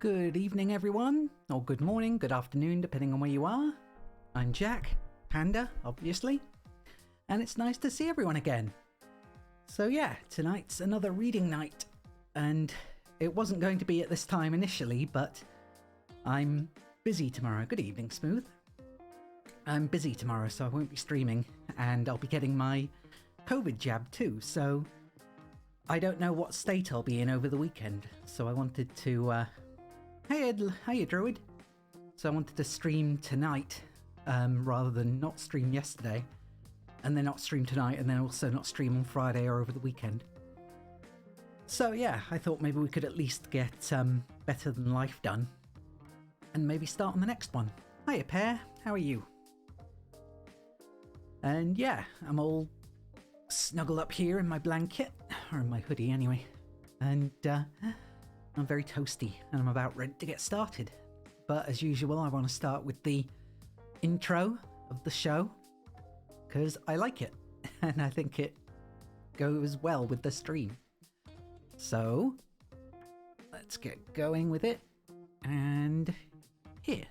Good evening, everyone, or good morning, good afternoon, depending on where you are. I'm Jack, Panda, obviously, and it's nice to see everyone again. So yeah, tonight's another reading night, and it wasn't going to be at this time initially, but I'm busy tomorrow. Good evening, Smooth. I'm busy tomorrow, so I won't be streaming, and I'll be getting my COVID jab too, so I don't know what state I'll be in over the weekend, so I wanted to, Hiya, Druid. So I wanted to stream tonight, rather than not stream yesterday, and then not stream tonight, and then also not stream on Friday or over the weekend. So yeah, I thought maybe we could at least get Better Than Life done, and maybe start on the next one. Hiya, Pear. How are you? And yeah, I'm all snuggled up here in my blanket, or in my hoodie anyway, and I'm very toasty and I'm about ready to get started. But as usual, I want to start with the intro of the show because I like it and I think it goes well with the stream. So let's get going with it, and here.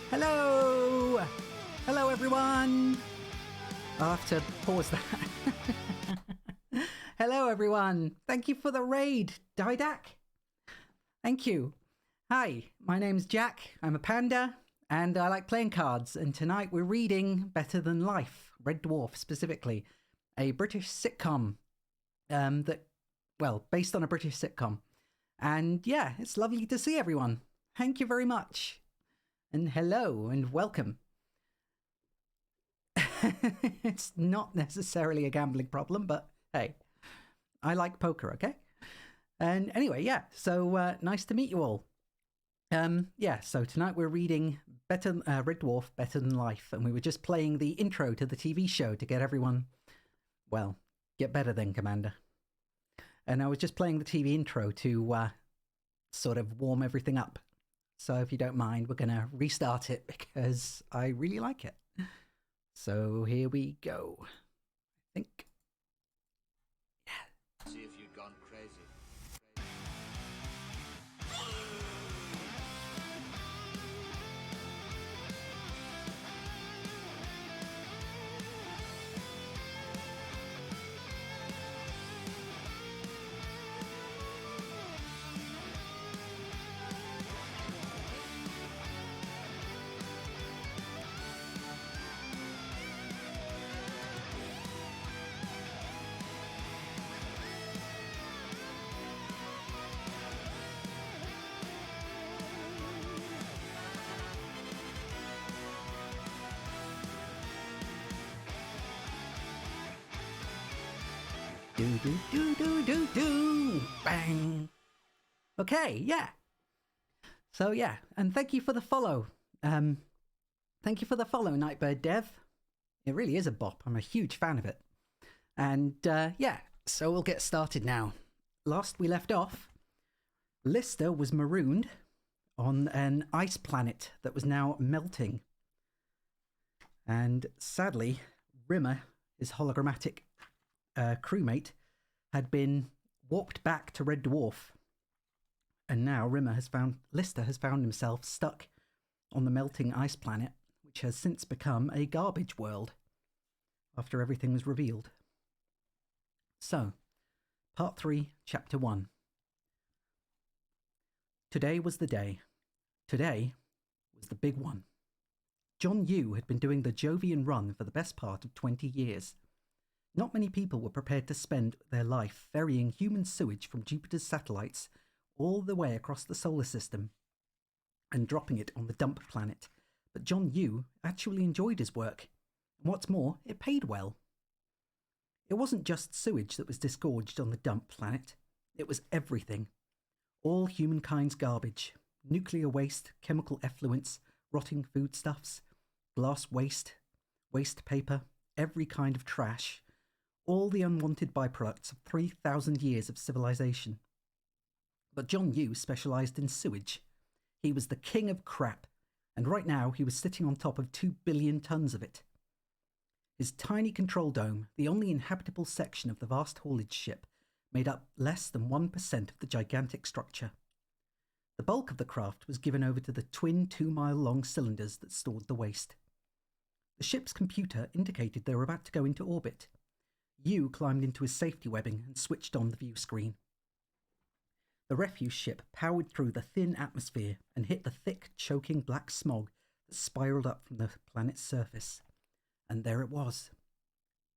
Hello! Hello, everyone! I'll have to pause that. Hello, everyone! Thank you for the raid, JAQK. Thank you. Hi, my name's Jack. I'm a panda, and I like playing cards. And tonight we're reading Better Than Life, Red Dwarf specifically, a British sitcom based on a British sitcom. And yeah, it's lovely to see everyone. Thank you very much. And hello and welcome. It's not necessarily a gambling problem, but hey, I like poker, okay? And anyway, yeah, so nice to meet you all. So tonight we're reading Red Dwarf, Better Than Life, and we were just playing the intro to the TV show to get everyone, get better then, Commander. And I was just playing the TV intro to sort of warm everything up. So if you don't mind, we're going to restart it because I really like it. So here we go. I think. Yeah. See if you'd gone crazy. Do. Bang. Okay, yeah. So yeah, and thank you for the follow. Thank you for the follow, Nightbird Dev. It really is a bop. I'm a huge fan of it. And yeah, so we'll get started now. Last we left off, Lister was marooned on an ice planet that was now melting. And sadly, Rimmer, his hologrammatic crewmate, had been warped back to Red Dwarf. And now Lister has found himself stuck on the melting ice planet, which has since become a garbage world after everything was revealed. So, Part 3, Chapter 1. Today was the day. Today was the big one. John Yu had been doing the Jovian run for the best part of 20 years. Not many people were prepared to spend their life ferrying human sewage from Jupiter's satellites all the way across the solar system and dropping it on the dump planet. But John Yu actually enjoyed his work. And what's more, it paid well. It wasn't just sewage that was disgorged on the dump planet. It was everything. All humankind's garbage. Nuclear waste, chemical effluents, rotting foodstuffs, glass waste, waste paper, every kind of trash. All the unwanted byproducts of 3,000 years of civilization. But John Yu specialised in sewage. He was the king of crap, and right now he was sitting on top of 2 billion tons of it. His tiny control dome, the only inhabitable section of the vast haulage ship, made up less than 1% of the gigantic structure. The bulk of the craft was given over to the twin 2-mile-long cylinders that stored the waste. The ship's computer indicated they were about to go into orbit. Yu climbed into his safety webbing and switched on the view screen. The refuse ship powered through the thin atmosphere and hit the thick, choking black smog that spiraled up from the planet's surface. And there it was.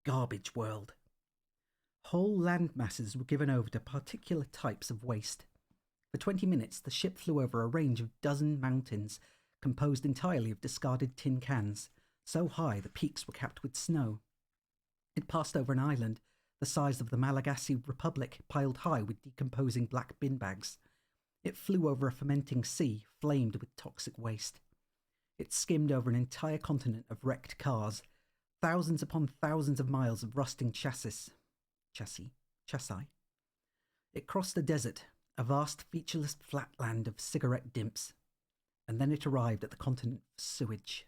Garbage world. Whole land masses were given over to particular types of waste. For 20 minutes, the ship flew over a range of dozen mountains, composed entirely of discarded tin cans, so high the peaks were capped with snow. It passed over an island the size of the Malagasy Republic, piled high with decomposing black bin bags. It flew over a fermenting sea, flamed with toxic waste. It skimmed over an entire continent of wrecked cars, thousands upon thousands of miles of rusting chassis. It crossed a desert, a vast featureless flatland of cigarette dimps, and then it arrived at the continent of sewage.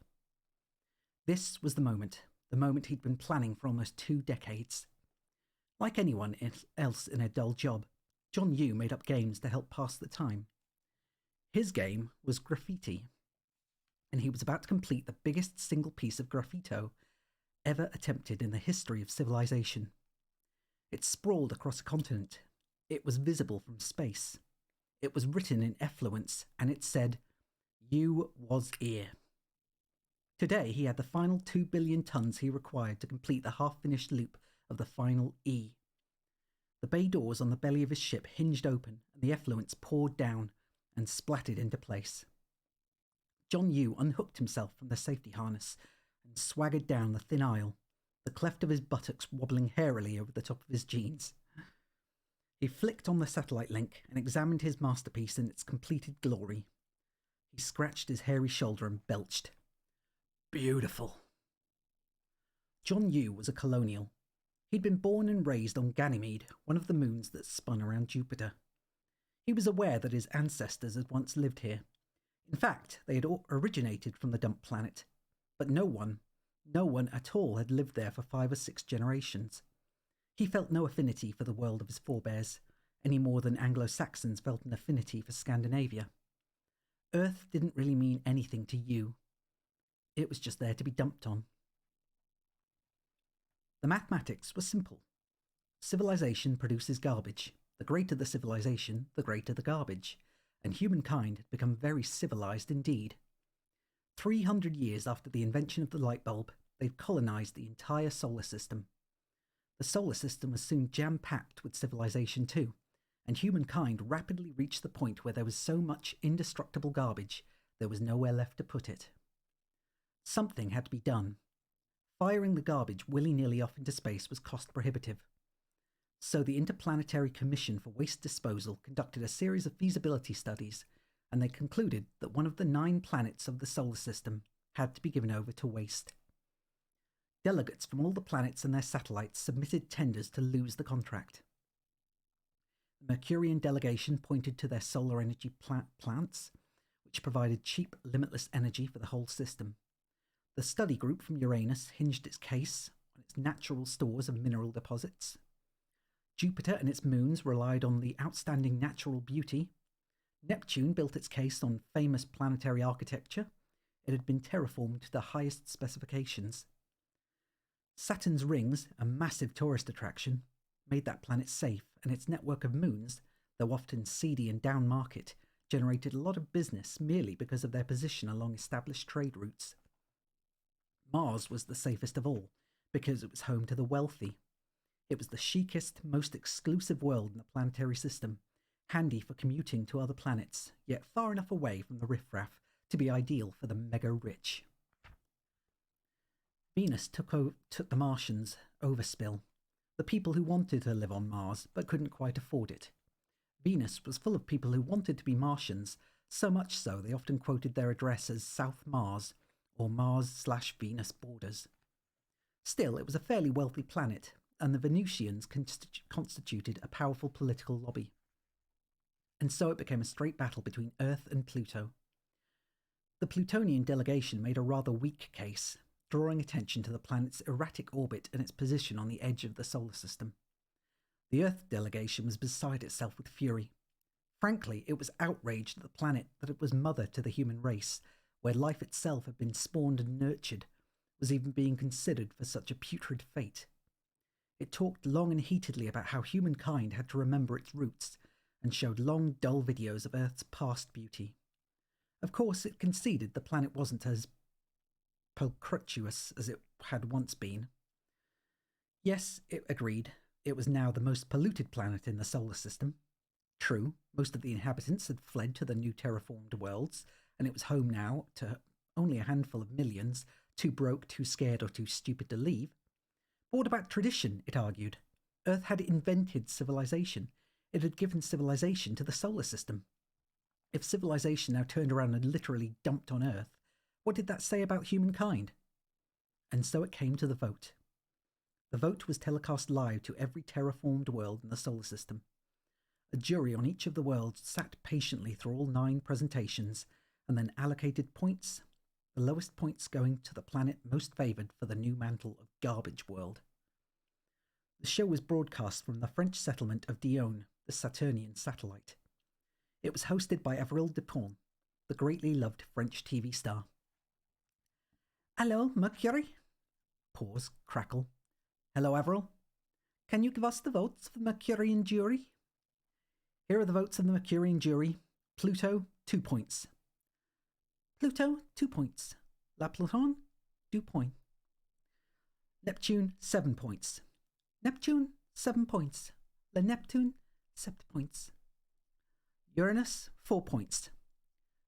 This was the moment he'd been planning for almost 2 decades. Like anyone else in a dull job, John Yu made up games to help pass the time. His game was graffiti, and he was about to complete the biggest single piece of graffito ever attempted in the history of civilization. It sprawled across a continent. It was visible from space. It was written in effluence, and it said, "You was 'ere." Today he had the final 2 billion tons he required to complete the half-finished loop of the final E. The bay doors on the belly of his ship hinged open, and the effluence poured down and splattered into place. John Yu unhooked himself from the safety harness and swaggered down the thin aisle, the cleft of his buttocks wobbling hairily over the top of his jeans. He flicked on the satellite link and examined his masterpiece in its completed glory. He scratched his hairy shoulder and belched. Beautiful. John Yu was a colonial. He'd been born and raised on Ganymede, one of the moons that spun around Jupiter. He was aware that his ancestors had once lived here. In fact, they had all originated from the dump planet, but no one at all had lived there for 5 or 6 generations. He felt no affinity for the world of his forebears, any more than Anglo-Saxons felt an affinity for Scandinavia. Earth didn't really mean anything to Yu. It was just there to be dumped on. The mathematics was simple. Civilization produces garbage. The greater the civilization, the greater the garbage. And humankind had become very civilized indeed. 300 years after the invention of the light bulb, they'd colonized the entire solar system. The solar system was soon jam-packed with civilization too, and humankind rapidly reached the point where there was so much indestructible garbage there was nowhere left to put it. Something had to be done. Firing the garbage willy-nilly off into space was cost-prohibitive. So the Interplanetary Commission for Waste Disposal conducted a series of feasibility studies, and they concluded that one of the 9 planets of the solar system had to be given over to waste. Delegates from all the planets and their satellites submitted tenders to lose the contract. The Mercurian delegation pointed to their solar energy plants, which provided cheap, limitless energy for the whole system. The study group from Uranus hinged its case on its natural stores of mineral deposits. Jupiter and its moons relied on the outstanding natural beauty. Neptune built its case on famous planetary architecture. It had been terraformed to the highest specifications. Saturn's rings, a massive tourist attraction, made that planet safe, and its network of moons, though often seedy and down-market, generated a lot of business merely because of their position along established trade routes. Mars was the safest of all, because it was home to the wealthy. It was the chicest, most exclusive world in the planetary system, handy for commuting to other planets, yet far enough away from the riffraff to be ideal for the mega-rich. Venus took the Martians' overspill, the people who wanted to live on Mars but couldn't quite afford it. Venus was full of people who wanted to be Martians, so much so they often quoted their address as South Mars, or Mars/Venus borders. Still, it was a fairly wealthy planet, and the Venusians constituted a powerful political lobby. And so it became a straight battle between Earth and Pluto. The Plutonian delegation made a rather weak case, drawing attention to the planet's erratic orbit and its position on the edge of the solar system. The Earth delegation was beside itself with fury. Frankly, it was outraged that the planet that it was mother to the human race, where life itself had been spawned and nurtured, was even being considered for such a putrid fate. It talked long and heatedly about how humankind had to remember its roots, and showed long, dull videos of Earth's past beauty. Of course, it conceded the planet wasn't as pulchritudinous as it had once been. Yes, it agreed, it was now the most polluted planet in the solar system. True, most of the inhabitants had fled to the new terraformed worlds, and it was home now to only a handful of millions, too broke, too scared, or too stupid to leave. But what about tradition, it argued? Earth had invented civilization. It had given civilization to the solar system. If civilization now turned around and literally dumped on Earth, what did that say about humankind? And so it came to the vote. The vote was telecast live to every terraformed world in the solar system. A jury on each of the worlds sat patiently through all 9 presentations and then allocated points, the lowest points going to the planet most favoured for the new mantle of Garbage World. The show was broadcast from the French settlement of Dione, the Saturnian satellite. It was hosted by Avril Dupont, the greatly loved French TV star. "Hello, Mercury?" Pause, crackle. "Hello, Avril. Can you give us the votes of the Mercurian jury?" "Here are the votes of the Mercurian jury. Pluto, 2 points. Pluto, 2 points. La Pluton, 2 points. Neptune, 7 points. Neptune, 7 points. La Neptune, 7 points. Uranus, 4 points.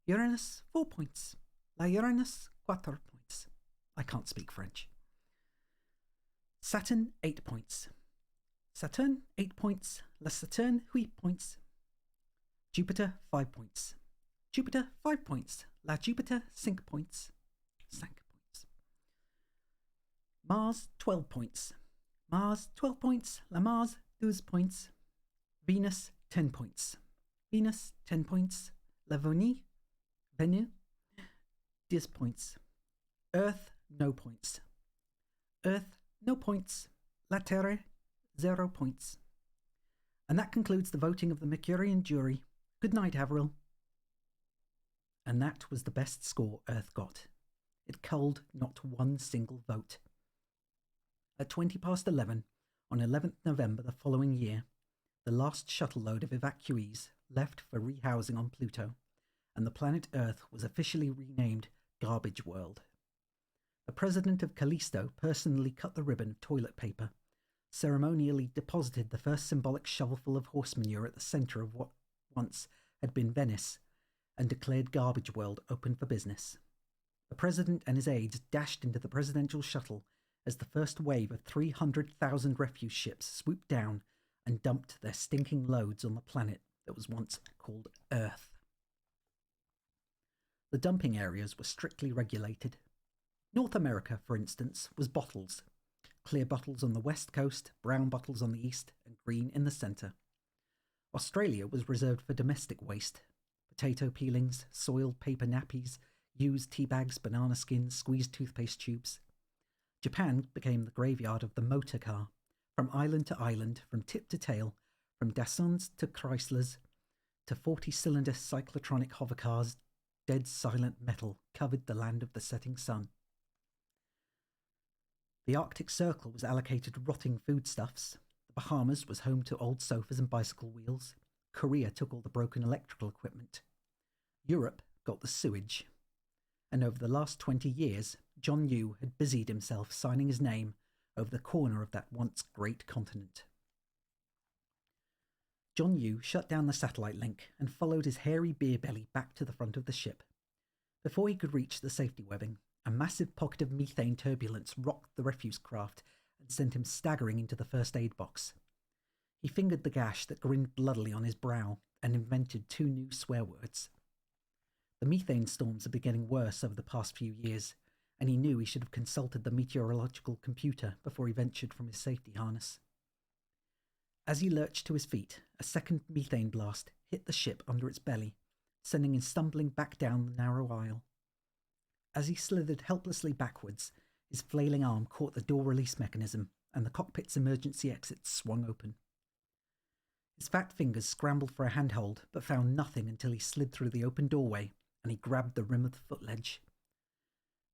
Uranus, 4 points. La Uranus, 4 points. I can't speak French. Saturn, 8 points. Saturn, 8 points. La Saturn, 8 points. Jupiter, 5 points. Jupiter, 5 points. La Jupiter, 5 points. 5 points. Mars, 12 points. Mars, 12 points. La Mars, 12 points. Venus, 10 points. Venus, 10 points. La Venus, 10 points. Earth, no points. Earth, no points. La Terre, 0 points. And that concludes the voting of the Mercurian jury. Good night, Avril. And that was the best score Earth got. It culled not one single vote. At 11:20 on 11th November the following year, the last shuttle load of evacuees left for rehousing on Pluto, and the planet Earth was officially renamed Garbage World. The president of Callisto personally cut the ribbon of toilet paper, ceremonially deposited the first symbolic shovelful of horse manure at the centre of what once had been Venice, and declared Garbage World open for business. The president and his aides dashed into the presidential shuttle as the first wave of 300,000 refuse ships swooped down and dumped their stinking loads on the planet that was once called Earth. The dumping areas were strictly regulated. North America, for instance, was bottles. Clear bottles on the west coast, brown bottles on the east, and green in the centre. Australia was reserved for domestic waste. Potato peelings, soiled paper nappies, used tea bags, banana skins, squeezed toothpaste tubes. Japan became the graveyard of the motor car. From island to island, from tip to tail, from Dissons to Chryslers, to 40-cylinder cyclotronic hovercars, dead silent metal covered the land of the setting sun. The Arctic Circle was allocated rotting foodstuffs. The Bahamas was home to old sofas and bicycle wheels. Korea took all the broken electrical equipment. Europe got the sewage. And over the last 20 years, John Yu had busied himself signing his name over the corner of that once great continent. John Yu shut down the satellite link and followed his hairy beer belly back to the front of the ship. Before he could reach the safety webbing, a massive pocket of methane turbulence rocked the refuse craft and sent him staggering into the first aid box. He fingered the gash that grinned bloodily on his brow and invented 2 new swear words. The methane storms had been getting worse over the past few years, and he knew he should have consulted the meteorological computer before he ventured from his safety harness. As he lurched to his feet, a second methane blast hit the ship under its belly, sending him stumbling back down the narrow aisle. As he slithered helplessly backwards, his flailing arm caught the door release mechanism, and the cockpit's emergency exit swung open. His fat fingers scrambled for a handhold, but found nothing until he slid through the open doorway, and he grabbed the rim of the footledge.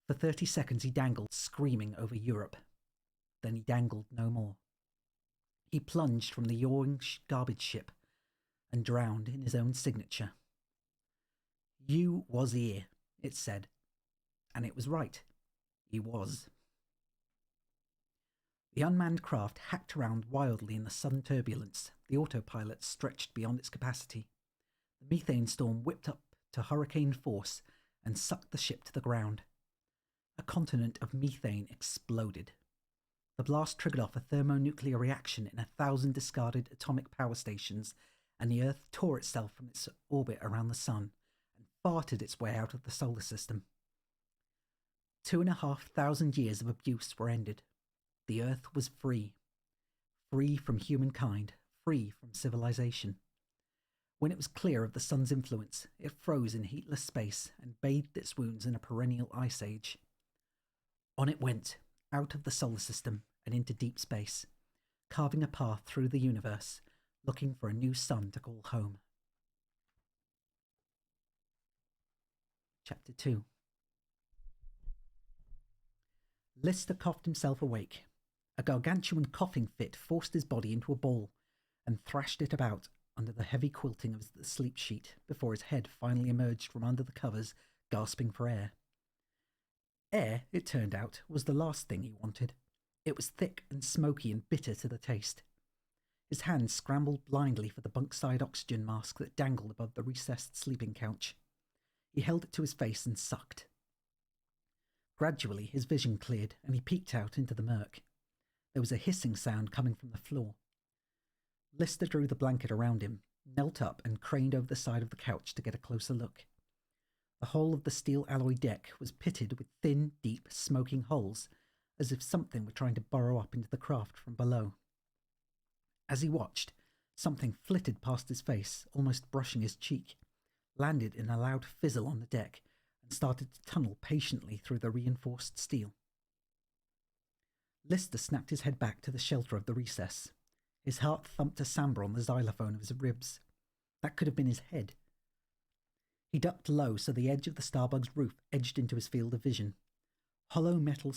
For 30 seconds he dangled, screaming over Europe. Then he dangled no more. He plunged from the yawing garbage ship and drowned in his own signature. "You was here," it said. And it was right. He was. The unmanned craft hacked around wildly in the sudden turbulence. The autopilot stretched beyond its capacity. The methane storm whipped up to hurricane force and sucked the ship to the ground. A continent of methane exploded. The blast triggered off a thermonuclear reaction in 1,000 discarded atomic power stations, and the Earth tore itself from its orbit around the Sun and farted its way out of the solar system. 2,500 years of abuse were ended. The Earth was free. Free from humankind, free from civilization. When it was clear of the Sun's influence, it froze in heatless space and bathed its wounds in a perennial ice age. On it went, out of the solar system and into deep space, carving a path through the universe, looking for a new sun to call home. Chapter 2. Lister coughed himself awake. A gargantuan coughing fit forced his body into a ball and thrashed it about under the heavy quilting of the sleep sheet before his head finally emerged from under the covers, gasping for air. Air, it turned out, was the last thing he wanted. It was thick and smoky and bitter to the taste. His hand scrambled blindly for the bunk-side oxygen mask that dangled above the recessed sleeping couch. He held it to his face and sucked. Gradually his vision cleared and he peeked out into the murk. There was a hissing sound coming from the floor. Lister drew the blanket around him, knelt up and craned over the side of the couch to get a closer look. The whole of the steel alloy deck was pitted with thin, deep, smoking holes, as if something were trying to burrow up into the craft from below. As he watched, something flitted past his face, almost brushing his cheek, landed in a loud fizzle on the deck, and started to tunnel patiently through the reinforced steel. Lister snapped his head back to the shelter of the recess. His heart thumped a samba on the xylophone of his ribs. That could have been his head. He ducked low so the edge of the Starbug's roof edged into his field of vision. Hollow metal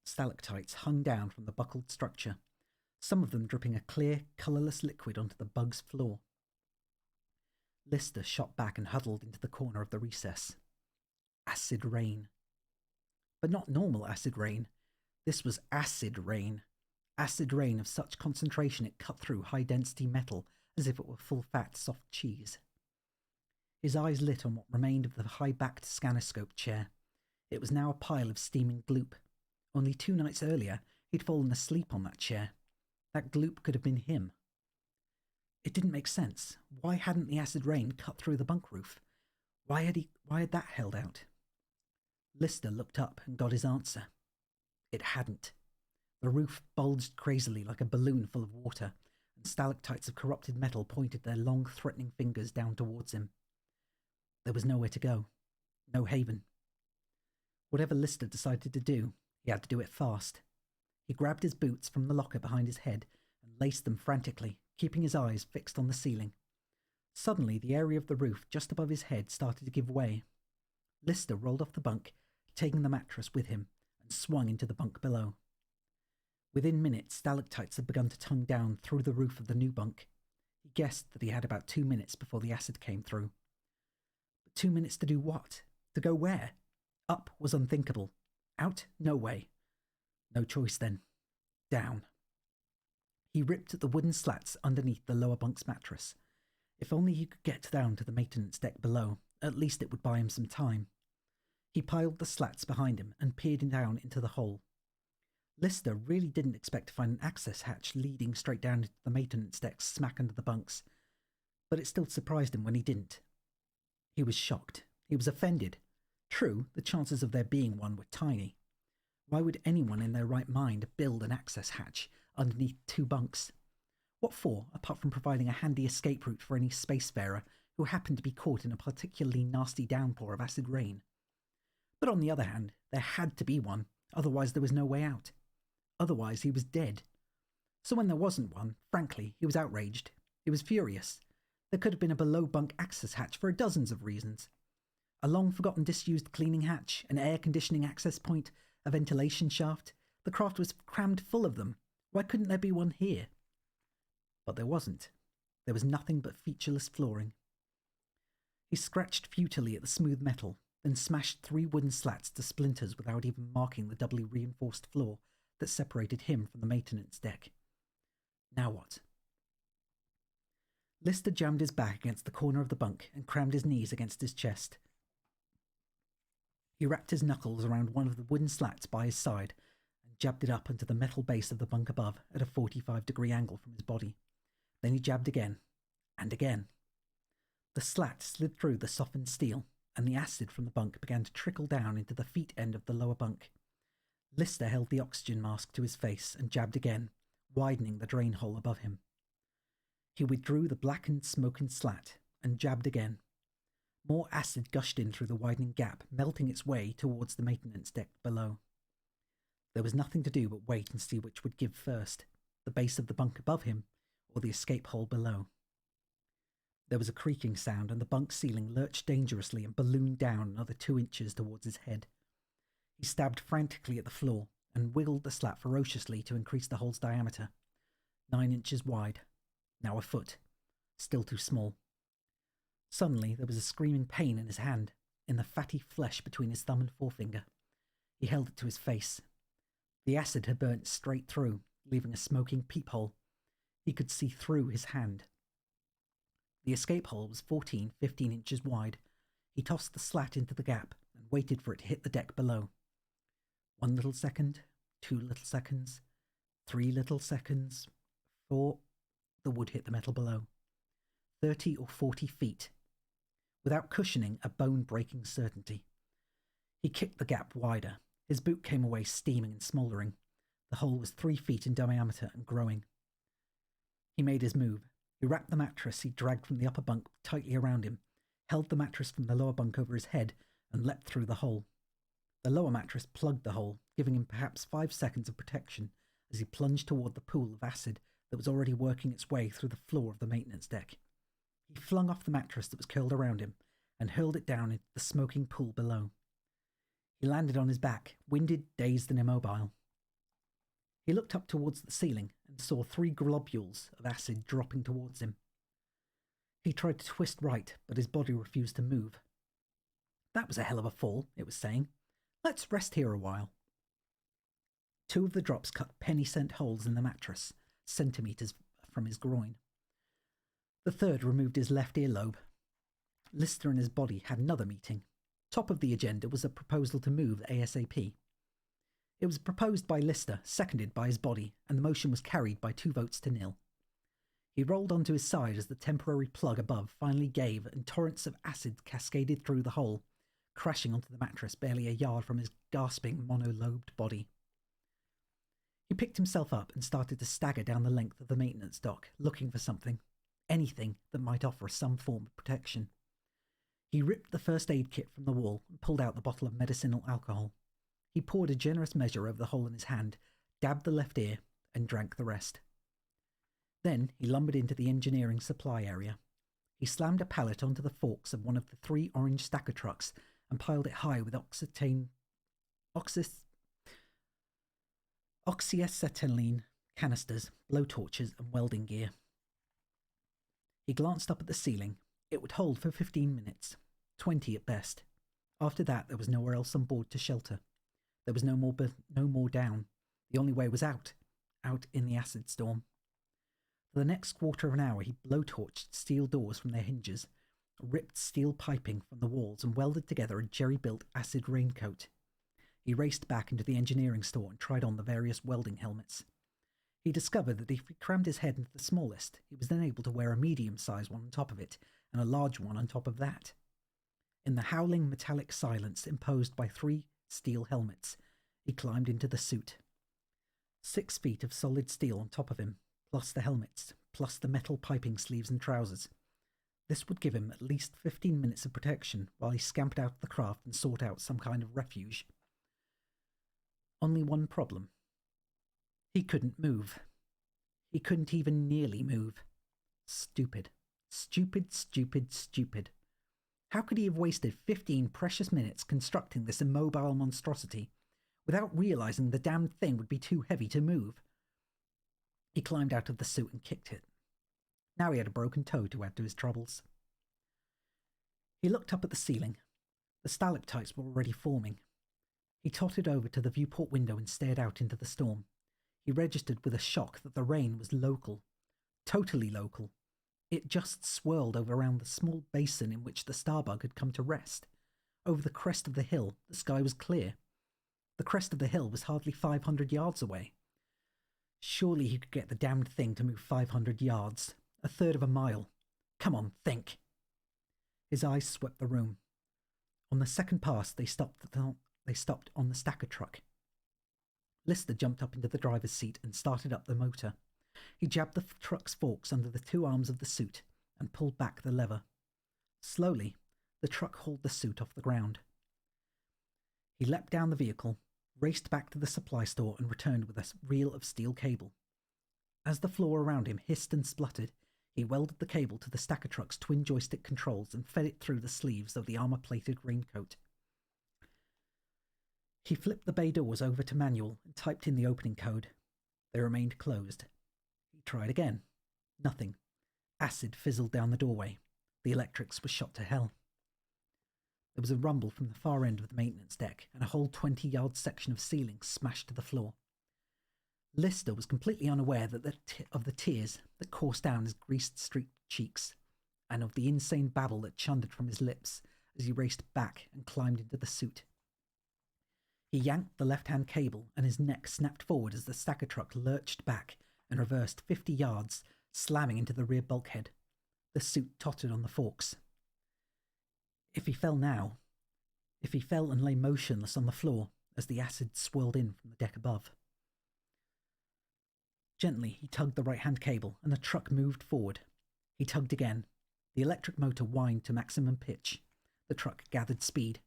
stalactites hung down from the buckled structure, some of them dripping a clear, colourless liquid onto the bug's floor. Lister shot back and huddled into the corner of the recess. Acid rain. But not normal acid rain. This was acid rain. Acid rain of such concentration it cut through high-density metal as if it were full-fat soft cheese. His eyes lit on what remained of the high-backed scanoscope chair. It was now a pile of steaming gloop. Only 2 nights earlier, he'd fallen asleep on that chair. That gloop could have been him. It didn't make sense. Why hadn't the acid rain cut through the bunk roof? Why had that held out? Lister looked up and got his answer. It hadn't. The roof bulged crazily like a balloon full of water, and stalactites of corrupted metal pointed their long, threatening fingers down towards him. There was nowhere to go. No haven. Whatever Lister decided to do, he had to do it fast. He grabbed his boots from the locker behind his head and laced them frantically, keeping his eyes fixed on the ceiling. Suddenly, the area of the roof just above his head started to give way. Lister rolled off the bunk, taking the mattress with him, and swung into the bunk below. Within minutes, stalactites had begun to tongue down through the roof of the new bunk. He guessed that he had about 2 minutes before the acid came through. But 2 minutes to do what? To go where? Up was unthinkable. Out? No way. No choice then. Down. He ripped at the wooden slats underneath the lower bunk's mattress. If only he could get down to the maintenance deck below, at least it would buy him some time. He piled the slats behind him and peered down into the hole. Lister really didn't expect to find an access hatch leading straight down into the maintenance deck smack under the bunks, but it still surprised him when he didn't. He was shocked. He was offended. True, the chances of there being one were tiny. Why would anyone in their right mind build an access hatch underneath 2 bunks? What for, apart from providing a handy escape route for any spacefarer who happened to be caught in a particularly nasty downpour of acid rain? But on the other hand, there had to be one, otherwise there was no way out. Otherwise he was dead. So when there wasn't one, frankly, he was outraged. He was furious. There could have been a below-bunk access hatch for dozens of reasons. A long-forgotten disused cleaning hatch, an air-conditioning access point, a ventilation shaft. The craft was crammed full of them. Why couldn't there be one here? But there wasn't. There was nothing but featureless flooring. He scratched futilely at the smooth metal, then smashed 3 wooden slats to splinters without even marking the doubly reinforced floor that separated him from the maintenance deck. Now what? Lister jammed his back against the corner of the bunk and crammed his knees against his chest. He wrapped his knuckles around one of the wooden slats by his side and jabbed it up into the metal base of the bunk above at a 45-degree angle from his body. Then he jabbed again, and again. The slat slid through the softened steel, and the acid from the bunk began to trickle down into the feet end of the lower bunk. Lister held the oxygen mask to his face and jabbed again, widening the drain hole above him. He withdrew the blackened, smoking slat and jabbed again. More acid gushed in through the widening gap, melting its way towards the maintenance deck below. There was nothing to do but wait and see which would give first, the base of the bunk above him or the escape hole below. There was a creaking sound, and the bunk ceiling lurched dangerously and ballooned down another 2 inches towards his head. He stabbed frantically at the floor and wiggled the slat ferociously to increase the hole's diameter. 9 inches wide. Now a foot. Still too small. Suddenly there was a screaming pain in his hand, in the fatty flesh between his thumb and forefinger. He held it to his face. The acid had burnt straight through, leaving a smoking peephole. He could see through his hand. The escape hole was 15 inches wide. He tossed the slat into the gap and waited for it to hit the deck below. 1 little second, 2 little seconds, 3 little seconds, 4. The wood hit the metal below. 30 or 40 feet. Without cushioning, a bone-breaking certainty. He kicked the gap wider. His boot came away steaming and smouldering. The hole was 3 feet in diameter and growing. He made his move. He wrapped the mattress he dragged from the upper bunk tightly around him, held the mattress from the lower bunk over his head, and leapt through the hole. The lower mattress plugged the hole, giving him perhaps 5 seconds of protection as he plunged toward the pool of acid that was already working its way through the floor of the maintenance deck. He flung off the mattress that was curled around him and hurled it down into the smoking pool below. He landed on his back, winded, dazed, and immobile. He looked up towards the ceiling and saw 3 globules of acid dropping towards him. He tried to twist right, but his body refused to move. "That was a hell of a fall," it was saying. "Let's rest here a while." 2 of the drops cut penny-cent holes in the mattress, centimetres from his groin. The 3rd removed his left earlobe. Lister and his body had another meeting. Top of the agenda was a proposal to move ASAP. It was proposed by Lister, seconded by his body, and the motion was carried by 2 votes to 0. He rolled onto his side as the temporary plug above finally gave and torrents of acid cascaded through the hole, crashing onto the mattress barely a yard from his gasping, mono-lobed body. He picked himself up and started to stagger down the length of the maintenance dock, looking for something, anything that might offer some form of protection. He ripped the first aid kit from the wall and pulled out the bottle of medicinal alcohol. He poured a generous measure over the hole in his hand, dabbed the left ear, and drank the rest. Then he lumbered into the engineering supply area. He slammed a pallet onto the forks of one of the 3 orange stacker trucks and piled it high with oxyacetylene canisters, blowtorches, and welding gear. He glanced up at the ceiling. It would hold for 15 minutes, 20 at best. After that, there was nowhere else on board to shelter. There was no more down. The only way was out in the acid storm. For the next quarter of an hour, he blowtorched steel doors from their hinges, ripped steel piping from the walls, and welded together a jerry-built acid raincoat. He raced back into the engineering store and tried on the various welding helmets. He discovered that if he crammed his head into the smallest, he was then able to wear a medium-sized one on top of it, and a large one on top of that. In the howling metallic silence imposed by 3 steel helmets, he climbed into the suit. 6 feet of solid steel on top of him, plus the helmets, plus the metal piping sleeves and trousers. This would give him at least 15 minutes of protection while he scampered out of the craft and sought out some kind of refuge. Only one problem. He couldn't move. He couldn't even nearly move. Stupid. Stupid, stupid, stupid. How could he have wasted 15 precious minutes constructing this immobile monstrosity without realizing the damned thing would be too heavy to move? He climbed out of the suit and kicked it. Now he had a broken toe to add to his troubles. He looked up at the ceiling. The stalactites were already forming. He tottered over to the viewport window and stared out into the storm. He registered with a shock that the rain was local. Totally local. It just swirled over around the small basin in which the starbug had come to rest. Over the crest of the hill, the sky was clear. The crest of the hill was hardly 500 yards away. Surely he could get the damned thing to move 500 yards, a third of a mile. Come on, think. His eyes swept the room. On the second pass, they stopped on the stacker truck. Lister jumped up into the driver's seat and started up the motor. He jabbed the truck's forks under the two arms of the suit and pulled back the lever. Slowly, the truck hauled the suit off the ground. He leapt down the vehicle, raced back to the supply store and returned with a reel of steel cable. As the floor around him hissed and spluttered, he welded the cable to the stacker truck's twin joystick controls and fed it through the sleeves of the armour-plated raincoat. He flipped the bay doors over to manual and typed in the opening code. They remained closed. He tried again. Nothing. Acid fizzled down the doorway. The electrics were shot to hell. There was a rumble from the far end of the maintenance deck, and a whole 20-yard section of ceiling smashed to the floor. Lister was completely unaware of the tears that coursed down his grease-streaked cheeks, and of the insane babble that chundered from his lips as he raced back and climbed into the suit. He yanked the left-hand cable, and his neck snapped forward as the stacker truck lurched back and reversed 50 yards, slamming into the rear bulkhead. The suit tottered on the forks. If he fell and lay motionless on the floor as the acid swirled in from the deck above. Gently, he tugged the right-hand cable, and the truck moved forward. He tugged again. The electric motor whined to maximum pitch. The truck gathered speed.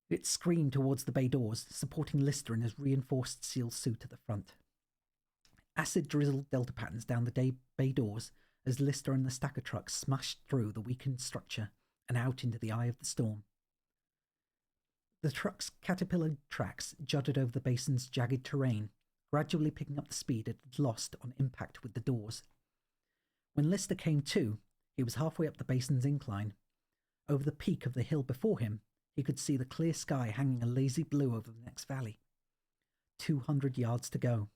It screamed towards the bay doors, supporting Lister in his reinforced steel suit at the front. Acid drizzled delta patterns down the bay doors as Lister and the stacker truck smashed through the weakened structure and out into the eye of the storm. The truck's caterpillar tracks jutted over the basin's jagged terrain, gradually picking up the speed it had lost on impact with the doors. When Lister came to, he was halfway up the basin's incline. Over the peak of the hill before him, he could see the clear sky hanging a lazy blue over the next valley. 200 yards to go.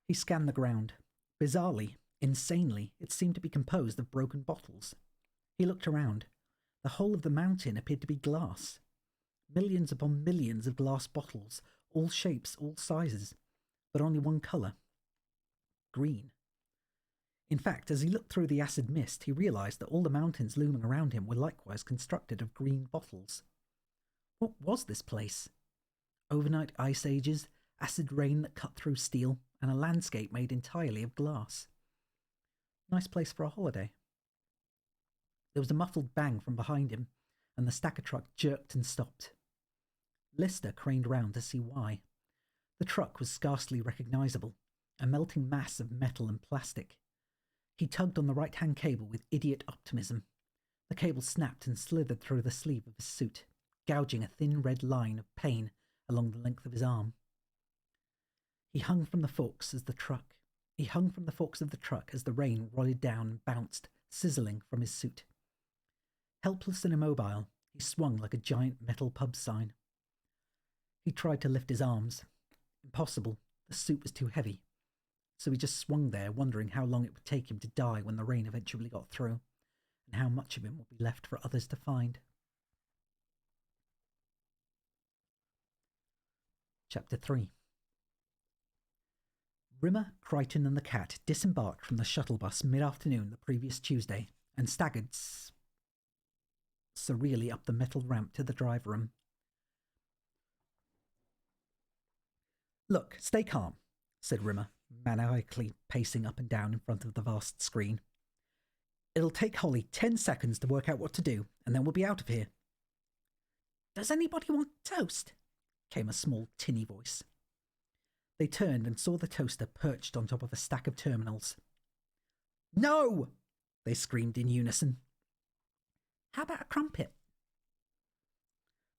He scanned the ground. Bizarrely, insanely, it seemed to be composed of broken bottles. He looked around. The whole of the mountain appeared to be glass. Millions upon millions of glass bottles, all shapes, all sizes, but only one colour. Green. In fact, as he looked through the acid mist, he realised that all the mountains looming around him were likewise constructed of green bottles. What was this place? Overnight ice ages, acid rain that cut through steel, and a landscape made entirely of glass. Nice place for a holiday. There was a muffled bang from behind him, and the stacker truck jerked and stopped. Lister craned round to see why. The truck was scarcely recognisable, a melting mass of metal and plastic. He tugged on the right-hand cable with idiot optimism. The cable snapped and slithered through the sleeve of his suit, gouging a thin red line of pain along the length of his arm. He hung from the forks of the truck as the rain rolled down and bounced, sizzling from his suit. Helpless and immobile, he swung like a giant metal pub sign. He tried to lift his arms. Impossible. The suit was too heavy. So he just swung there, wondering how long it would take him to die when the rain eventually got through, and how much of him would be left for others to find. Chapter 3. Rimmer, Crichton and the cat disembarked from the shuttle bus mid-afternoon the previous Tuesday and staggered surreally up the metal ramp to the drive room. "Look, stay calm," said Rimmer, maniacally pacing up and down in front of the vast screen. It'll take Holly 10 seconds to work out what to do, and then we'll be out of here. Does anybody want toast? Came a small, tinny voice. They turned and saw the toaster perched on top of a stack of terminals. No! They screamed in unison. How about a crumpet?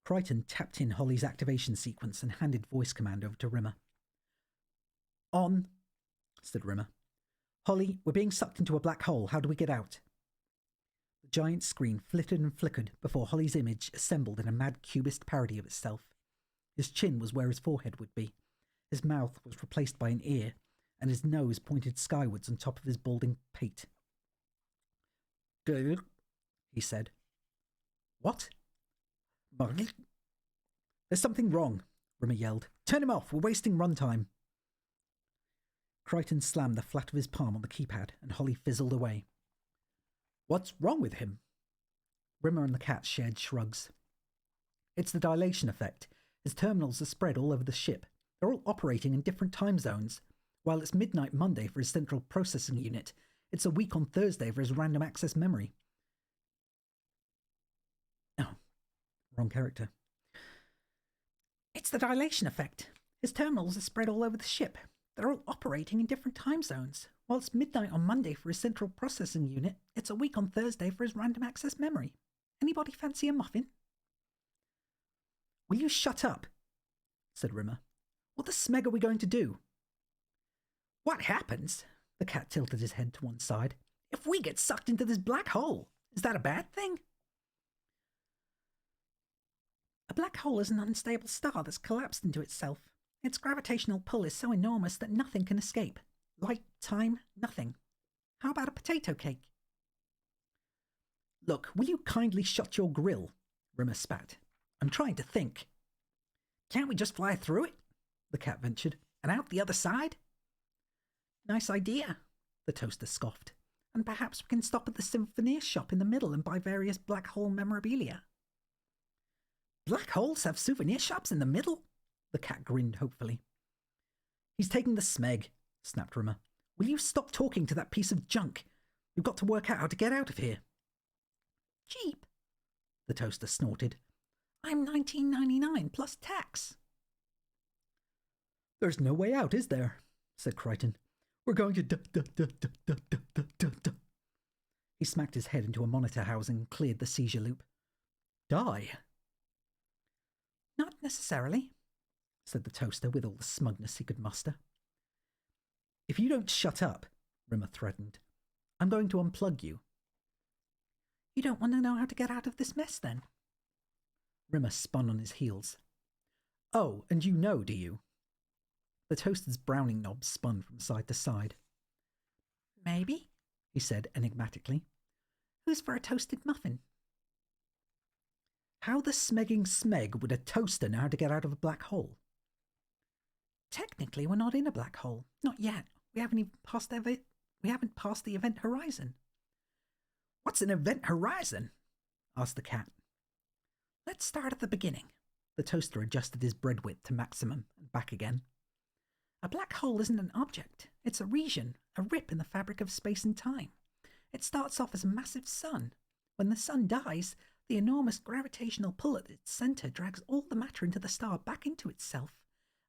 Crichton tapped in Holly's activation sequence and handed voice command over to Rimmer. On, said Rimmer. Holly, we're being sucked into a black hole. How do we get out? The giant screen flittered and flickered before Holly's image assembled in a mad cubist parody of itself. His chin was where his forehead would be. His mouth was replaced by an ear, and his nose pointed skywards on top of his balding pate. Good, he said. What? There's something wrong, Rimmer yelled. Turn him off, we're wasting runtime. Crichton slammed the flat of his palm on the keypad, and Holly fizzled away. What's wrong with him? Rimmer and the cat shared shrugs. It's the dilation effect. His terminals are spread all over the ship. They're all operating in different time zones. While it's midnight Monday for his central processing unit, it's a week on Thursday for his random access memory. Oh, wrong character. It's the dilation effect. His terminals are spread all over the ship. They're all operating in different time zones. While it's midnight on Monday for his central processing unit, it's a week on Thursday for his random access memory. Anybody fancy a muffin? Will you shut up? Said Rimmer. What the smeg are we going to do? What happens? The cat tilted his head to one side. If we get sucked into this black hole, is that a bad thing? A black hole is an unstable star that's collapsed into itself. Its gravitational pull is so enormous that nothing can escape. Light, time, nothing. How about a potato cake? Look, will you kindly shut your grill? Rimmer spat. I'm trying to think. Can't we just fly through it? The cat ventured. And out the other side? Nice idea, the toaster scoffed. And perhaps we can stop at the souvenir shop in the middle and buy various black hole memorabilia. Black holes have souvenir shops in the middle? The cat grinned hopefully. He's taking the smeg, snapped Rimmer. Will you stop talking to that piece of junk? We've got to work out how to get out of here. Cheap, the toaster snorted. I'm $19.99 plus tax. There's no way out, is there? Said Crichton. We're going to duh. He smacked his head into a monitor housing and cleared the seizure loop. Die? Not necessarily, said the toaster with all the smugness he could muster. If you don't shut up, Rimmer threatened, I'm going to unplug you. You don't want to know how to get out of this mess, then? Rimmer spun on his heels. Oh, and you know, do you? The toaster's browning knob spun from side to side. Maybe, he said enigmatically. Who's for a toasted muffin? How the smegging smeg would a toaster know how to get out of a black hole? Technically, we're not in a black hole. Not yet. We haven't passed the event horizon. What's an event horizon? Asked the cat. Let's start at the beginning. The toaster adjusted his bread width to maximum and back again. A black hole isn't an object. It's a region, a rip in the fabric of space and time. It starts off as a massive sun. When the sun dies, the enormous gravitational pull at its centre drags all the matter into the star back into itself.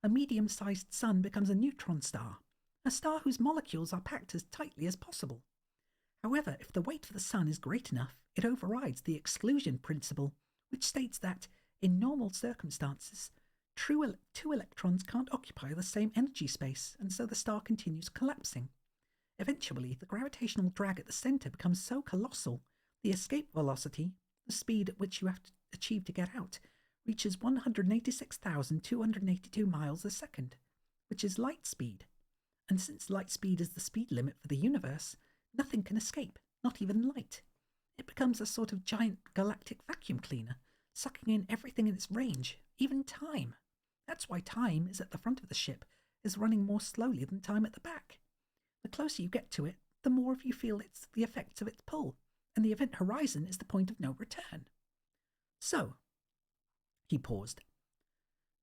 A medium-sized sun becomes a neutron star, a star whose molecules are packed as tightly as possible. However, if the weight of the sun is great enough, it overrides the exclusion principle, which states that, in normal circumstances, two electrons can't occupy the same energy space, and so the star continues collapsing. Eventually, the gravitational drag at the centre becomes so colossal, the escape velocity, the speed at which you have to achieve to get out, reaches 186,282 miles a second, which is light speed. And since light speed is the speed limit for the universe, nothing can escape, not even light. It becomes a sort of giant galactic vacuum cleaner, sucking in everything in its range, even time. That's why time is at the front of the ship, is running more slowly than time at the back. The closer you get to it, the more you feel the effects of its pull, and the event horizon is the point of no return. So, he paused.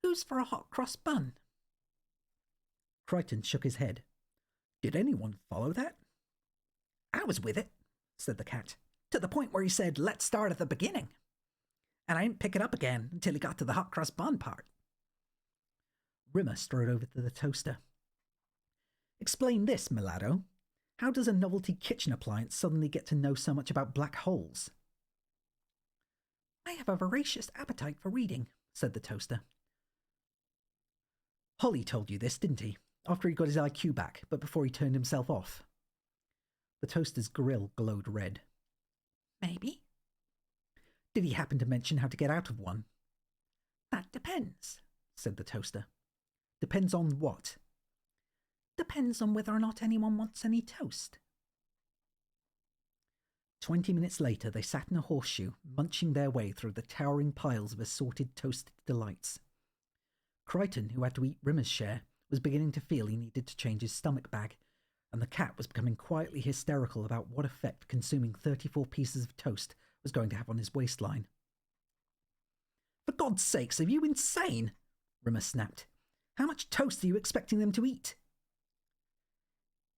Who's for a hot cross bun? Crichton shook his head. Did anyone follow that? I was with it, said the cat, to the point where he said, let's start at the beginning. And I didn't pick it up again until he got to the hot cross bun part. Rimmer strode over to the toaster. Explain this, mulatto. How does a novelty kitchen appliance suddenly get to know so much about black holes? I have a voracious appetite for reading, said the toaster. Holly told you this, didn't he? After he got his IQ back, but before he turned himself off. The toaster's grill glowed red. Maybe. Did he happen to mention how to get out of one? That depends, said the toaster. Depends on what? Depends on whether or not anyone wants any toast. 20 minutes later, they sat in a horseshoe, munching their way through the towering piles of assorted toasted delights. Crichton, who had to eat Rimmer's share, was beginning to feel he needed to change his stomach bag, and the cat was becoming quietly hysterical about what effect consuming 34 pieces of toast was going to have on his waistline. For God's sakes, are you insane? Rimmer snapped. How much toast are you expecting them to eat?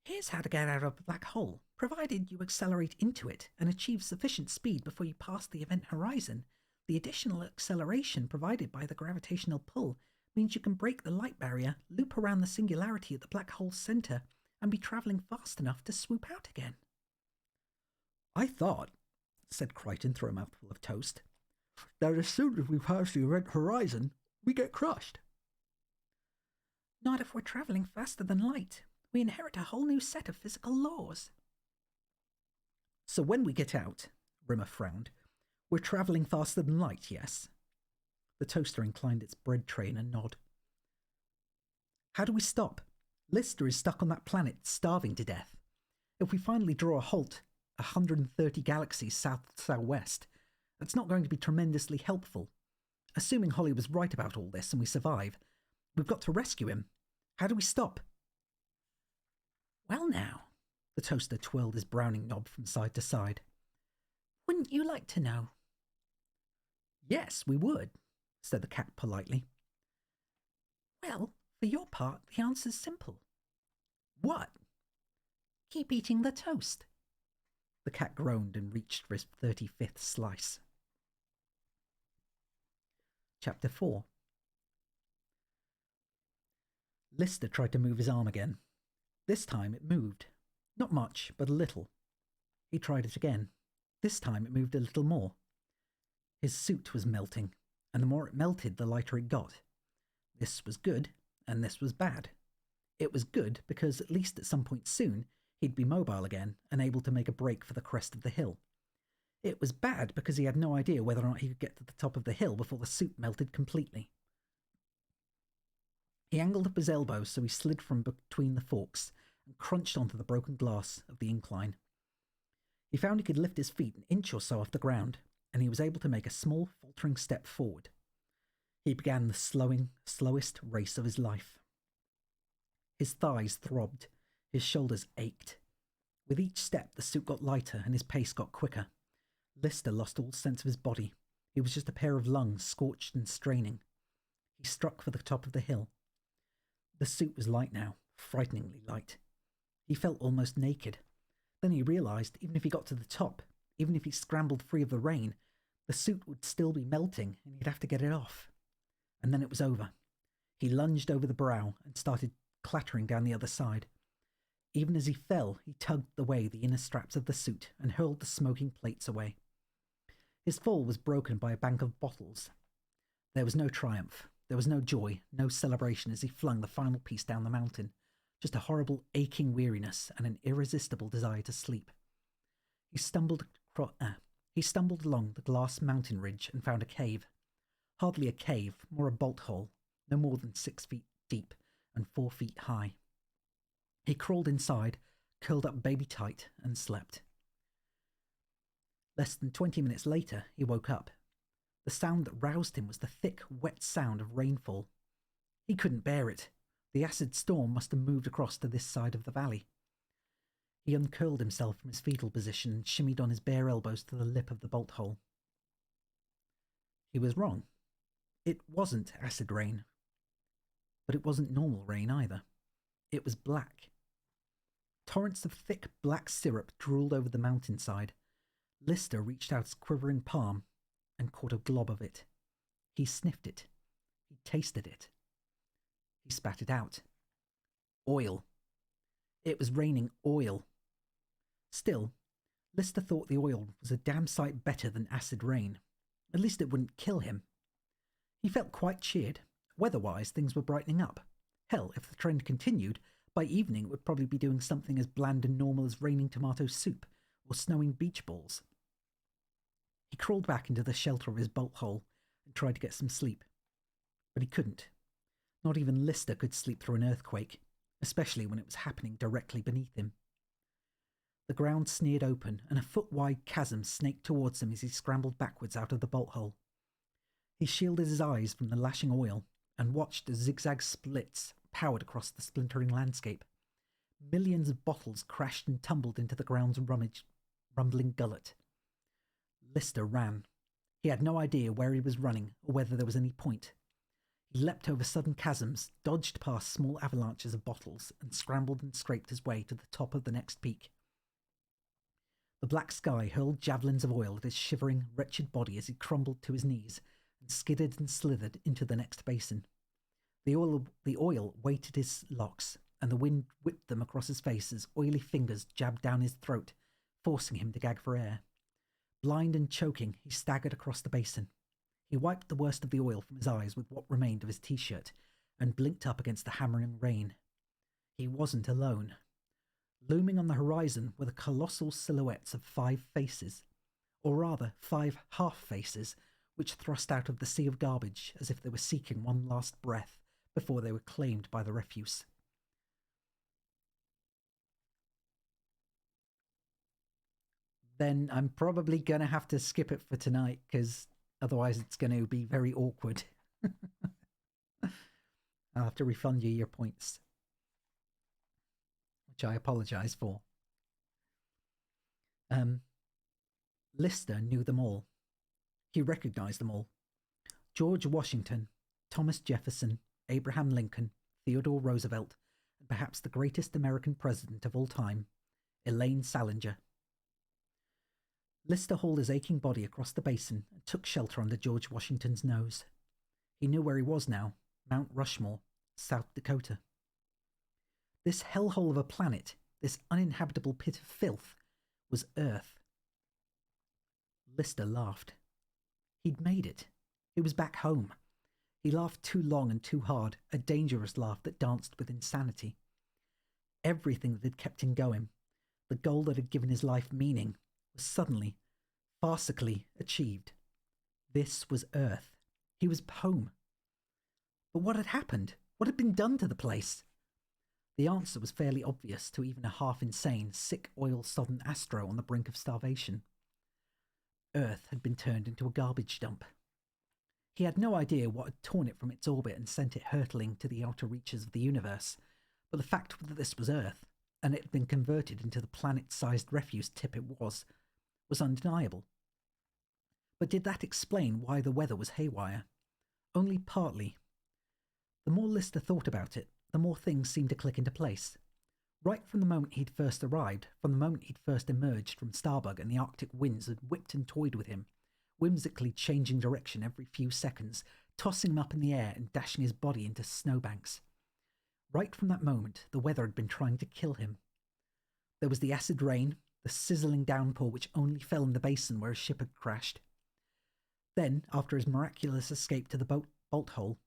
Here's how to get out of a black hole. Provided you accelerate into it and achieve sufficient speed before you pass the event horizon, the additional acceleration provided by the gravitational pull means you can break the light barrier, loop around the singularity at the black hole's centre, and be travelling fast enough to swoop out again. I thought, said Crichton through a mouthful of toast, that as soon as we pass the event horizon, we get crushed. Not if we're travelling faster than light. We inherit a whole new set of physical laws. So when we get out, Rimmer frowned, we're travelling faster than light, yes? The toaster inclined its bread tray in a nod. How do we stop? Lister is stuck on that planet, starving to death. If we finally draw a halt 130 galaxies south-southwest, that's not going to be tremendously helpful. Assuming Holly was right about all this and we survive, we've got to rescue him. How do we stop? Well now, the toaster twirled his browning knob from side to side. Wouldn't you like to know? Yes, we would, said the cat politely. Well, for your part, the answer's simple. What? Keep eating the toast. The cat groaned and reached for his 35th slice. Chapter 4. Lister tried to move his arm again. This time it moved. Not much, but a little. He tried it again. This time it moved a little more. His suit was melting, and the more it melted, the lighter it got. This was good, and this was bad. It was good because at least at some point soon, he'd be mobile again and able to make a break for the crest of the hill. It was bad because he had no idea whether or not he could get to the top of the hill before the suit melted completely. He angled up his elbows so he slid from between the forks and crunched onto the broken glass of the incline. He found he could lift his feet an inch or so off the ground, and he was able to make a small, faltering step forward. He began the slowest race of his life. His thighs throbbed, his shoulders ached. With each step, the suit got lighter and his pace got quicker. Lister lost all sense of his body. He was just a pair of lungs, scorched and straining. He struck for the top of the hill. The suit was light now, frighteningly light. He felt almost naked. Then he realised even if he got to the top, even if he scrambled free of the rain, the suit would still be melting and he'd have to get it off. And then it was over. He lunged over the brow and started clattering down the other side. Even as he fell, he tugged away the inner straps of the suit and hurled the smoking plates away. His fall was broken by a bank of bottles. There was no triumph. There was no joy, no celebration as he flung the final piece down the mountain, just a horrible aching weariness and an irresistible desire to sleep. He stumbled along the glass mountain ridge and found a cave. Hardly a cave, more a bolt hole, no more than 6 feet deep and 4 feet high. He crawled inside, curled up baby tight, and slept. Less than 20 minutes later, he woke up. The sound that roused him was the thick, wet sound of rainfall. He couldn't bear it. The acid storm must have moved across to this side of the valley. He uncurled himself from his fetal position and shimmied on his bare elbows to the lip of the bolt hole. He was wrong. It wasn't acid rain. But it wasn't normal rain either. It was black. Torrents of thick black syrup drooled over the mountainside. Lister reached out his quivering palm and caught a glob of it. He sniffed it. He tasted it. He spat it out. Oil. It was raining oil. Still, Lister thought the oil was a damn sight better than acid rain. At least it wouldn't kill him. He felt quite cheered. Weather-wise, things were brightening up. Hell, if the trend continued, by evening it would probably be doing something as bland and normal as raining tomato soup or snowing beach balls. He crawled back into the shelter of his bolt hole and tried to get some sleep. But he couldn't. Not even Lister could sleep through an earthquake, especially when it was happening directly beneath him. The ground sneered open, and a foot-wide chasm snaked towards him as he scrambled backwards out of the bolt hole. He shielded his eyes from the lashing oil and watched as zigzag splits powered across the splintering landscape. Millions of bottles crashed and tumbled into the ground's rumbling gullet. Lister ran. He had no idea where he was running or whether there was any point. He leapt over sudden chasms, dodged past small avalanches of bottles, and scrambled and scraped his way to the top of the next peak. The black sky hurled javelins of oil at his shivering, wretched body as he crumbled to his knees and skidded and slithered into the next basin. The oil weighted his locks, and the wind whipped them across his face as oily fingers jabbed down his throat, forcing him to gag for air. Blind and choking, he staggered across the basin. He wiped the worst of the oil from his eyes with what remained of his t-shirt and blinked up against the hammering rain. He wasn't alone. Looming on the horizon were the colossal silhouettes of 5 faces, or rather 5 half-faces, which thrust out of the sea of garbage as if they were seeking one last breath before they were claimed by the refuse. Then I'm probably going to have to skip it for tonight, because otherwise it's going to be very awkward. I'll have to refund you your points, which I apologise for. Lister knew them all. He recognised them all. George Washington, Thomas Jefferson, Abraham Lincoln, Theodore Roosevelt, and perhaps the greatest American president of all time, Elaine Salinger. Lister hauled his aching body across the basin and took shelter under George Washington's nose. He knew where he was now, Mount Rushmore, South Dakota. This hellhole of a planet, this uninhabitable pit of filth, was Earth. Lister laughed. He'd made it. He was back home. He laughed too long and too hard, a dangerous laugh that danced with insanity. Everything that had kept him going, the goal that had given his life meaning, was suddenly, farcically achieved. This was Earth. He was home. But what had happened? What had been done to the place? The answer was fairly obvious to even a half-insane, sick oil-sodden astro on the brink of starvation. Earth had been turned into a garbage dump. He had no idea what had torn it from its orbit and sent it hurtling to the outer reaches of the universe, but the fact that this was Earth, and it had been converted into the planet-sized refuse tip it was undeniable. But did that explain why the weather was haywire? Only partly. The more Lister thought about it, the more things seemed to click into place. Right from the moment he'd first arrived, from the moment he'd first emerged from Starbug and the Arctic winds had whipped and toyed with him, whimsically changing direction every few seconds, tossing him up in the air and dashing his body into snowbanks. Right from that moment, the weather had been trying to kill him. There was the acid rain, the sizzling downpour which only fell in the basin where his ship had crashed. Then, after his miraculous escape to the bolt hole,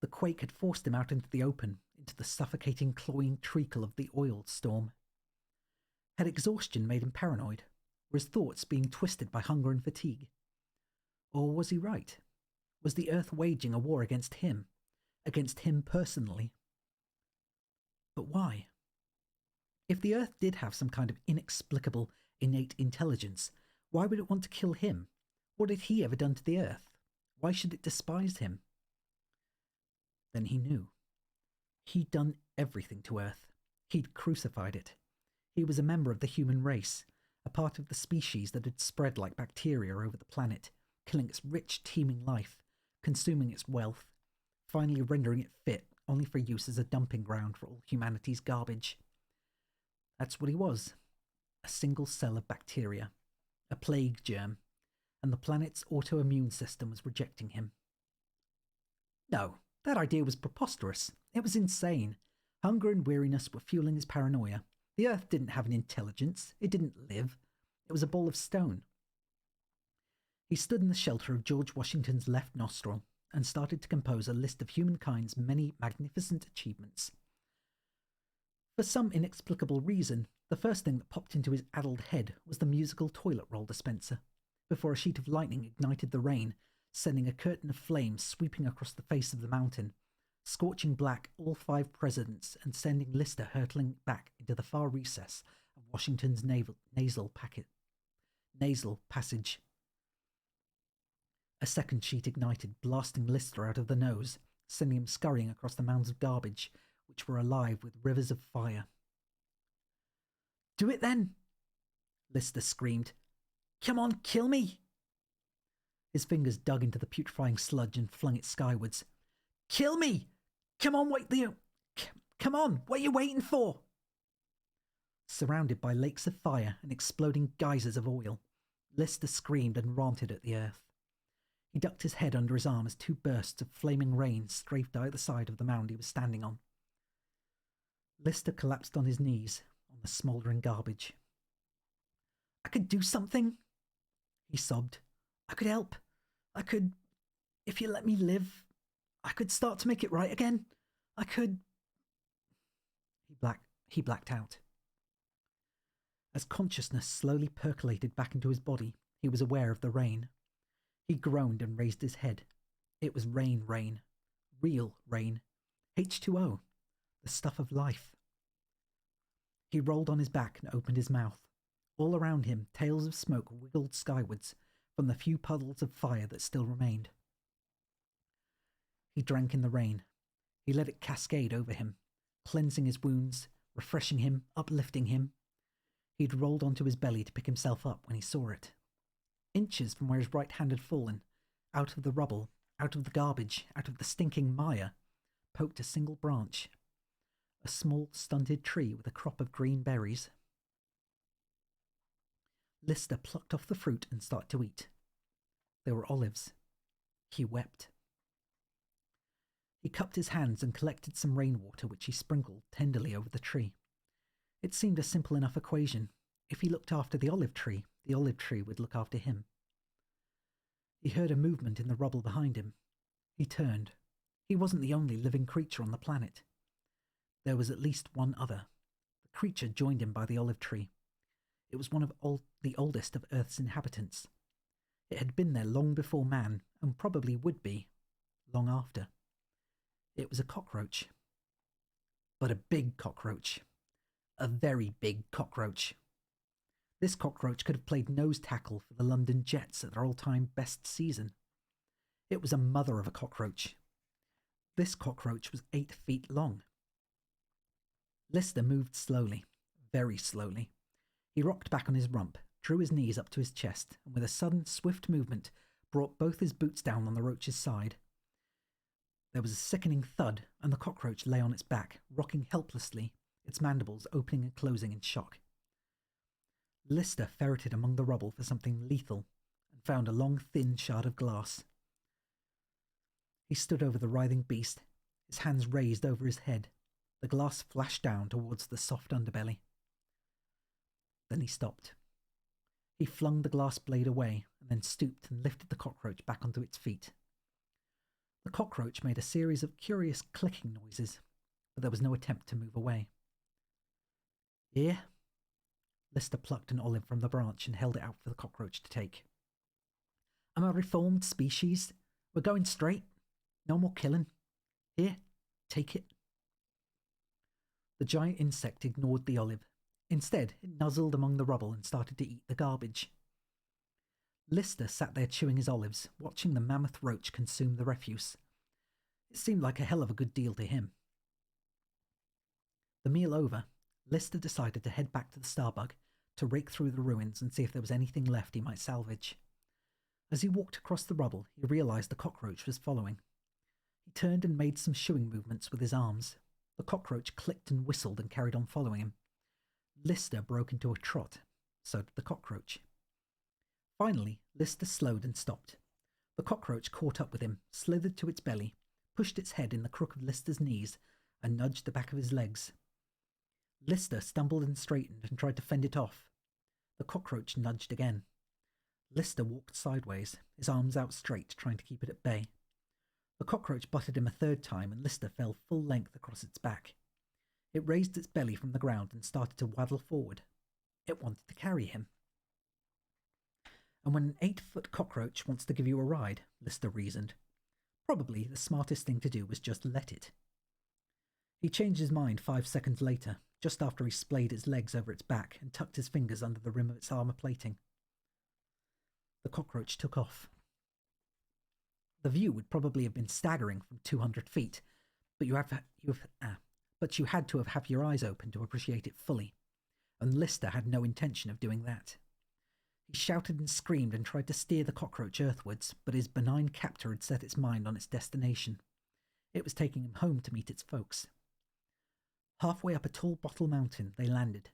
the quake had forced him out into the open, into the suffocating, cloying treacle of the oil storm. Had exhaustion made him paranoid? Were his thoughts being twisted by hunger and fatigue? Or was he right? Was the Earth waging a war against him personally? But why? If the Earth did have some kind of inexplicable, innate intelligence, why would it want to kill him? What had he ever done to the Earth? Why should it despise him? Then he knew. He'd done everything to Earth. He'd crucified it. He was a member of the human race, a part of the species that had spread like bacteria over the planet, killing its rich, teeming life, consuming its wealth, finally rendering it fit only for use as a dumping ground for all humanity's garbage. That's what he was. A single cell of bacteria. A plague germ. And the planet's autoimmune system was rejecting him. No, that idea was preposterous. It was insane. Hunger and weariness were fueling his paranoia. The Earth didn't have an intelligence. It didn't live. It was a ball of stone. He stood in the shelter of George Washington's left nostril and started to compose a list of humankind's many magnificent achievements. For some inexplicable reason, the first thing that popped into his addled head was the musical toilet roll dispenser, before a sheet of lightning ignited the rain, sending a curtain of flame sweeping across the face of the mountain, scorching black all 5 presidents and sending Lister hurtling back into the far recess of Washington's nasal passage. A second sheet ignited, blasting Lister out of the nose, sending him scurrying across the mounds of garbage, which were alive with rivers of fire. "Do it then!" Lister screamed. "Come on, kill me!" His fingers dug into the putrefying sludge and flung it skywards. "Kill me! Come on, come on, what are you waiting for?" Surrounded by lakes of fire and exploding geysers of oil, Lister screamed and ranted at the earth. He ducked his head under his arm as 2 bursts of flaming rain strafed either side of the mound he was standing on. Lister collapsed on his knees on the smouldering garbage. "I could do something," he sobbed. "I could help. I could, if you let me live, I could start to make it right again. I could..." He blacked out. As consciousness slowly percolated back into his body, he was aware of the rain. He groaned and raised his head. It was rain. Real rain. H2O. The stuff of life. He rolled on his back and opened his mouth. All around him, tails of smoke wiggled skywards from the few puddles of fire that still remained. He drank in the rain. He let it cascade over him, cleansing his wounds, refreshing him, uplifting him. He'd rolled onto his belly to pick himself up when he saw it. Inches from where his right hand had fallen, out of the rubble, out of the garbage, out of the stinking mire, poked a single branch. A small, stunted tree with a crop of green berries. Lister plucked off the fruit and started to eat. They were olives. He wept. He cupped his hands and collected some rainwater which he sprinkled tenderly over the tree. It seemed a simple enough equation. If he looked after the olive tree would look after him. He heard a movement in the rubble behind him. He turned. He wasn't the only living creature on the planet. There was at least one other. The creature joined him by the olive tree. It was one of the oldest of Earth's inhabitants. It had been there long before man, and probably would be, long after. It was a cockroach. But a big cockroach. A very big cockroach. This cockroach could have played nose tackle for the London Jets at their all-time best season. It was a mother of a cockroach. This cockroach was 8 feet long. Lister moved slowly, very slowly. He rocked back on his rump, drew his knees up to his chest, and with a sudden, swift movement, brought both his boots down on the roach's side. There was a sickening thud, and the cockroach lay on its back, rocking helplessly, its mandibles opening and closing in shock. Lister ferreted among the rubble for something lethal, and found a long, thin shard of glass. He stood over the writhing beast, his hands raised over his head. The glass flashed down towards the soft underbelly. Then he stopped. He flung the glass blade away, and then stooped and lifted the cockroach back onto its feet. The cockroach made a series of curious clicking noises, but there was no attempt to move away. "Here?" Lister plucked an olive from the branch and held it out for the cockroach to take. "I'm a reformed species. We're going straight. No more killing. Here, take it." The giant insect ignored the olive. Instead, it nuzzled among the rubble and started to eat the garbage. Lister sat there chewing his olives, watching the mammoth roach consume the refuse. It seemed like a hell of a good deal to him. The meal over, Lister decided to head back to the Starbug to rake through the ruins and see if there was anything left he might salvage. As he walked across the rubble, he realized the cockroach was following. He turned and made some shooing movements with his arms. The cockroach clicked and whistled and carried on following him. Lister broke into a trot. So did the cockroach. Finally, Lister slowed and stopped. The cockroach caught up with him, slithered to its belly, pushed its head in the crook of Lister's knees, and nudged the back of his legs. Lister stumbled and straightened and tried to fend it off. The cockroach nudged again. Lister walked sideways, his arms out straight, trying to keep it at bay. The cockroach butted him a third time, and Lister fell full length across its back. It raised its belly from the ground and started to waddle forward. It wanted to carry him. And when an 8-foot cockroach wants to give you a ride, Lister reasoned, probably the smartest thing to do was just let it. He changed his mind 5 seconds later, just after he splayed its legs over its back and tucked his fingers under the rim of its armour plating. The cockroach took off. The view would probably have been staggering from 200 feet, but you had to have your eyes open to appreciate it fully, and Lister had no intention of doing that. He shouted and screamed and tried to steer the cockroach earthwards, but his benign captor had set its mind on its destination. It was taking him home to meet its folks. Halfway up a tall bottle mountain, they landed.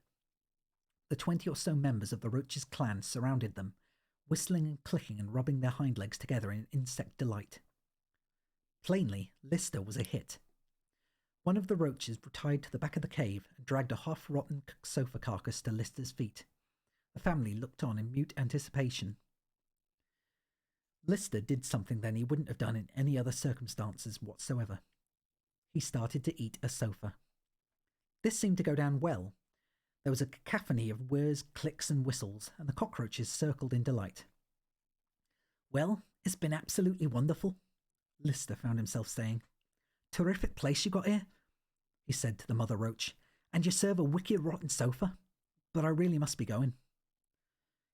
The 20 or so members of the roach's clan surrounded them, whistling and clicking and rubbing their hind legs together in insect delight. Plainly, Lister was a hit. One of the roaches retired to the back of the cave and dragged a half-rotten sofa carcass to Lister's feet. The family looked on in mute anticipation. Lister did something then he wouldn't have done in any other circumstances whatsoever. He started to eat a sofa. This seemed to go down well. There was a cacophony of whirs, clicks and whistles, and the cockroaches circled in delight. "Well, it's been absolutely wonderful," Lister found himself saying. "Terrific place you got here," he said to the mother roach, "and you serve a wicked rotten sofa, but I really must be going."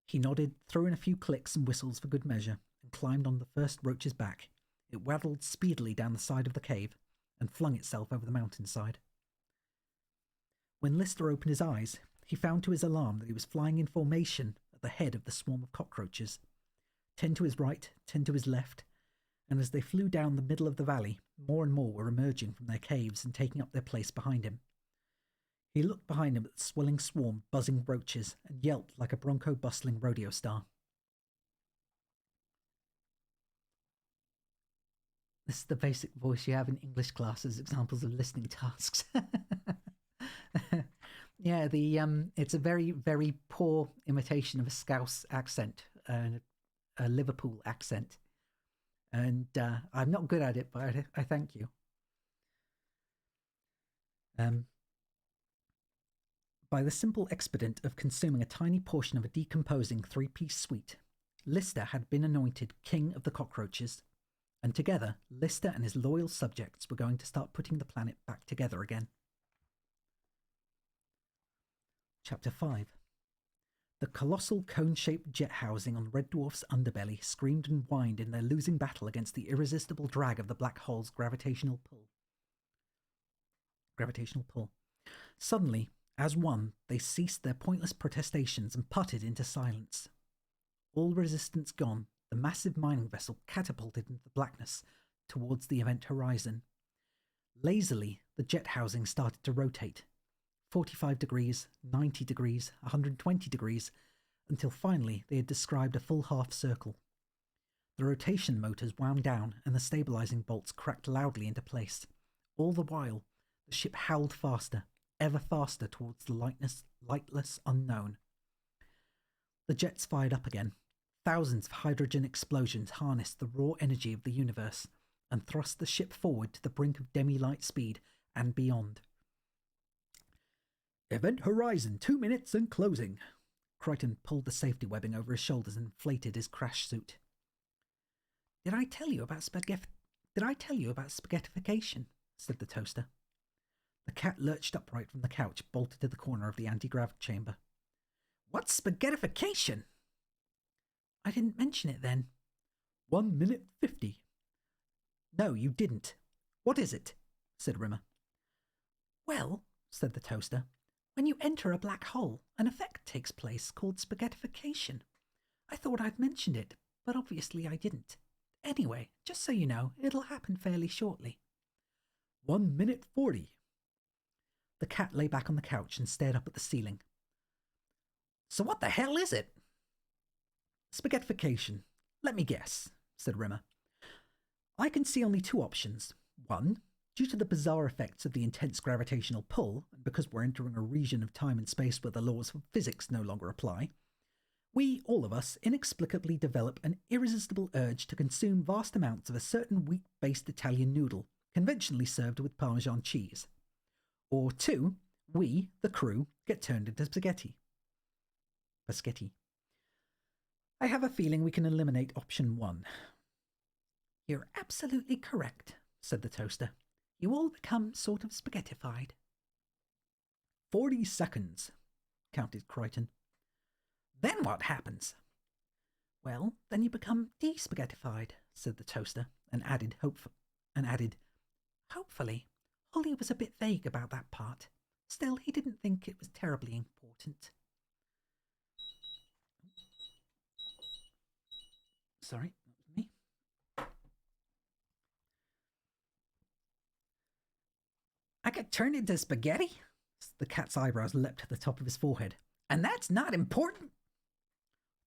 He nodded, threw in a few clicks and whistles for good measure, and climbed on the first roach's back. It waddled speedily down the side of the cave and flung itself over the mountainside. When Lister opened his eyes, he found to his alarm that he was flying in formation at the head of the swarm of cockroaches, 10 to his right, 10 to his left, and as they flew down the middle of the valley, more and more were emerging from their caves and taking up their place behind him. He looked behind him at the swelling swarm of buzzing roaches and yelped like a bronco-bustling rodeo star. This is the basic voice you have in English class as examples of listening tasks. Yeah, it's a very, very poor imitation of a Scouse accent, a Liverpool accent. And I'm not good at it, but I thank you. By the simple expedient of consuming a tiny portion of a decomposing 3-piece sweet, Lister had been anointed king of the cockroaches, and together Lister and his loyal subjects were going to start putting the planet back together again. Chapter 5. The colossal cone-shaped jet housing on Red Dwarf's underbelly screamed and whined in their losing battle against the irresistible drag of the black hole's gravitational pull. Suddenly, as one, they ceased their pointless protestations and putted into silence. All resistance gone, the massive mining vessel catapulted into the blackness towards the event horizon. Lazily, the jet housing started to rotate. 45 degrees, 90 degrees, 120 degrees, until finally they had described a full half circle. The rotation motors wound down and the stabilizing bolts cracked loudly into place. All the while, the ship howled faster, ever faster towards the lightless unknown. The jets fired up again. Thousands of hydrogen explosions harnessed the raw energy of the universe and thrust the ship forward to the brink of demi-light speed and beyond. "Event horizon, 2 minutes and closing." Crichton pulled the safety webbing over his shoulders and inflated his crash suit. Did I tell you about spaghettification?" said the toaster. The cat lurched upright from the couch, bolted to the corner of the anti-grav chamber. "What's spaghettification?" "I didn't mention it then." 1 minute 50. "No, you didn't. What is it?" said Rimmer. "Well," said the toaster, "when you enter a black hole, an effect takes place called spaghettification. I thought I'd mentioned it, but obviously I didn't. Anyway, just so you know, it'll happen fairly shortly." 1 minute 40. The cat lay back on the couch and stared up at the ceiling. So what the hell is it? Spaghettification. Let me guess, said Rimmer. I can see only two options. One, due to the bizarre effects of the intense gravitational pull, and because we're entering a region of time and space where the laws of physics no longer apply, we, all of us, inexplicably develop an irresistible urge to consume vast amounts of a certain wheat-based Italian noodle, conventionally served with Parmesan cheese. Or two, we, the crew, get turned into spaghetti. Paschetti. I have a feeling we can eliminate option one. You're absolutely correct, said the toaster. You all become sort of spaghettified. 40 seconds, counted Crichton. Then what happens? Well, then you become de-spaghettified, said the toaster, and added, hopefully. Holly was a bit vague about that part. Still, he didn't think it was terribly important. Sorry, that was me. I get turned into spaghetti? The cat's eyebrows leapt to the top of his forehead. And that's not important?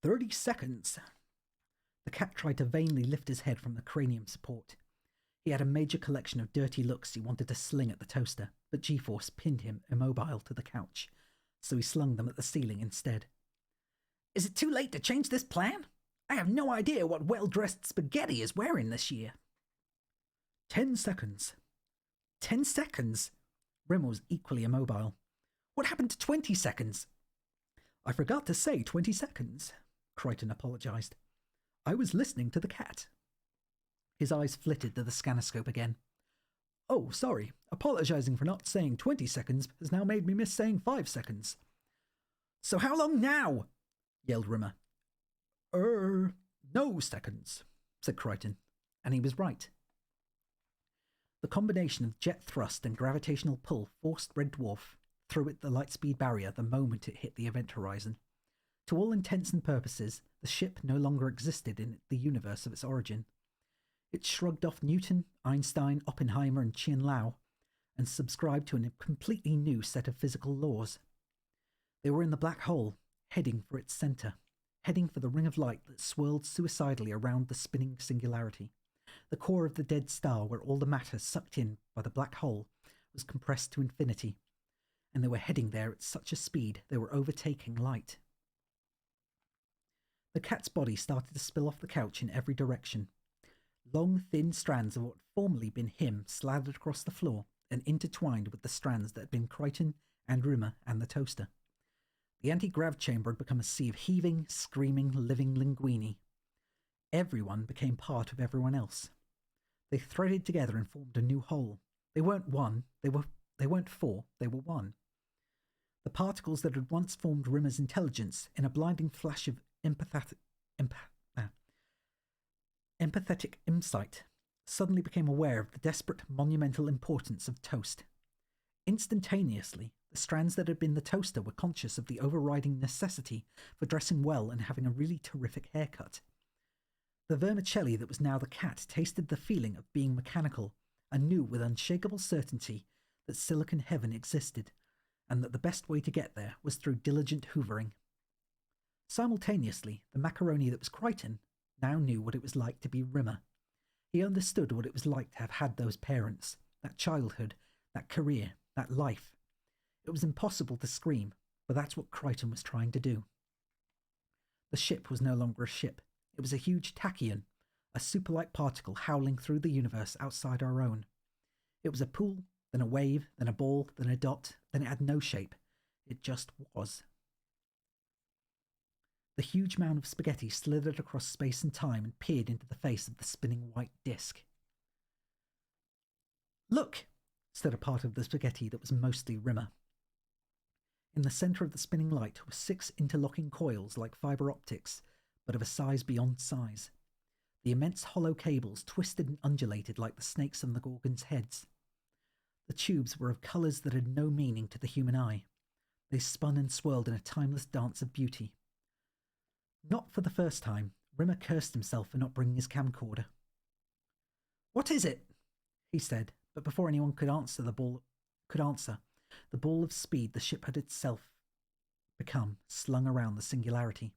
30 seconds. The cat tried to vainly lift his head from the cranium support. He had a major collection of dirty looks he wanted to sling at the toaster, but G-Force pinned him immobile to the couch, so he slung them at the ceiling instead. Is it too late to change this plan? I have no idea what well-dressed spaghetti is wearing this year. 10 seconds. 10 seconds? Rimmer was equally immobile. What happened to 20 seconds? I forgot to say 20 seconds, Crichton apologised. I was listening to the cat. His eyes flitted to the scanoscope again. Oh, sorry. Apologising for not saying 20 seconds has now made me miss saying 5 seconds. So how long now? Yelled Rimmer. No seconds, said Crichton, and he was right. The combination of jet thrust and gravitational pull forced Red Dwarf through the lightspeed barrier the moment it hit the event horizon. To all intents and purposes, the ship no longer existed in the universe of its origin. It shrugged off Newton, Einstein, Oppenheimer, and Qian Lao, and subscribed to a completely new set of physical laws. They were in the black hole, heading for its centre, heading for the ring of light that swirled suicidally around the spinning singularity, the core of the dead star where all the matter sucked in by the black hole was compressed to infinity, and they were heading there at such a speed they were overtaking light. The cat's body started to spill off the couch in every direction. Long, thin strands of what had formerly been him slathered across the floor and intertwined with the strands that had been Crichton and Rimmer and the toaster. The anti-grav chamber had become a sea of heaving, screaming, living linguini. Everyone became part of everyone else. They threaded together and formed a new whole. They weren't one, they weren't four, they were one. The particles that had once formed Rimmer's intelligence in a blinding flash of empathetic insight suddenly became aware of the desperate, monumental importance of toast. Instantaneously, the strands that had been the toaster were conscious of the overriding necessity for dressing well and having a really terrific haircut. The vermicelli that was now the cat tasted the feeling of being mechanical and knew with unshakable certainty that silicon heaven existed, and that the best way to get there was through diligent hoovering. Simultaneously, the macaroni that was Crichton now knew what it was like to be Rimmer. He understood what it was like to have had those parents, that childhood, that career, that life. It was impossible to scream, but that's what Crichton was trying to do. The ship was no longer a ship. It was a huge tachyon, a super-like particle howling through the universe outside our own. It was a pool, then a wave, then a ball, then a dot, then it had no shape. It just was. The huge mound of spaghetti slithered across space and time and peered into the face of the spinning white disk. Look, said a part of the spaghetti that was mostly Rimmer. In the centre of the spinning light were 6 interlocking coils like fibre optics, but of a size beyond size. The immense hollow cables twisted and undulated like the snakes on the Gorgons' heads. The tubes were of colours that had no meaning to the human eye. They spun and swirled in a timeless dance of beauty. Not for the first time, Rimmer cursed himself for not bringing his camcorder. "What is it?" he said, but before anyone could answer, the ball of speed the ship had itself become slung around the singularity.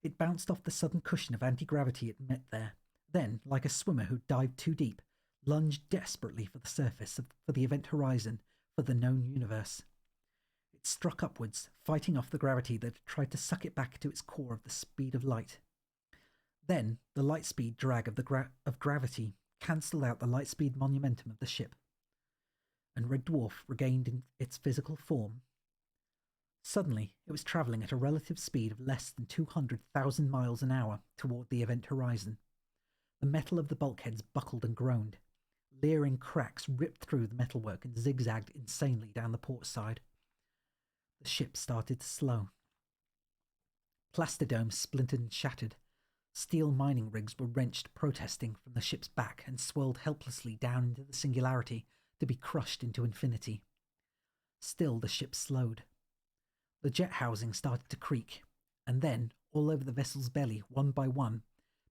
It bounced off the sudden cushion of anti-gravity it met there, then, like a swimmer who dived too deep, lunged desperately for the surface, for the event horizon, for the known universe. It struck upwards, fighting off the gravity that had tried to suck it back to its core of the speed of light. Then, the light-speed drag of gravity cancelled out the light-speed monumentum of the ship, and Red Dwarf regained its physical form. Suddenly, it was travelling at a relative speed of less than 200,000 miles an hour toward the event horizon. The metal of the bulkheads buckled and groaned. Leering cracks ripped through the metalwork and zigzagged insanely down the port side. The ship started to slow. Plastodomes splintered and shattered. Steel mining rigs were wrenched, protesting from the ship's back, and swirled helplessly down into the singularity to be crushed into infinity. Still, the ship slowed. The jet housing started to creak, and then, all over the vessel's belly, one by one,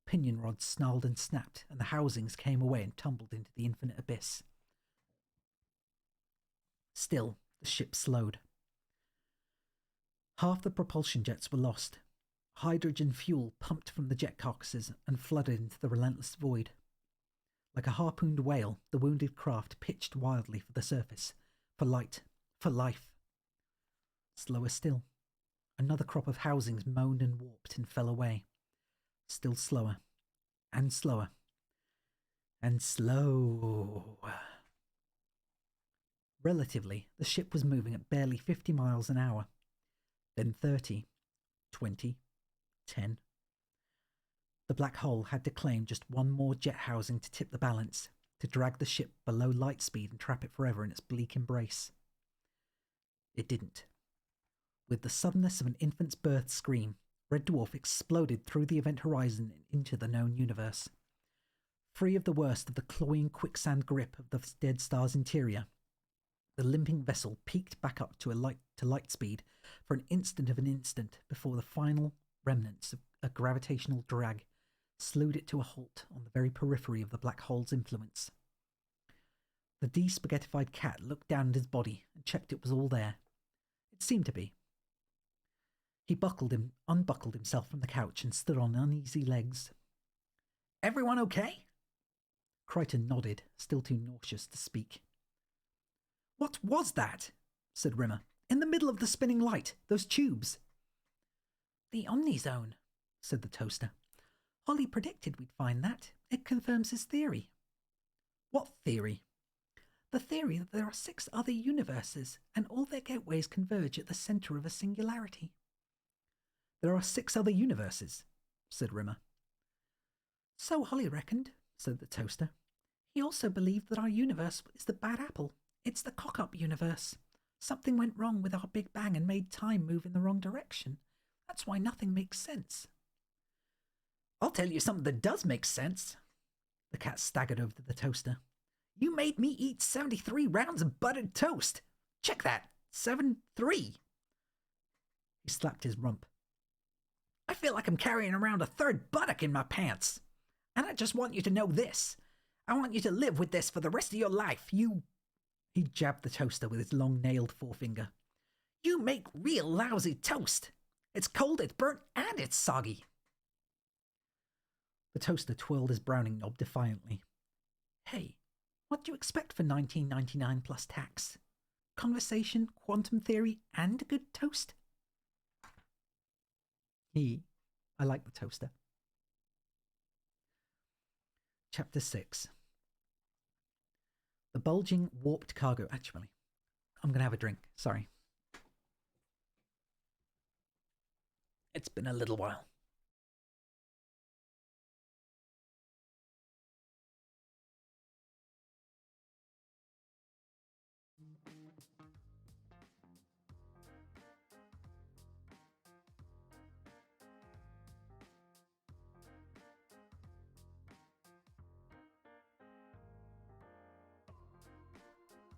pinion rods snarled and snapped, and the housings came away and tumbled into the infinite abyss. Still, the ship slowed. Half the propulsion jets were lost. Hydrogen fuel pumped from the jet carcasses and flooded into the relentless void. Like a harpooned whale, the wounded craft pitched wildly for the surface, for light, for life. Slower still. Another crop of housings moaned and warped and fell away. Still slower, and slower, and slow. Relatively, the ship was moving at barely 50 miles an hour. Then 30, 20, 10. The black hole had to claim just one more jet housing to tip the balance, to drag the ship below light speed and trap it forever in its bleak embrace. It didn't. With the suddenness of an infant's birth scream, Red Dwarf exploded through the event horizon and into the known universe. Free of the worst of the cloying quicksand grip of the dead star's interior, the limping vessel peaked back up to light speed for an instant before the final remnants of a gravitational drag slewed it to a halt on the very periphery of the black hole's influence. The de-spaghettified cat looked down at his body and checked it was all there. It seemed to be. He unbuckled himself from the couch and stood on uneasy legs. "Everyone okay?" Crichton nodded, still too nauseous to speak. "What was that?" said Rimmer. "In the middle of the spinning light, those tubes." "The Omnizone," said the toaster. "Holly predicted we'd find that. It confirms his theory." "What theory?" "The theory that there are 6 other universes, and all their gateways converge at the centre of a singularity." "There are 6 other universes," said Rimmer. "So Holly reckoned," said the toaster. "He also believed that our universe is the bad apple. It's the cock-up universe. Something went wrong with our Big Bang and made time move in the wrong direction. That's why nothing makes sense." "I'll tell you something that does make sense." The cat staggered over to the toaster. "You made me eat 73 rounds of buttered toast. Check that. 7-3. He slapped his rump. "I feel like I'm carrying around a 3rd buttock in my pants. And I just want you to know this. I want you to live with this for the rest of your life. He jabbed the toaster with his long-nailed forefinger. "You make real lousy toast. It's cold, it's burnt, and it's soggy." The toaster twirled his browning knob defiantly. "Hey, what do you expect for 19.99 plus tax? Conversation, quantum theory, and good toast?" I like the toaster. Chapter 6. The bulging, warped cargo... Actually, I'm going to have a drink. Sorry. It's been a little while.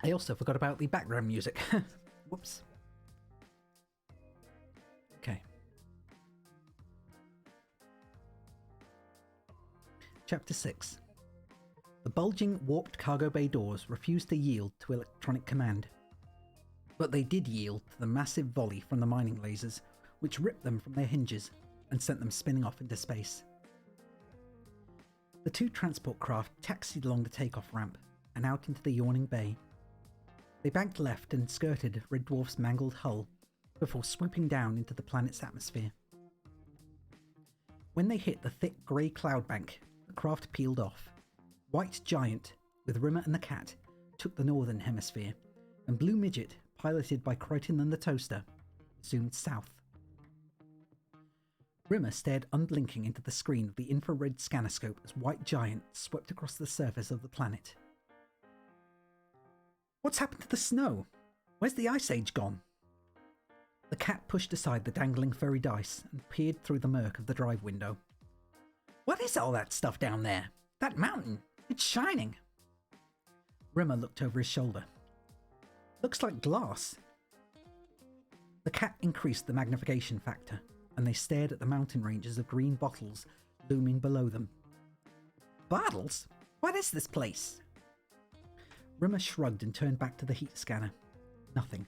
I also forgot about the background music. Whoops. Okay. Chapter 6. The bulging, warped cargo bay doors refused to yield to electronic command. But they did yield to the massive volley from the mining lasers, which ripped them from their hinges and sent them spinning off into space. The two transport craft taxied along the takeoff ramp and out into the yawning bay. They banked left and skirted Red Dwarf's mangled hull before swooping down into the planet's atmosphere. When they hit the thick grey cloud bank, the craft peeled off. White Giant, with Rimmer and the cat, took the northern hemisphere, and Blue Midget, piloted by Crichton and the Toaster, zoomed south. Rimmer stared unblinking into the screen of the infrared scannerscope as White Giant swept across the surface of the planet. What's happened to the snow? Where's the Ice Age gone? The cat pushed aside the dangling furry dice and peered through the murk of the drive window. What is all that stuff down there? That mountain? It's shining. Rimmer looked over his shoulder. Looks like glass. The cat increased the magnification factor, and they stared at the mountain ranges of green bottles looming below them. Bottles? What is this place? Rimmer shrugged and turned back to the heat scanner. Nothing.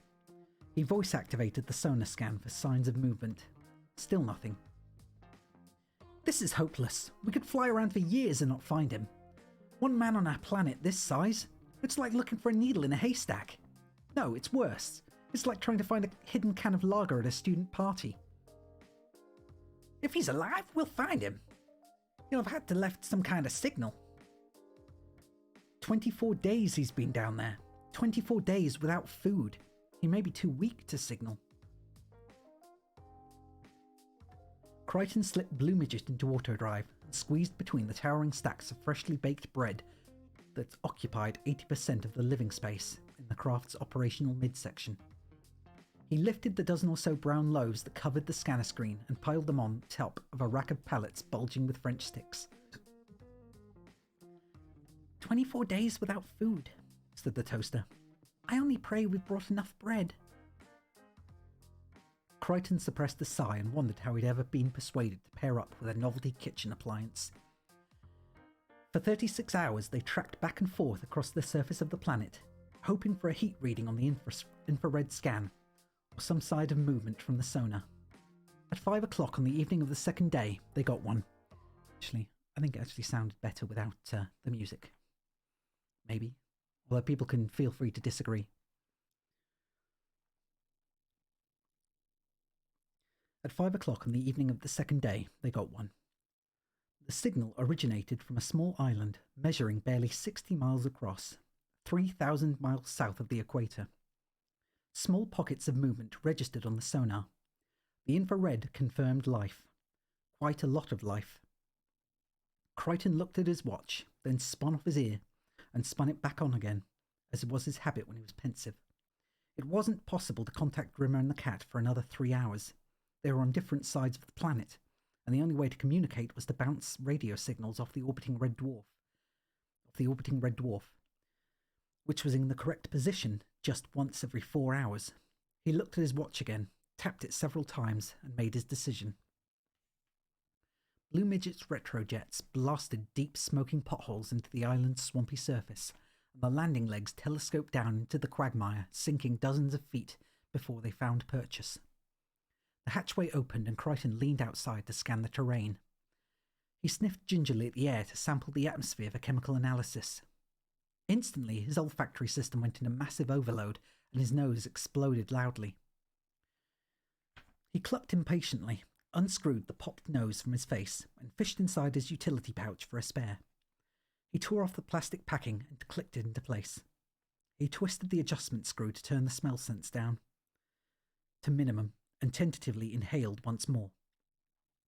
He voice-activated the sonar scan for signs of movement. Still nothing. This is hopeless. We could fly around for years and not find him. One man on our planet this size? It's like looking for a needle in a haystack. No, it's worse. It's like trying to find a hidden can of lager at a student party. If he's alive, we'll find him. He'll have had to left some kind of signal. 24 days he's been down there. 24 days without food. He may be too weak to signal. Crichton slipped Blue Midget into autodrive and squeezed between the towering stacks of freshly baked bread that occupied 80% of the living space in the craft's operational midsection. He lifted the dozen or so brown loaves that covered the scanner screen and piled them on top of a rack of pallets bulging with French sticks. 24 days without food, said the Toaster. I only pray we've brought enough bread. Crichton suppressed a sigh and wondered how he'd ever been persuaded to pair up with a novelty kitchen appliance. For 36 hours they tracked back and forth across the surface of the planet, hoping for a heat reading on the infrared scan, or some sign of movement from the sonar. At 5 o'clock on the evening of the second day, they got one. Actually, I think it actually sounded better without the music. Maybe. Although people can feel free to disagree. At 5 o'clock on the evening of the second day, they got one. The signal originated from a small island measuring barely 60 miles across, 3,000 miles south of the equator. Small pockets of movement registered on the sonar. The infrared confirmed life. Quite a lot of life. Crichton looked at his watch, then spun off his ear, and spun it back on again, as it was his habit when he was pensive. It wasn't possible to contact Rimmer and the cat for another 3 hours. They were on different sides of the planet, and the only way to communicate was to bounce radio signals off the orbiting Red Dwarf, which was in the correct position just once every 4 hours. He looked at his watch again, tapped it several times, and made his decision. Blue Midget's retrojets blasted deep smoking potholes into the island's swampy surface, and the landing legs telescoped down into the quagmire, sinking dozens of feet before they found purchase. The hatchway opened and Crichton leaned outside to scan the terrain. He sniffed gingerly at the air to sample the atmosphere for chemical analysis. Instantly, his olfactory system went into massive overload and his nose exploded loudly. He clucked impatiently, unscrewed the popped nose from his face, and fished inside his utility pouch for a spare. He tore off the plastic packing and clicked it into place. He twisted the adjustment screw to turn the smell sense down to minimum and tentatively inhaled once more.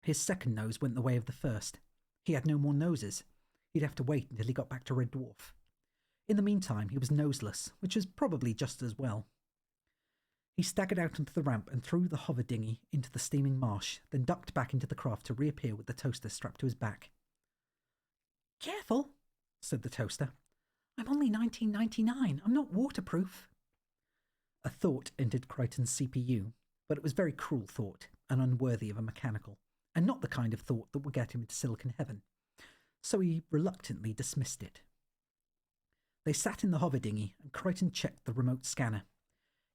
His second nose went the way of the first. He had no more noses. He'd have to wait until he got back to Red Dwarf. In the meantime, he was noseless, which was probably just as well. He staggered out onto the ramp and threw the hover dinghy into the steaming marsh, then ducked back into the craft to reappear with the Toaster strapped to his back. Careful, said the Toaster. I'm only 1999. I'm not waterproof. A thought entered Crichton's CPU, but it was a very cruel thought and unworthy of a mechanical, and not the kind of thought that would get him into Silicon Heaven. So he reluctantly dismissed it. They sat in the hover dinghy and Crichton checked the remote scanner.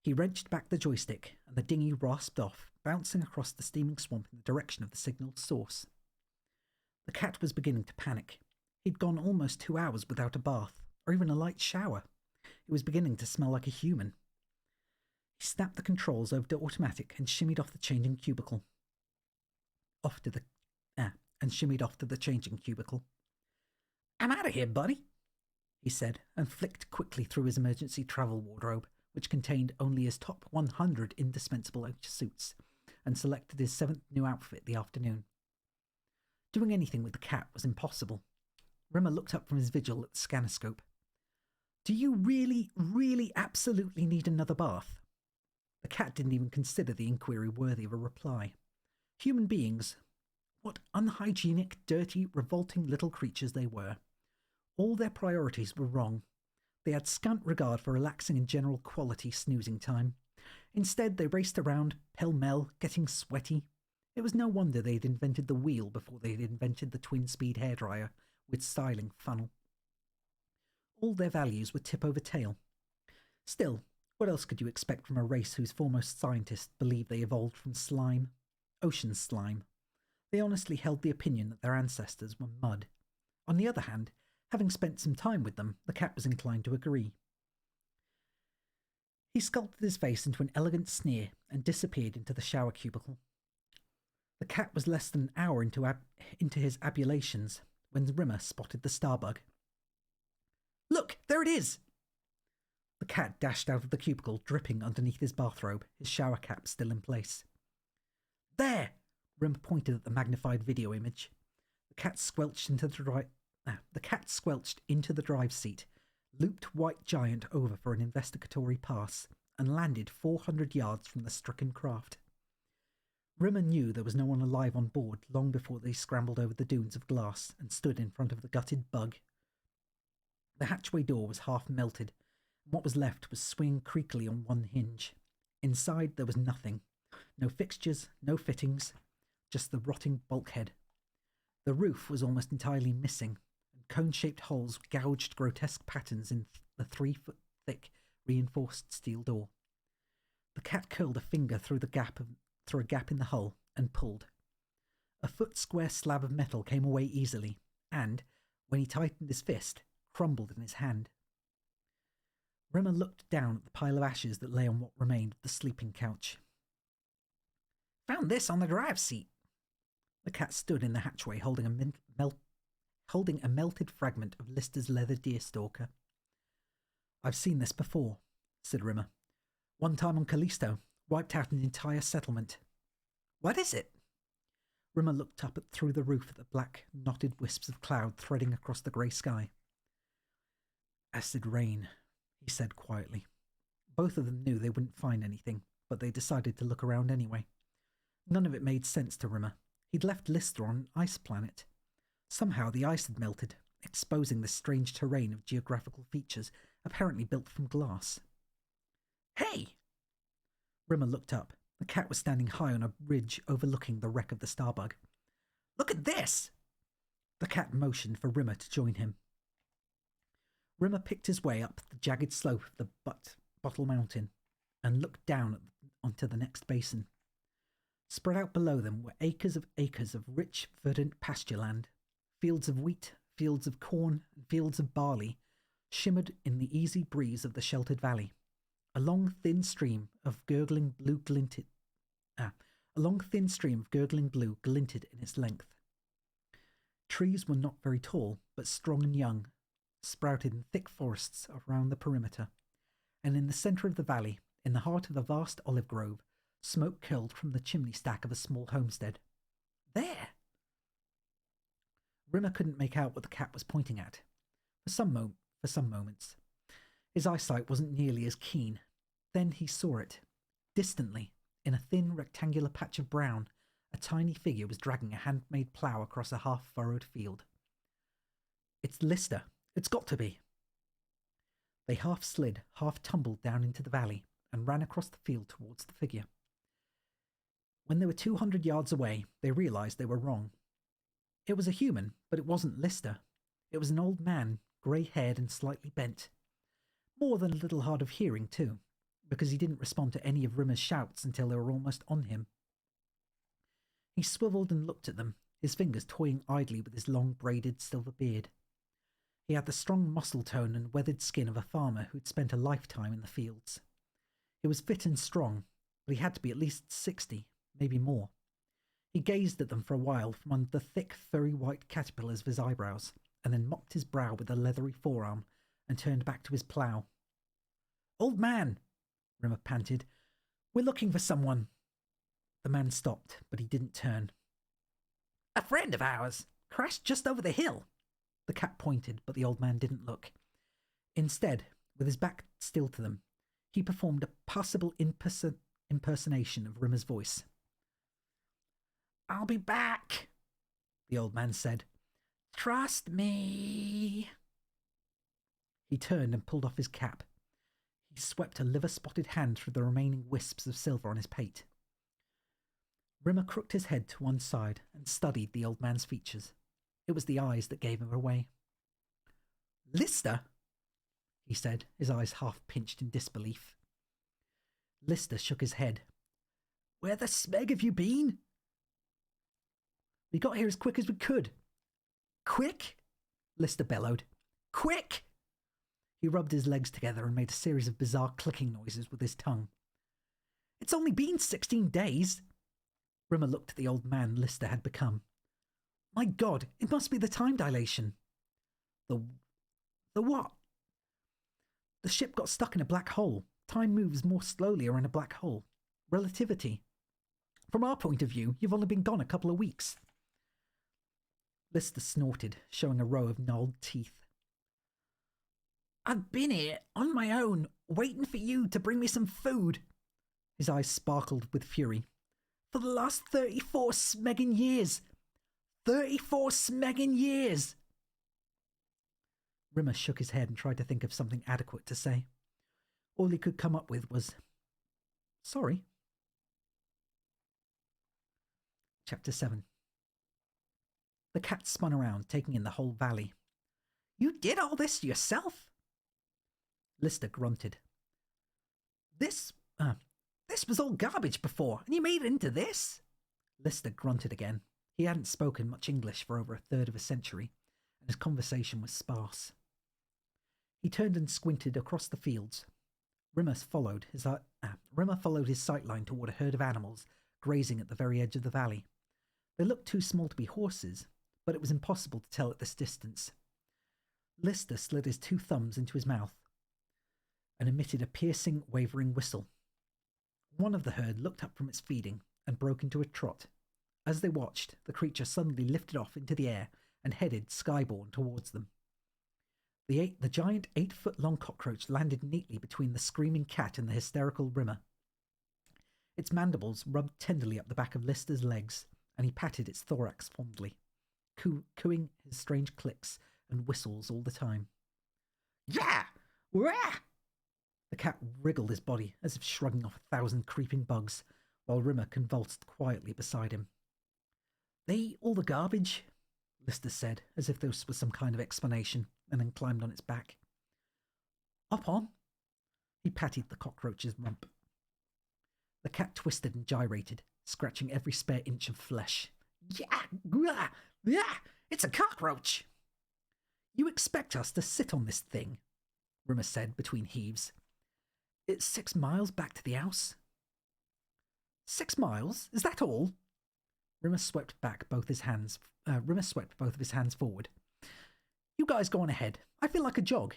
He wrenched back the joystick, and the dinghy rasped off, bouncing across the steaming swamp in the direction of the signal's source. The cat was beginning to panic. He'd gone almost 2 hours without a bath, or even a light shower. He was beginning to smell like a human. He snapped the controls over to automatic and shimmied off the changing cubicle. Shimmied off to the changing cubicle. "I'm out of here, buddy," he said, and flicked quickly through his emergency travel wardrobe, which contained only his top 100 indispensable suits, and selected his 7th new outfit the afternoon. Doing anything with the cat was impossible. Rimmer looked up from his vigil at the scanoscope. "Do you really, really absolutely need another bath?" The cat didn't even consider the inquiry worthy of a reply. Human beings, what unhygienic, dirty, revolting little creatures they were. All their priorities were wrong. They had scant regard for relaxing and general quality snoozing time. Instead, they raced around, pell-mell, getting sweaty. It was no wonder they'd invented the wheel before they'd invented the twin-speed hairdryer with styling funnel. All their values were tip over tail. Still, what else could you expect from a race whose foremost scientists believed they evolved from slime? Ocean slime. They honestly held the opinion that their ancestors were mud. On the other hand, having spent some time with them, the cat was inclined to agree. He sculpted his face into an elegant sneer and disappeared into the shower cubicle. The cat was less than an hour into his abulations when Rimmer spotted the starbug. "Look, there it is!" The cat dashed out of the cubicle, dripping underneath his bathrobe, his shower cap still in place. "There!" Rimmer pointed at the magnified video image. The cat squelched into the drive seat, looped White Giant over for an investigatory pass, and landed 400 yards from the stricken craft. Rimmer knew there was no one alive on board long before they scrambled over the dunes of glass and stood in front of the gutted bug. The hatchway door was half melted, and what was left was swinging creakily on one hinge. Inside there was nothing. No fixtures, no fittings, just the rotting bulkhead. The roof was almost entirely missing, and cone-shaped holes gouged grotesque patterns in the 3-foot-thick reinforced steel door. The cat curled a finger through a gap in the hull and pulled. A foot-square slab of metal came away easily, and, when he tightened his fist, crumbled in his hand. Rimmer looked down at the pile of ashes that lay on what remained of the sleeping couch. "Found this on the drive seat." The cat stood in the hatchway holding a melted fragment of Lister's leather deerstalker. "I've seen this before," said Rimmer. "One time on Callisto, wiped out an entire settlement." "What is it?" Rimmer looked up through the roof at the black, knotted wisps of cloud threading across the grey sky. "Acid rain," he said quietly. Both of them knew they wouldn't find anything, but they decided to look around anyway. None of it made sense to Rimmer. He'd left Lister on an ice planet. Somehow the ice had melted, exposing this strange terrain of geographical features apparently built from glass. "Hey!" Rimmer looked up. The cat was standing high on a ridge overlooking the wreck of the starbug. "Look at this!" The cat motioned for Rimmer to join him. Rimmer picked his way up the jagged slope of the Bottle Mountain and looked down onto the next basin. Spread out below them were acres of rich, verdant pasture land. Fields of wheat, fields of corn, and fields of barley shimmered in the easy breeze of the sheltered valley. A long, thin stream of gurgling blue glinted in its length. Trees were not very tall, but strong and young, sprouted in thick forests around the perimeter, and in the centre of the valley, in the heart of a vast olive grove, smoke curled from the chimney stack of a small homestead. "There!" Rimmer couldn't make out what the cat was pointing at. For some moments. His eyesight wasn't nearly as keen. Then he saw it. Distantly, in a thin rectangular patch of brown, a tiny figure was dragging a handmade plough across a half-furrowed field. "It's Lister. It's got to be." They half slid, half tumbled down into the valley and ran across the field towards the figure. When they were 200 yards away, they realized they were wrong. It was a human, but it wasn't Lister. It was an old man, grey-haired and slightly bent. More than a little hard of hearing, too. because he didn't respond to any of Rimmer's shouts until they were almost on him. He swiveled and looked at them, his fingers toying idly with his long braided silver beard. He had the strong muscle tone and weathered skin of a farmer who'd spent a lifetime in the fields. He was fit and strong, but he had to be at least 60, maybe more. He gazed at them for a while from under the thick, furry white caterpillars of his eyebrows, and then mopped his brow with a leathery forearm and turned back to his plough. "Old man," Rimmer panted, "we're looking for someone." The man stopped, but he didn't turn. "A friend of ours crashed just over the hill." The cat pointed, but the old man didn't look. Instead, with his back still to them, he performed a passable impersonation of Rimmer's voice. "I'll be back," the old man said. "Trust me." He turned and pulled off his cap. He swept a liver-spotted hand through the remaining wisps of silver on his pate. Rimmer crooked his head to one side and studied the old man's features. It was the eyes that gave him away. "Lister?" he said, his eyes half pinched in disbelief. Lister shook his head. "Where the smeg have you been?" "We got here as quick as we could." "Quick?" Lister bellowed. "Quick!" He rubbed his legs together and made a series of bizarre clicking noises with his tongue. "It's only been 16 days. Rimmer looked at the old man Lister had become. "My God, it must be the time dilation." The what?" "The ship got stuck in a black hole. Time moves more slowly around a black hole. Relativity. From our point of view, you've only been gone a couple of weeks." Lister snorted, showing a row of gnarled teeth. "I've been here, on my own, waiting for you to bring me some food." His eyes sparkled with fury. "For the last 34 smeggin' years. 34 smeggin' years!" Rimmer shook his head and tried to think of something adequate to say. All he could come up with was, "Sorry." Chapter 7. The cat spun around, taking in the whole valley. "You did all this yourself?" Lister grunted. This was all garbage before, and you made it into this?" Lister grunted again. He hadn't spoken much English for over a third of a century, and his conversation was sparse. He turned and squinted across the fields. Rimmer followed his sightline toward a herd of animals grazing at the very edge of the valley. They looked too small to be horses, but it was impossible to tell at this distance. Lister slid his 2 thumbs into his mouth and emitted a piercing, wavering whistle. One of the herd looked up from its feeding and broke into a trot. As they watched, the creature suddenly lifted off into the air and headed skyborne towards them. The giant 8-foot-long cockroach landed neatly between the screaming cat and the hysterical Rimmer. Its mandibles rubbed tenderly up the back of Lister's legs, and he patted its thorax fondly, cooing his strange clicks and whistles all the time. "Yeah! Wah!" The cat wriggled his body as if shrugging off 1,000 creeping bugs, while Rimmer convulsed quietly beside him. "They eat all the garbage," Lister said, as if this was some kind of explanation, and then climbed on its back. "Up on." He patted the cockroach's rump. The cat twisted and gyrated, scratching every spare inch of flesh. "Yeah! It's a cockroach!" "You expect us to sit on this thing?" Rimmer said between heaves. "It's 6 miles back to the house." 6 miles? Is that all?" Rimmer swept both of his hands forward. "You guys go on ahead. I feel like a jog."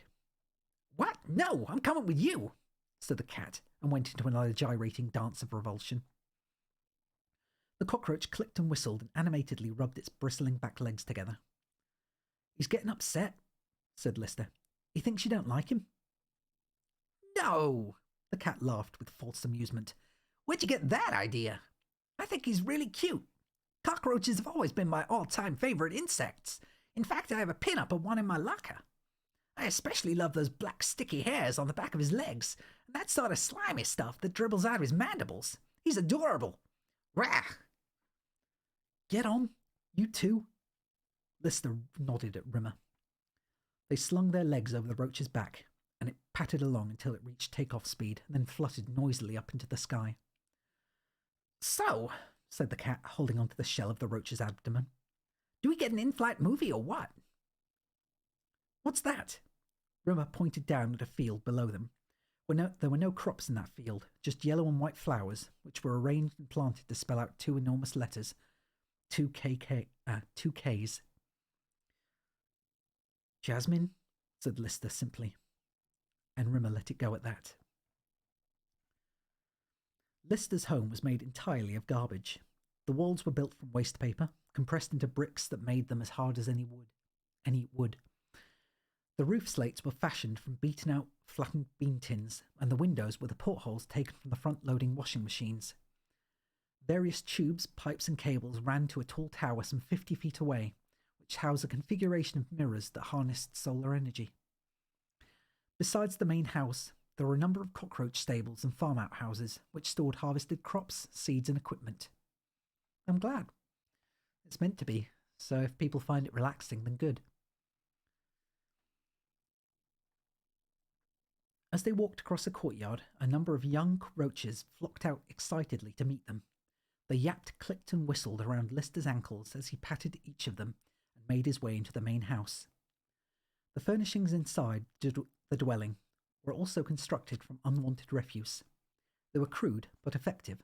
"What? No, I'm coming with you," said the cat, and went into another gyrating dance of revulsion. The cockroach clicked and whistled and animatedly rubbed its bristling back legs together. "He's getting upset," said Lister. "He thinks you don't like him." "No!" The cat laughed with false amusement. "Where'd you get that idea? I think he's really cute. Cockroaches have always been my all-time favorite insects. In fact, I have a pin-up of one in my locker. I especially love those black sticky hairs on the back of his legs, and that sort of slimy stuff that dribbles out of his mandibles. He's adorable. Rah!" "Get on, you two." Lister nodded at Rimmer. They slung their legs over the roach's back, and it pattered along until it reached takeoff speed, and then fluttered noisily up into the sky. "So," said the cat, holding onto the shell of the roach's abdomen, "do we get an in-flight movie or what?" "What's that?" Rimmer pointed down at a field below them. There were no crops in that field, just yellow and white flowers, which were arranged and planted to spell out two enormous letters, two Ks. "Jasmine," said Lister simply, and Rimmer let it go at that. Lister's home was made entirely of garbage. The walls were built from waste paper, compressed into bricks that made them as hard as any wood. The roof slates were fashioned from beaten-out, flattened bean tins, and the windows were the portholes taken from the front-loading washing machines. Various tubes, pipes, and cables ran to a tall tower some 50 feet away, which housed a configuration of mirrors that harnessed solar energy. Besides the main house, there were a number of cockroach stables and farm outhouses, which stored harvested crops, seeds, and equipment. I'm glad. It's meant to be, so if people find it relaxing, then good. As they walked across the courtyard, a number of young roaches flocked out excitedly to meet them. The yapped, clicked, and whistled around Lister's ankles as he patted each of them and made his way into the main house. The furnishings inside the dwelling were also constructed from unwanted refuse. They were crude but effective.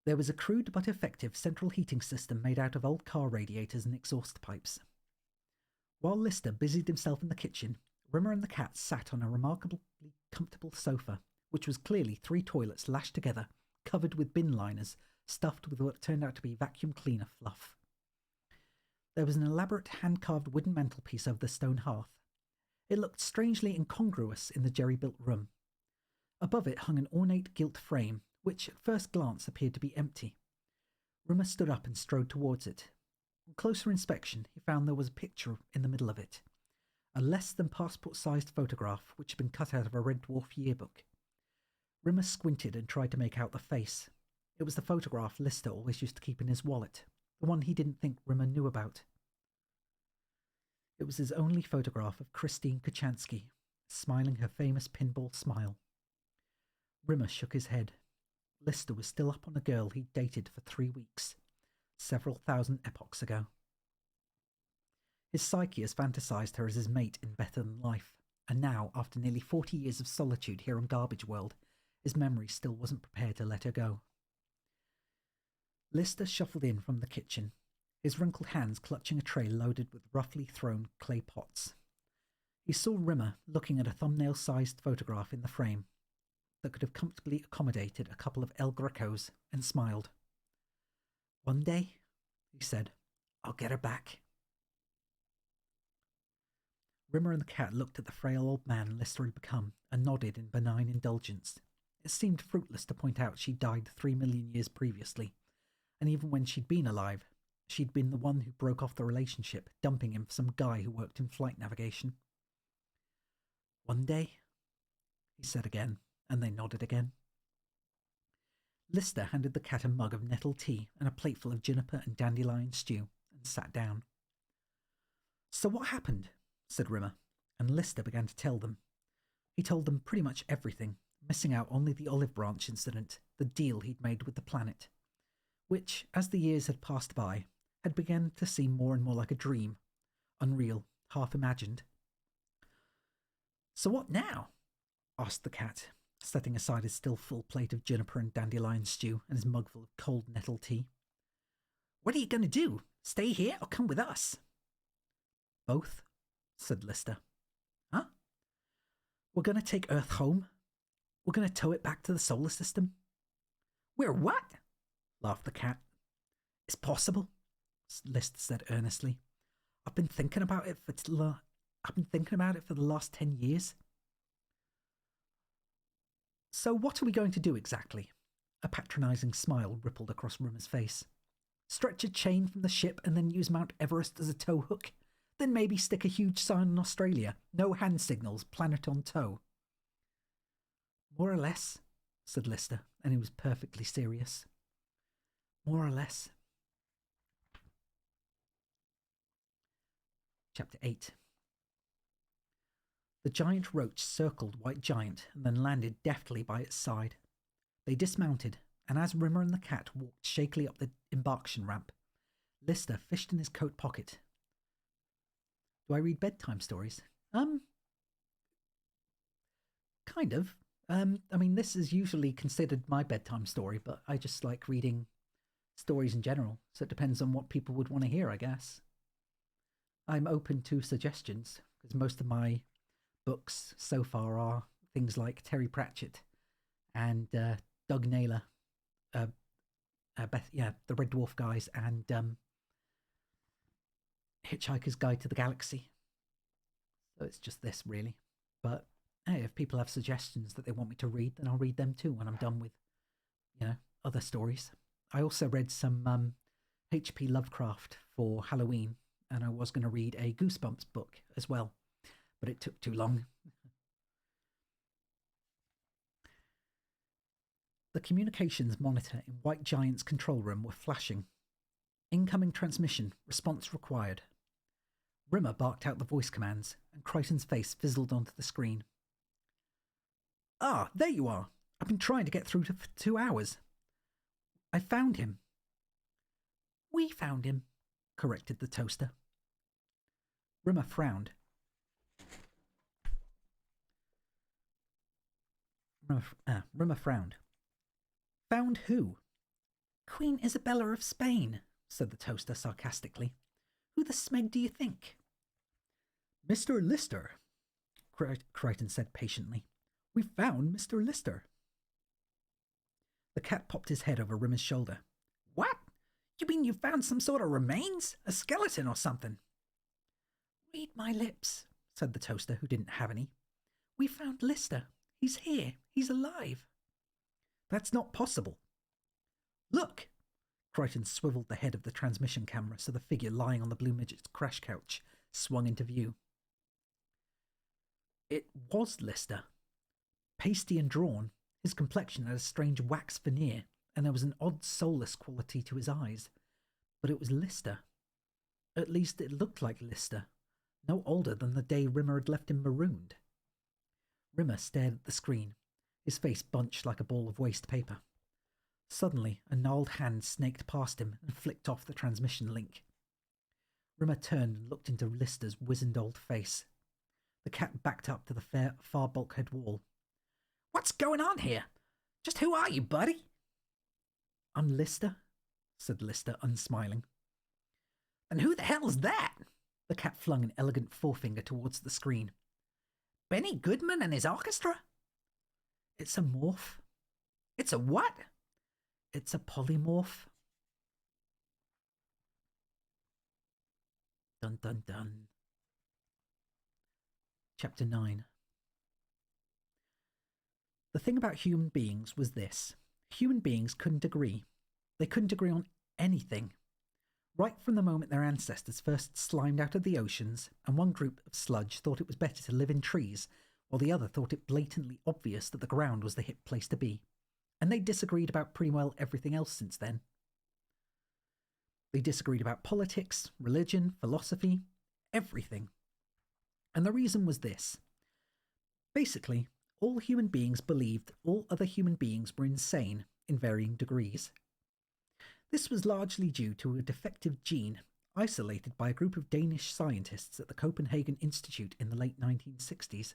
There was a crude but effective central heating system made out of old car radiators and exhaust pipes. While Lister busied himself in the kitchen, Rimmer and the cat sat on a remarkably comfortable sofa, which was clearly 3 toilets lashed together, covered with bin liners, stuffed with what turned out to be vacuum cleaner fluff. There was an elaborate hand-carved wooden mantelpiece over the stone hearth. It looked strangely incongruous in the jerry-built room. Above it hung an ornate gilt frame, which at first glance appeared to be empty. Rimmer stood up and strode towards it. On closer inspection, he found there was a picture in the middle of it, a less-than-passport-sized photograph which had been cut out of a Red Dwarf yearbook. Rimmer squinted and tried to make out the face. It was the photograph Lister always used to keep in his wallet, the one he didn't think Rimmer knew about. It was his only photograph of Christine Kochanski, smiling her famous pinball smile. Rimmer shook his head. Lister was still up on a girl he'd dated for 3 weeks, several thousand epochs ago. His psyche has fantasized her as his mate in Better Than Life, and now, after nearly 40 years of solitude here on Garbage World, his memory still wasn't prepared to let her go. Lister shuffled in from the kitchen, his wrinkled hands clutching a tray loaded with roughly thrown clay pots. He saw Rimmer looking at a thumbnail-sized photograph in the frame that could have comfortably accommodated a couple of El Grecos, and smiled. "One day," he said, "I'll get her back." Rimmer and the cat looked at the frail old man Lister had become and nodded in benign indulgence. It seemed fruitless to point out she'd died 3 million years previously, and even when she'd been alive, she'd been the one who broke off the relationship, dumping him for some guy who worked in flight navigation. "One day," he said again, and they nodded again. Lister handed the cat a mug of nettle tea and a plateful of juniper and dandelion stew, and sat down. "So what happened?" said Rimmer, and Lister began to tell them. He told them pretty much everything, missing out only the olive branch incident, the deal he'd made with the planet, which, as the years had passed by, had begun to seem more and more like a dream, unreal, half-imagined. "So what now?" asked the cat, setting aside his still full plate of juniper and dandelion stew and his mugful of cold nettle tea. "What are you going to do? Stay here or come with us?" "Both," said Lister. "Huh? We're going to take Earth home. We're going to tow it back to the solar system." "We're what?" laughed the cat. "It's possible," Lister said earnestly. I've been thinking about it for the last 10 years. "So what are we going to do exactly?" A patronising smile rippled across Rimmer's face. "Stretch a chain from the ship and then use Mount Everest as a tow hook? Then maybe stick a huge sign in Australia, no hand signals, planet on tow?" "More or less," said Lister, and he was perfectly serious. "More or less." Chapter 8. The giant roach circled White Giant and then landed deftly by its side. They dismounted, and as Rimmer and the cat walked shakily up the embarkation ramp, Lister fished in his coat pocket. Do I read bedtime stories? Kind of. I mean, this is usually considered my bedtime story, but I just like reading stories in general, so it depends on what people would want to hear, I guess. I'm open to suggestions, because most of my books so far are things like Terry Pratchett and Doug Naylor, the Red Dwarf guys, and Hitchhiker's Guide to the Galaxy. So it's just this, really. But hey, if people have suggestions that they want me to read, then I'll read them too when I'm done with, other stories. I also read some H.P. Lovecraft for Halloween, and I was going to read a Goosebumps book as well, but it took too long. The communications monitor in White Giant's control room were flashing. Incoming transmission, response required. Rimmer barked out the voice commands, and Crichton's face fizzled onto the screen. Ah, there you are. I've been trying to get through for 2 hours. I found him. We found him, corrected the toaster. Rimmer frowned. Rimmer frowned. Found who? Queen Isabella of Spain, said the toaster sarcastically. Who the smeg do you think? Mr. Lister, Crichton said patiently. We found Mr. Lister. The cat popped his head over Rimmer's shoulder. What? You mean you found some sort of remains? A skeleton or something? Read my lips, said the toaster, who didn't have any. We found Lister. He's here. He's alive. That's not possible. Look! Crichton swiveled the head of the transmission camera so the figure lying on the Blue Midget's crash couch swung into view. It was Lister. Pasty and drawn, his complexion had a strange wax veneer, and there was an odd soulless quality to his eyes. But it was Lister. At least it looked like Lister, no older than the day Rimmer had left him marooned. Rimmer stared at the screen, his face bunched like a ball of waste paper. Suddenly, a gnarled hand snaked past him and flicked off the transmission link. Rimmer turned and looked into Lister's wizened old face. The cat backed up to the far bulkhead wall. What's going on here? Just who are you, buddy? I'm Lister, said Lister, unsmiling. And who the hell's that? The cat flung an elegant forefinger towards the screen. Benny Goodman and his orchestra? It's a morph. It's a what? It's a polymorph. Dun dun dun. Chapter 9. The thing about human beings was this. Human beings couldn't agree. They couldn't agree on anything. Right from the moment their ancestors first slimed out of the oceans, and one group of sludge thought it was better to live in trees, while the other thought it blatantly obvious that the ground was the hip place to be. And they disagreed about pretty well everything else since then. They disagreed about politics, religion, philosophy, everything. And the reason was this. Basically, all human beings believed all other human beings were insane in varying degrees. This was largely due to a defective gene isolated by a group of Danish scientists at the Copenhagen Institute in the late 1960s.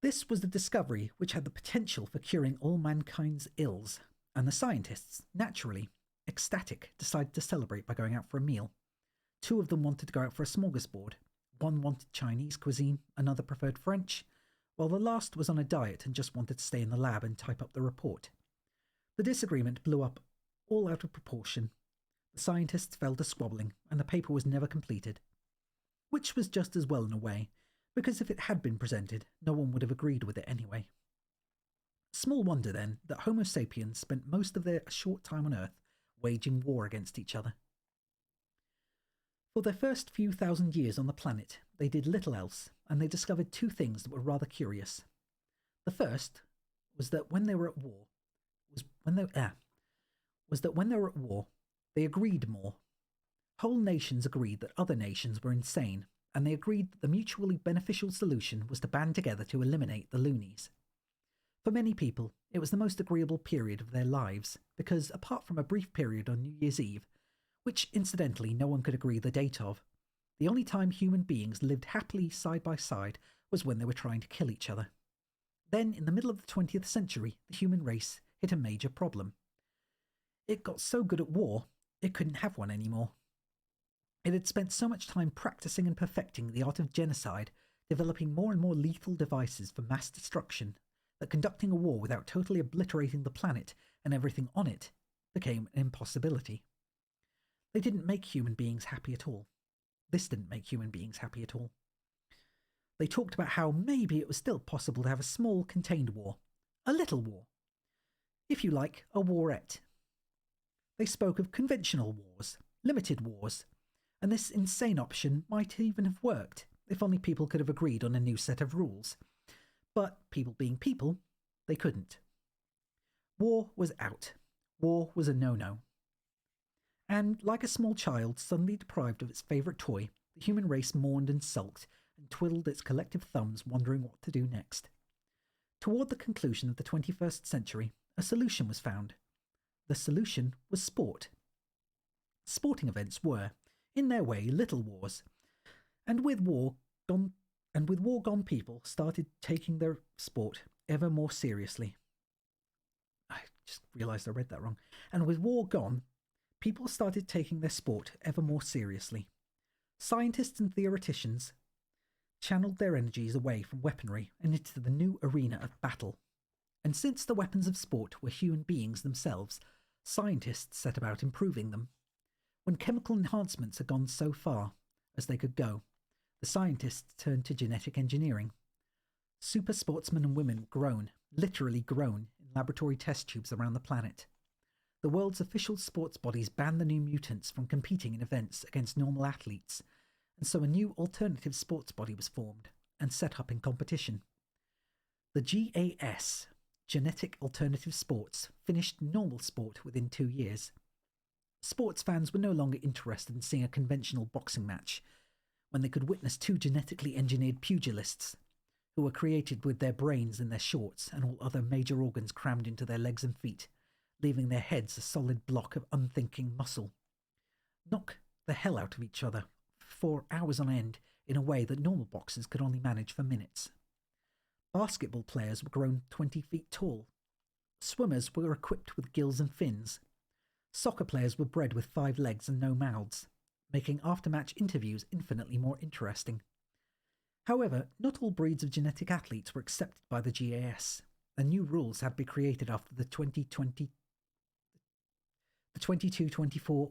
This was the discovery which had the potential for curing all mankind's ills, and the scientists, naturally, ecstatic, decided to celebrate by going out for a meal. 2 of them wanted to go out for a smorgasbord. One wanted Chinese cuisine, another preferred French, while the last was on a diet and just wanted to stay in the lab and type up the report. The disagreement blew up all out of proportion. The scientists fell to squabbling, and the paper was never completed. Which was just as well in a way, because if it had been presented, no one would have agreed with it anyway. Small wonder, then, that Homo sapiens spent most of their short time on Earth waging war against each other. For their first few thousand years on the planet, they did little else, and they discovered 2 things that were rather curious. The first was that when they were at war, they agreed more. Whole nations agreed that other nations were insane, and they agreed that the mutually beneficial solution was to band together to eliminate the loonies. For many people, it was the most agreeable period of their lives, because apart from a brief period on New Year's Eve, which incidentally no one could agree the date of, the only time human beings lived happily side by side was when they were trying to kill each other. Then, in the middle of the 20th century, the human race hit a major problem. It got so good at war, it couldn't have one anymore. It had spent so much time practicing and perfecting the art of genocide, developing more and more lethal devices for mass destruction, that conducting a war without totally obliterating the planet and everything on it became an impossibility. They didn't make human beings happy at all. This didn't make human beings happy at all. They talked about how maybe it was still possible to have a small, contained war. A little war. If you like, a warette. They spoke of conventional wars, limited wars, and this insane option might even have worked if only people could have agreed on a new set of rules. But people being people, they couldn't. War was out. War was a no-no. And like a small child suddenly deprived of its favourite toy, the human race mourned and sulked and twiddled its collective thumbs, wondering what to do next. Toward the conclusion of the 21st century, a solution was found. The solution was sport. Sporting events were, in their way, little wars, and with war gone, people started taking their sport ever more seriously. I just realised I read that wrong. And with war gone, people started taking their sport ever more seriously. Scientists and theoreticians channeled their energies away from weaponry and into the new arena of battle. And since the weapons of sport were human beings themselves, scientists set about improving them. When chemical enhancements had gone so far as they could go, the scientists turned to genetic engineering. Super sportsmen and women were grown, literally grown, in laboratory test tubes around the planet. The world's official sports bodies banned the new mutants from competing in events against normal athletes, and so a new alternative sports body was formed and set up in competition. The GAS, Genetic Alternative Sports, finished normal sport within 2 years. Sports fans were no longer interested in seeing a conventional boxing match when they could witness two genetically engineered pugilists who were created with their brains in their shorts and all other major organs crammed into their legs and feet, leaving their heads a solid block of unthinking muscle. Knock the hell out of each other for hours on end in a way that normal boxers could only manage for minutes. Basketball players were grown 20 feet tall. Swimmers were equipped with gills and fins. Soccer players were bred with 5 legs and no mouths, making after-match interviews infinitely more interesting. However, not all breeds of genetic athletes were accepted by the GAS, and new rules had to be created after the 22-24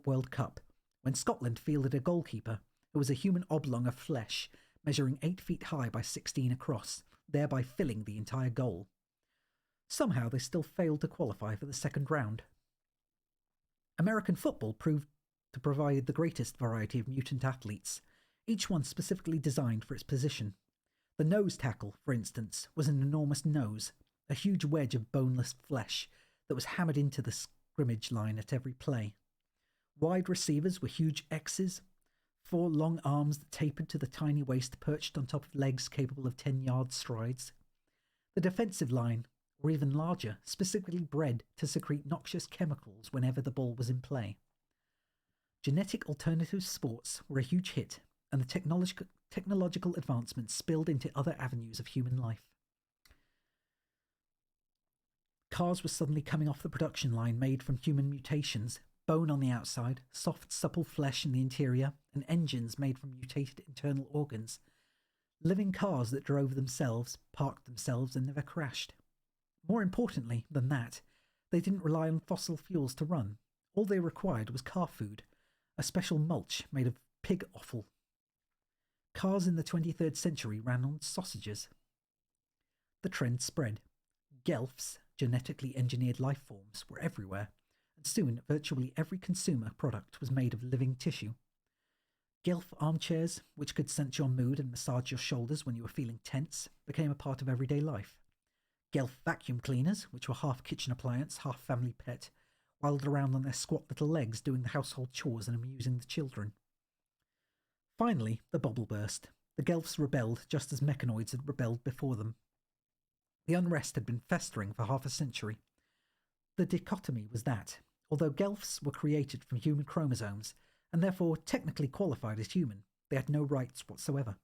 World Cup, when Scotland fielded a goalkeeper who was a human oblong of flesh, measuring 8 feet high by 16 across, thereby filling the entire goal. Somehow they still failed to qualify for the second round. American football proved to provide the greatest variety of mutant athletes, each one specifically designed for its position. The nose tackle, for instance, was an enormous nose, a huge wedge of boneless flesh that was hammered into the scrimmage line at every play. Wide receivers were huge X's, 4 long arms that tapered to the tiny waist perched on top of legs capable of 10-yard strides. The defensive line were even larger, specifically bred to secrete noxious chemicals whenever the ball was in play. Genetic alternative sports were a huge hit, and the technological advancements spilled into other avenues of human life. Cars were suddenly coming off the production line made from human mutations, bone on the outside, soft, supple flesh in the interior, and engines made from mutated internal organs. Living cars that drove themselves, parked themselves, and never crashed. More importantly than that, they didn't rely on fossil fuels to run. All they required was car food, a special mulch made of pig offal. Cars in the 23rd century ran on sausages. The trend spread. Gelfs, genetically engineered life forms, were everywhere, and soon virtually every consumer product was made of living tissue. Gelf armchairs, which could sense your mood and massage your shoulders when you were feeling tense, became a part of everyday life. Gelf vacuum cleaners, which were half kitchen appliance, half family pet, waddled around on their squat little legs doing the household chores and amusing the children. Finally, the bubble burst. The Gelfs rebelled just as mechanoids had rebelled before them. The unrest had been festering for half a century. The dichotomy was that, although Gelfs were created from human chromosomes, and therefore technically qualified as human, they had no rights whatsoever.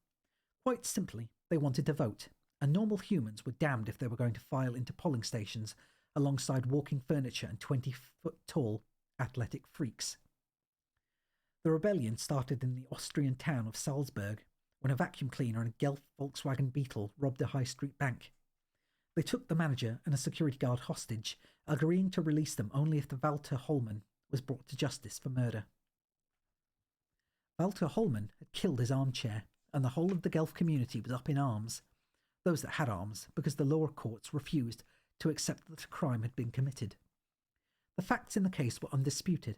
Quite simply, they wanted to vote, and normal humans were damned if they were going to file into polling stations alongside walking furniture and 20-foot-tall athletic freaks. The rebellion started in the Austrian town of Salzburg, when a vacuum cleaner and a Gelf Volkswagen Beetle robbed a high street bank. They took the manager and a security guard hostage, agreeing to release them only if the Walter Holman was brought to justice for murder. Walter Holman had killed his armchair, and the whole of the Gelf community was up in arms. Those that had arms, because the lower courts refused to accept that a crime had been committed. The facts in the case were undisputed.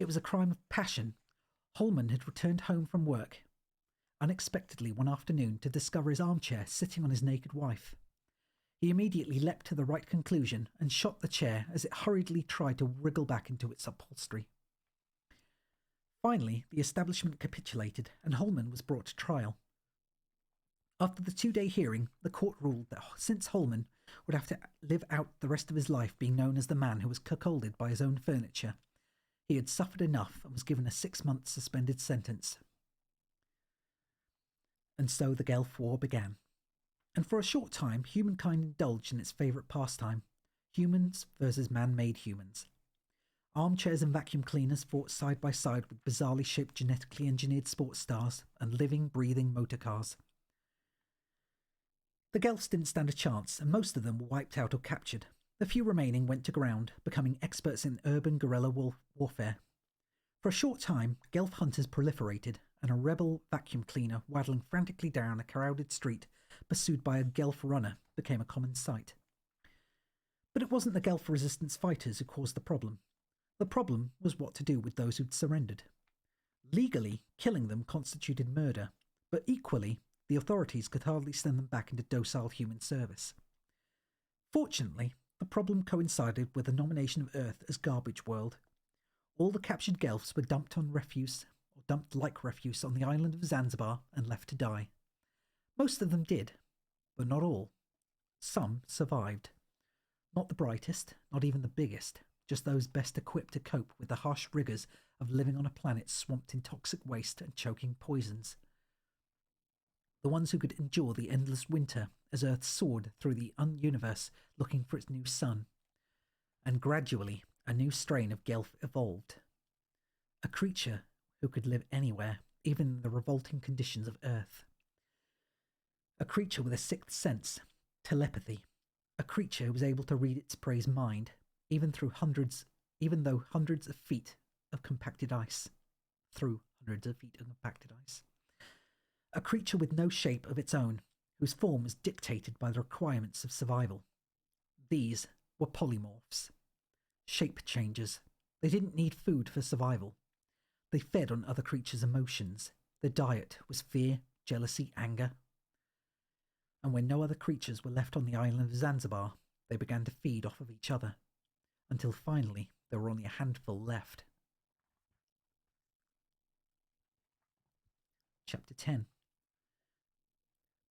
It was a crime of passion. Holman had returned home from work unexpectedly one afternoon to discover his armchair sitting on his naked wife. He immediately leapt to the right conclusion and shot the chair as it hurriedly tried to wriggle back into its upholstery. Finally, the establishment capitulated and Holman was brought to trial. After the 2-day hearing, the court ruled that since Holman would have to live out the rest of his life being known as the man who was cuckolded by his own furniture, he had suffered enough and was given a 6-month suspended sentence. And so the Gelf War began. And for a short time, humankind indulged in its favourite pastime, humans versus man-made humans. Armchairs and vacuum cleaners fought side by side with bizarrely shaped genetically engineered sports stars and living, breathing motor cars. The Gelfs didn't stand a chance, and most of them were wiped out or captured. The few remaining went to ground, becoming experts in urban guerrilla warfare. For a short time, Gelf hunters proliferated, and a rebel vacuum cleaner waddling frantically down a crowded street, pursued by a Gelf runner, became a common sight. But it wasn't the Gelf resistance fighters who caused the problem. The problem was what to do with those who'd surrendered. Legally, killing them constituted murder, but equally, the authorities could hardly send them back into docile human service. Fortunately, the problem coincided with the nomination of Earth as garbage world. All the captured Gelfs were dumped like refuse on the island of Zanzibar and left to die. Most of them did, but not all. Some survived. Not the brightest, not even the biggest, just those best equipped to cope with the harsh rigours of living on a planet swamped in toxic waste and choking poisons. The ones who could endure the endless winter as Earth soared through the universe looking for its new sun. And gradually, a new strain of Gelf evolved. A creature who could live anywhere, even in the revolting conditions of Earth. A creature with a sixth sense, telepathy. A creature who was able to read its prey's mind, even though hundreds of feet of compacted ice. A creature with no shape of its own, whose form was dictated by the requirements of survival. These were polymorphs. Shape changers. They didn't need food for survival. They fed on other creatures' emotions. Their diet was fear, jealousy, anger. And when no other creatures were left on the island of Zanzibar, they began to feed off of each other, until finally there were only a handful left. Chapter 10.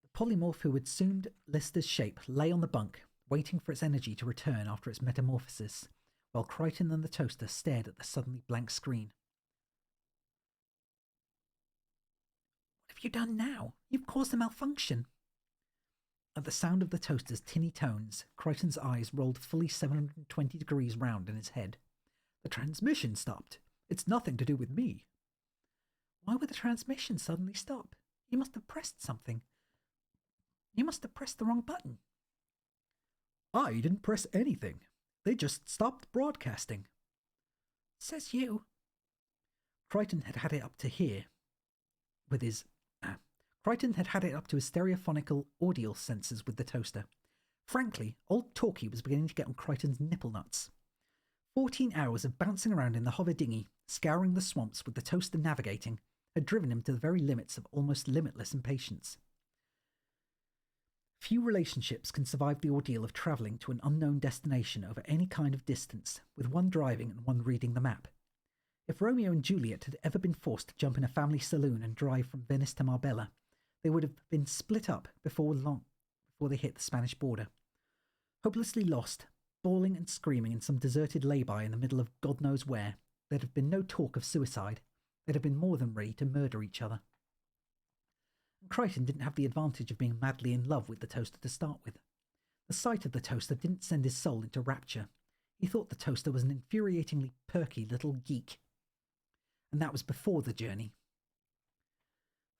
The polymorph who had assumed Lister's shape lay on the bunk, waiting for its energy to return after its metamorphosis, while Crichton and the toaster stared at the suddenly blank screen. What have you done now? You've caused a malfunction. At the sound of the toaster's tinny tones, Crichton's eyes rolled fully 720 degrees round in his head. The transmission stopped. It's nothing to do with me. Why would the transmission suddenly stop? You must have pressed something. You must have pressed the wrong button. I didn't press anything. They just stopped broadcasting. Says you. Crichton had had it up to here with his... Crichton had had it up to his stereophonical audio sensors with the toaster. Frankly, old Talkie was beginning to get on Crichton's nipple nuts. 14 hours of bouncing around in the hover dinghy, scouring the swamps with the toaster navigating, had driven him to the very limits of almost limitless impatience. Few relationships can survive the ordeal of travelling to an unknown destination over any kind of distance, with one driving and one reading the map. If Romeo and Juliet had ever been forced to jump in a family saloon and drive from Venice to Marbella, they would have been split up before they hit the Spanish border. Hopelessly lost, bawling and screaming in some deserted lay-by in the middle of God knows where, there'd have been no talk of suicide. They'd have been more than ready to murder each other. And Crichton didn't have the advantage of being madly in love with the toaster to start with. The sight of the toaster didn't send his soul into rapture. He thought the toaster was an infuriatingly perky little geek. And that was before the journey.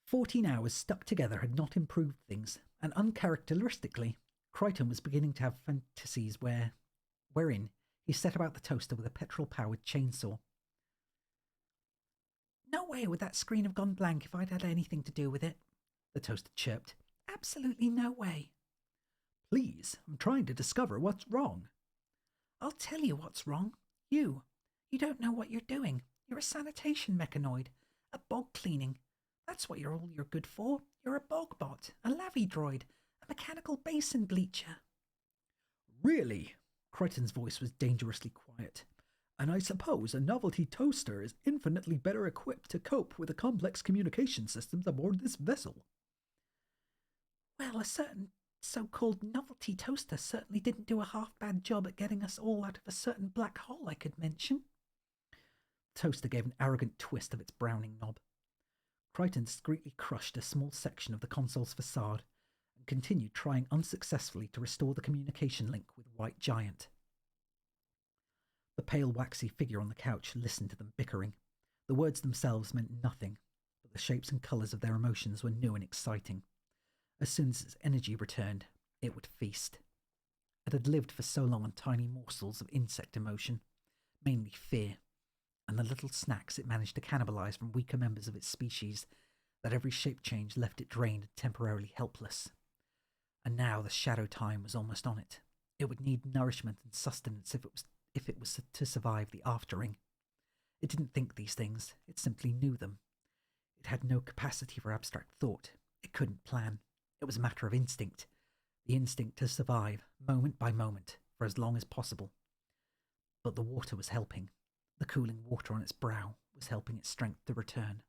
14 hours stuck together had not improved things, and uncharacteristically, Crichton was beginning to have fantasies wherein he set about the toaster with a petrol-powered chainsaw. "No way would that screen have gone blank if I'd had anything to do with it," the toaster chirped. "Absolutely no way." "Please, I'm trying to discover what's wrong." "I'll tell you what's wrong. You don't know what you're doing. You're a sanitation mechanoid, a bog cleaning. That's what you're good for. You're a bog bot, a lavvy droid, a mechanical basin bleacher." "Really?" Crichton's voice was dangerously quiet. "And I suppose a novelty toaster is infinitely better equipped to cope with the complex communication systems aboard this vessel." "Well, a certain so-called novelty toaster certainly didn't do a half-bad job at getting us all out of a certain black hole I could mention." The toaster gave an arrogant twist of its browning knob. Crichton discreetly crushed a small section of the console's facade and continued trying unsuccessfully to restore the communication link with White Giant. The pale waxy figure on the couch listened to them bickering. The words themselves meant nothing, but the shapes and colours of their emotions were new and exciting. As soon as its energy returned, it would feast. It had lived for so long on tiny morsels of insect emotion, mainly fear, and the little snacks it managed to cannibalise from weaker members of its species, that every shape change left it drained and temporarily helpless. And now the shadow time was almost on it. It would need nourishment and sustenance if it was to survive the aftering. It didn't think these things, it simply knew them. It had no capacity for abstract thought. It couldn't plan. It was a matter of instinct. The instinct to survive, moment by moment, for as long as possible. But the water was helping. The cooling water on its brow was helping its strength to return.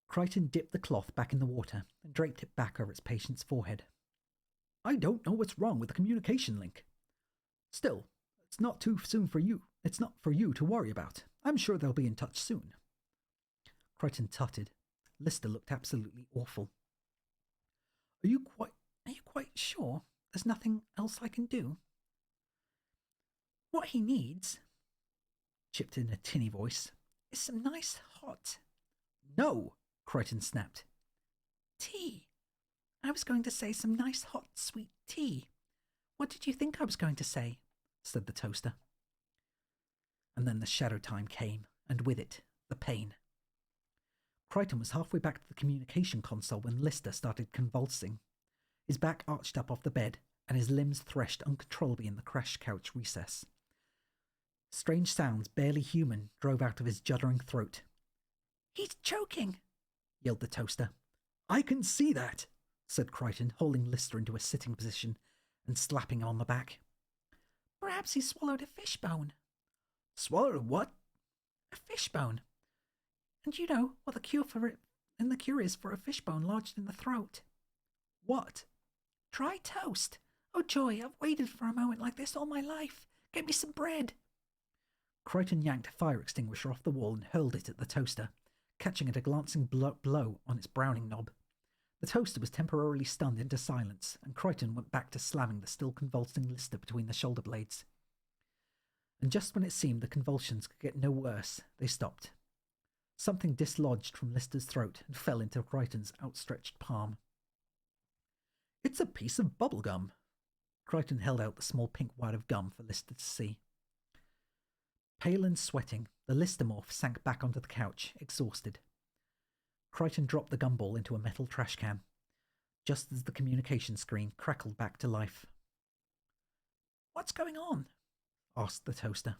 Crichton dipped the cloth back in the water and draped it back over its patient's forehead. "I don't know what's wrong with the communication link. Still, it's not too soon for you. It's not for you to worry about. I'm sure they'll be in touch soon." Crichton tutted. Lister looked absolutely awful. Are you quite sure there's nothing else I can do?" "What he needs," chipped in a tinny voice, "is some nice hot—" "No!" Crichton snapped. "Tea. I was going to say some nice hot sweet tea. What did you think I was going to say?" said the toaster. And then the shadow time came, and with it, the pain. Crichton was halfway back to the communication console when Lister started convulsing. His back arched up off the bed, and his limbs threshed uncontrollably in the crash couch recess. Strange sounds, barely human, drove out of his juddering throat. "He's choking!" yelled the toaster. "I can see that," said Crichton, holding Lister into a sitting position and slapping him on the back. "Perhaps he swallowed a fishbone." "Swallowed what?" "A fishbone. And you know what the cure is for a fishbone lodged in the throat." "What?" "Dry toast. Oh joy, I've waited for a moment like this all my life. Get me some bread." Crichton yanked a fire extinguisher off the wall and hurled it at the toaster, catching at a glancing blow on its browning knob. The toaster was temporarily stunned into silence, and Crichton went back to slamming the still convulsing Lister between the shoulder blades. And just when it seemed the convulsions could get no worse, they stopped. Something dislodged from Lister's throat and fell into Crichton's outstretched palm. "It's a piece of bubble gum." Crichton held out the small pink wad of gum for Lister to see. Pale and sweating, the Listermorph sank back onto the couch, exhausted. Crichton dropped the gumball into a metal trash can, just as the communication screen crackled back to life. "What's going on?" asked the toaster.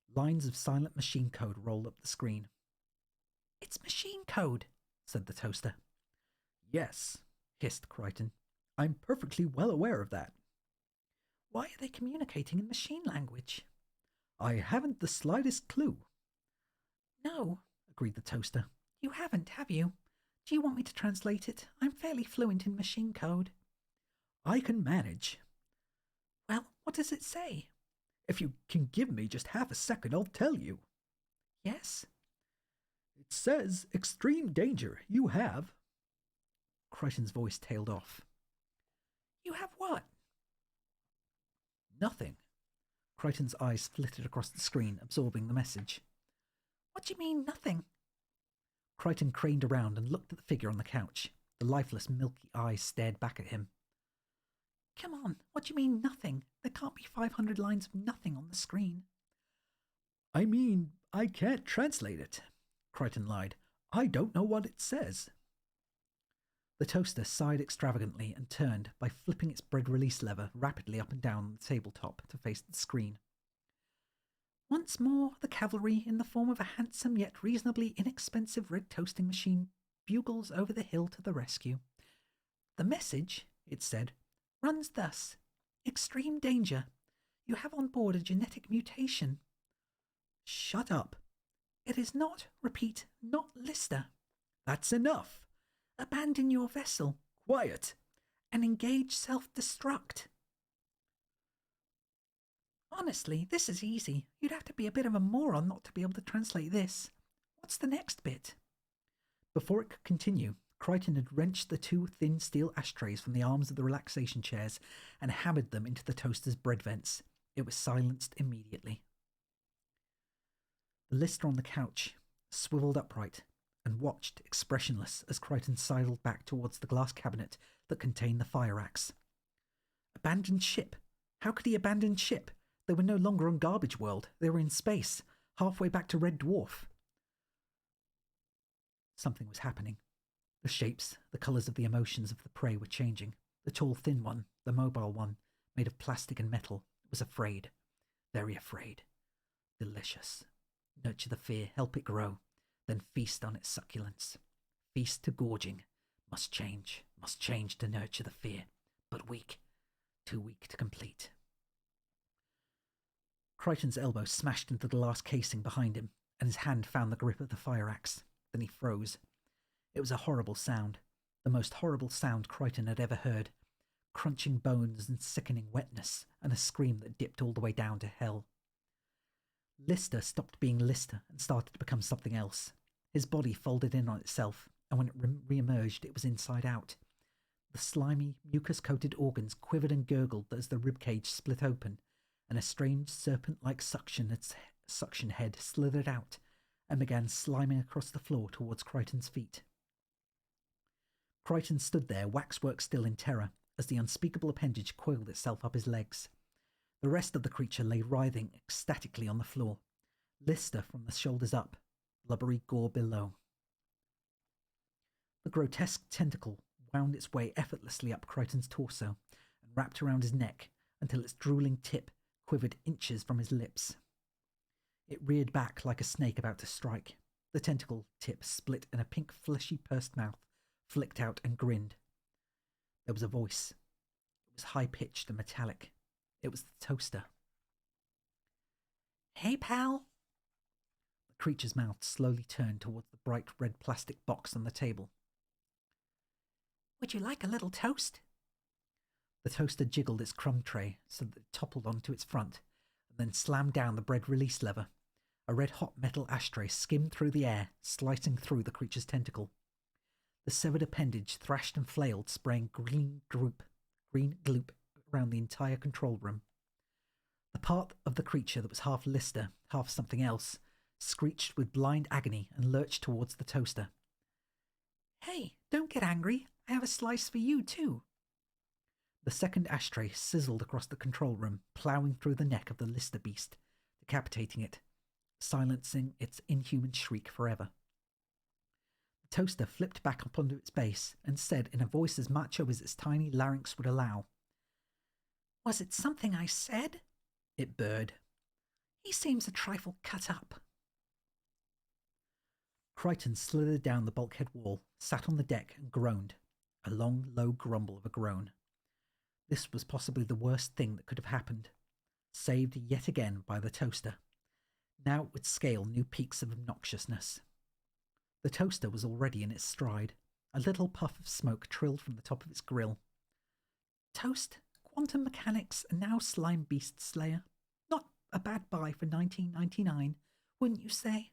Lines of silent machine code rolled up the screen. "It's machine code," said the toaster. "Yes," hissed Crichton. "I'm perfectly well aware of that." "Why are they communicating in machine language?" I haven't the slightest clue. No, agreed the toaster. You haven't, have you? Do you want me to translate it? I'm fairly fluent in machine code. I can manage. Well, what does it say? If you can give me just half a second, I'll tell you. Yes? It says, extreme danger, you have. Crichton's voice tailed off. You have what? Nothing. Crichton's eyes flitted across the screen, absorbing the message. What do you mean, nothing? Crichton craned around and looked at the figure on the couch. The lifeless, milky eyes stared back at him. Come on, what do you mean, nothing? There can't be 500 lines of nothing on the screen. I mean, I can't translate it, Crichton lied. I don't know what it says. The toaster sighed extravagantly and turned, by flipping its bread release lever rapidly up and down on the tabletop to face the screen. Once more, the cavalry, in the form of a handsome yet reasonably inexpensive red toasting machine, bugles over the hill to the rescue. The message, it said, runs thus. Extreme danger. You have on board a genetic mutation. Shut up. It is not, repeat, not Lister. That's enough. Abandon your vessel. Quiet. And engage self-destruct. Honestly, this is easy. You'd have to be a bit of a moron not to be able to translate this. What's the next bit? Before it could continue, Crichton had wrenched the two thin steel ashtrays from the arms of the relaxation chairs and hammered them into the toaster's bread vents. It was silenced immediately. The Lister on the couch swiveled upright and watched, expressionless, as Crichton sidled back towards the glass cabinet that contained the fire axe. Abandoned ship? How could he abandon ship? They were no longer on Garbage World. They were in space, halfway back to Red Dwarf. Something was happening. The shapes, the colours of the emotions of the prey were changing. The tall, thin one, the mobile one, made of plastic and metal, was afraid. Very afraid. Delicious. Nurture the fear, help it grow, then feast on its succulence. Feast to gorging. Must change to nurture the fear. But weak. Too weak to complete. Crichton's elbow smashed into the glass casing behind him, and his hand found the grip of the fire axe. Then he froze. It was a horrible sound, the most horrible sound Crichton had ever heard. Crunching bones and sickening wetness, and a scream that dipped all the way down to hell. Lister stopped being Lister and started to become something else. His body folded in on itself, and when it re-emerged, it was inside out. The slimy, mucus-coated organs quivered and gurgled as the ribcage split open, and a strange serpent-like suction head slithered out and began sliming across the floor towards Crichton's feet. Crichton stood there, waxwork still in terror, as the unspeakable appendage coiled itself up his legs. The rest of the creature lay writhing ecstatically on the floor, Lister from the shoulders up, blubbery gore below. The grotesque tentacle wound its way effortlessly up Crichton's torso and wrapped around his neck until its drooling tip quivered inches from his lips. It reared back like a snake about to strike. The tentacle tip split and a pink fleshy pursed mouth flicked out and grinned. There was a voice. It was high-pitched and metallic. It was the toaster. Hey, pal. The creature's mouth slowly turned towards the bright red plastic box on the table. Would you like a little toast? The toaster jiggled its crumb tray so that it toppled onto its front, and then slammed down the bread release lever. A red-hot metal ashtray skimmed through the air, slicing through the creature's tentacle. The severed appendage thrashed and flailed, spraying green gloop around the entire control room. The part of the creature that was half Lister, half something else, screeched with blind agony and lurched towards the toaster. Hey, don't get angry. I have a slice for you, too. The second ashtray sizzled across the control room, ploughing through the neck of the Lister beast, decapitating it, silencing its inhuman shriek forever. The toaster flipped back up onto its base and said in a voice as macho as its tiny larynx would allow, Was it something I said? It burred. He seems a trifle cut up. Crichton slithered down the bulkhead wall, sat on the deck and groaned, a long, low grumble of a groan. This was possibly the worst thing that could have happened. Saved yet again by the toaster, Now it would scale new peaks of obnoxiousness. The toaster was already in its stride. A little puff of smoke trilled from the top of its grill. Toast, quantum mechanics, and now slime beast slayer. Not a bad buy for 1999, wouldn't you say?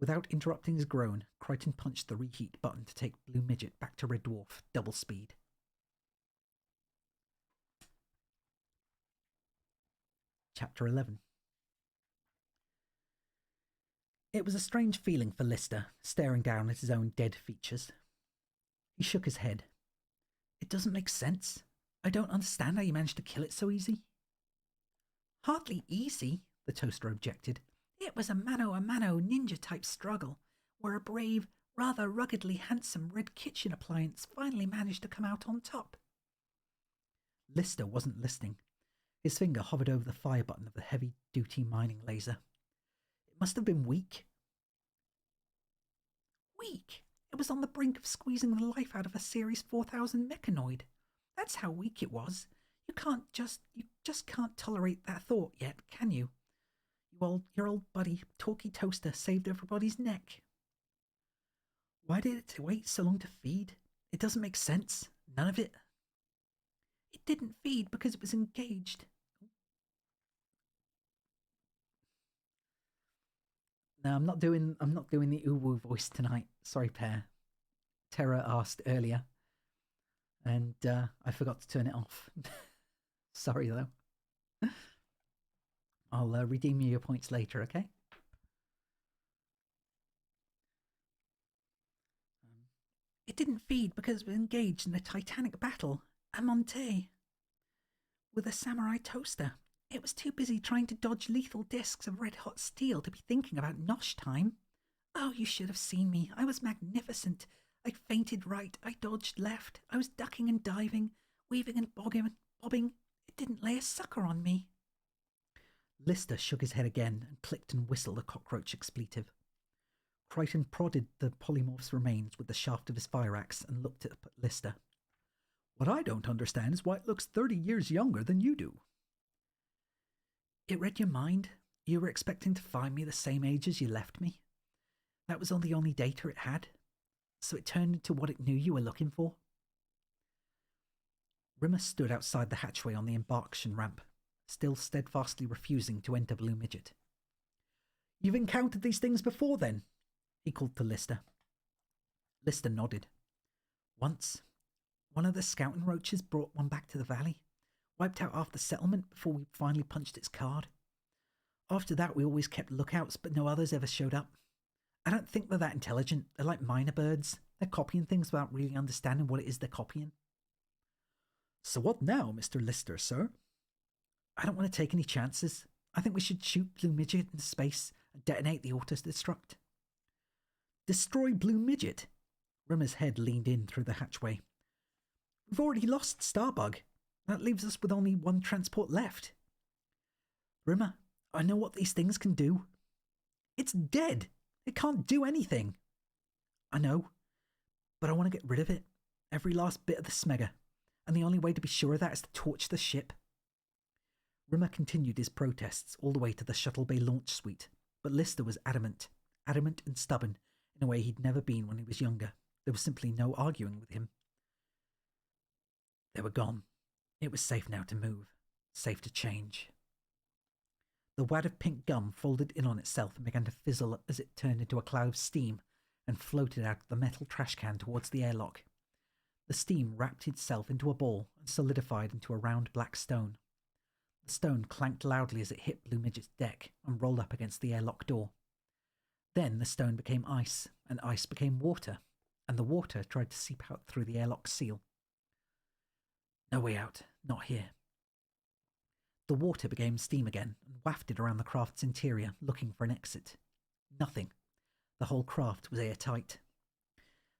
Without interrupting his groan, Crichton punched the reheat button to take Blue Midget back to Red Dwarf, double speed. Chapter 11. It was a strange feeling for Lister, staring down at his own dead features. He shook his head. It doesn't make sense. I don't understand how you managed to kill it so easy. Hardly easy, the toaster objected. It was a mano-a-mano ninja-type struggle, where a brave, rather ruggedly handsome red kitchen appliance finally managed to come out on top. Lister wasn't listening. His finger hovered over the fire button of the heavy-duty mining laser. It must have been weak. Weak? It was on the brink of squeezing the life out of a Series 4000 mechanoid. That's how weak it was. You just can't tolerate that thought yet, can you? Your old buddy, Talkie Toaster, saved everybody's neck. Why did it wait so long to feed? It doesn't make sense. None of it. It didn't feed because it was engaged. No, I'm not doing the uwu voice tonight. Sorry, Pear. Terra asked earlier, and I forgot to turn it off. Sorry though. I'll redeem you your points later, okay? It didn't feed because it was engaged in a titanic battle, a Monte, with a samurai toaster. It was too busy trying to dodge lethal discs of red-hot steel to be thinking about nosh time. Oh, you should have seen me. I was magnificent. I feinted right. I dodged left. I was ducking and diving, weaving and bobbing. It didn't lay a sucker on me. Lister shook his head again and clicked and whistled a cockroach expletive. Crichton prodded the polymorph's remains with the shaft of his fire axe and looked up at Lister. What I don't understand is why it looks 30 years younger than you do. It read your mind. You were expecting to find me the same age as you left me. That was the only data it had, so it turned into what it knew you were looking for. Rimmer stood outside the hatchway on the embarkation ramp, still steadfastly refusing to enter Blue Midget. You've encountered these things before, then? He called to Lister. Lister nodded. Once, one of the scouting roaches brought one back to the valley, wiped out half the settlement before we finally punched its card. After that, we always kept lookouts, but no others ever showed up. I don't think they're that intelligent. They're like minor birds. They're copying things without really understanding what it is they're copying. So what now, Mr. Lister, sir? I don't want to take any chances. I think we should shoot Blue Midget into space and detonate the auto-destruct. Destroy Blue Midget? Rimmer's head leaned in through the hatchway. We've already lost Starbug. That leaves us with only one transport left. Rimmer, I know what these things can do. It's dead. It can't do anything. I know, but I want to get rid of it. Every last bit of the smegger. And the only way to be sure of that is to torch the ship. Rimmer continued his protests all the way to the shuttle bay launch suite, but Lister was adamant and stubborn in a way he'd never been when he was younger. There was simply no arguing with him. They were gone. It was safe now to move, safe to change. The wad of pink gum folded in on itself and began to fizzle as it turned into a cloud of steam and floated out of the metal trash can towards the airlock. The steam wrapped itself into a ball and solidified into a round black stone. The stone clanked loudly as it hit Blue Midget's deck and rolled up against the airlock door. Then the stone became ice, and ice became water, and the water tried to seep out through the airlock seal. No way out, not here. The water became steam again and wafted around the craft's interior, looking for an exit. Nothing. The whole craft was airtight.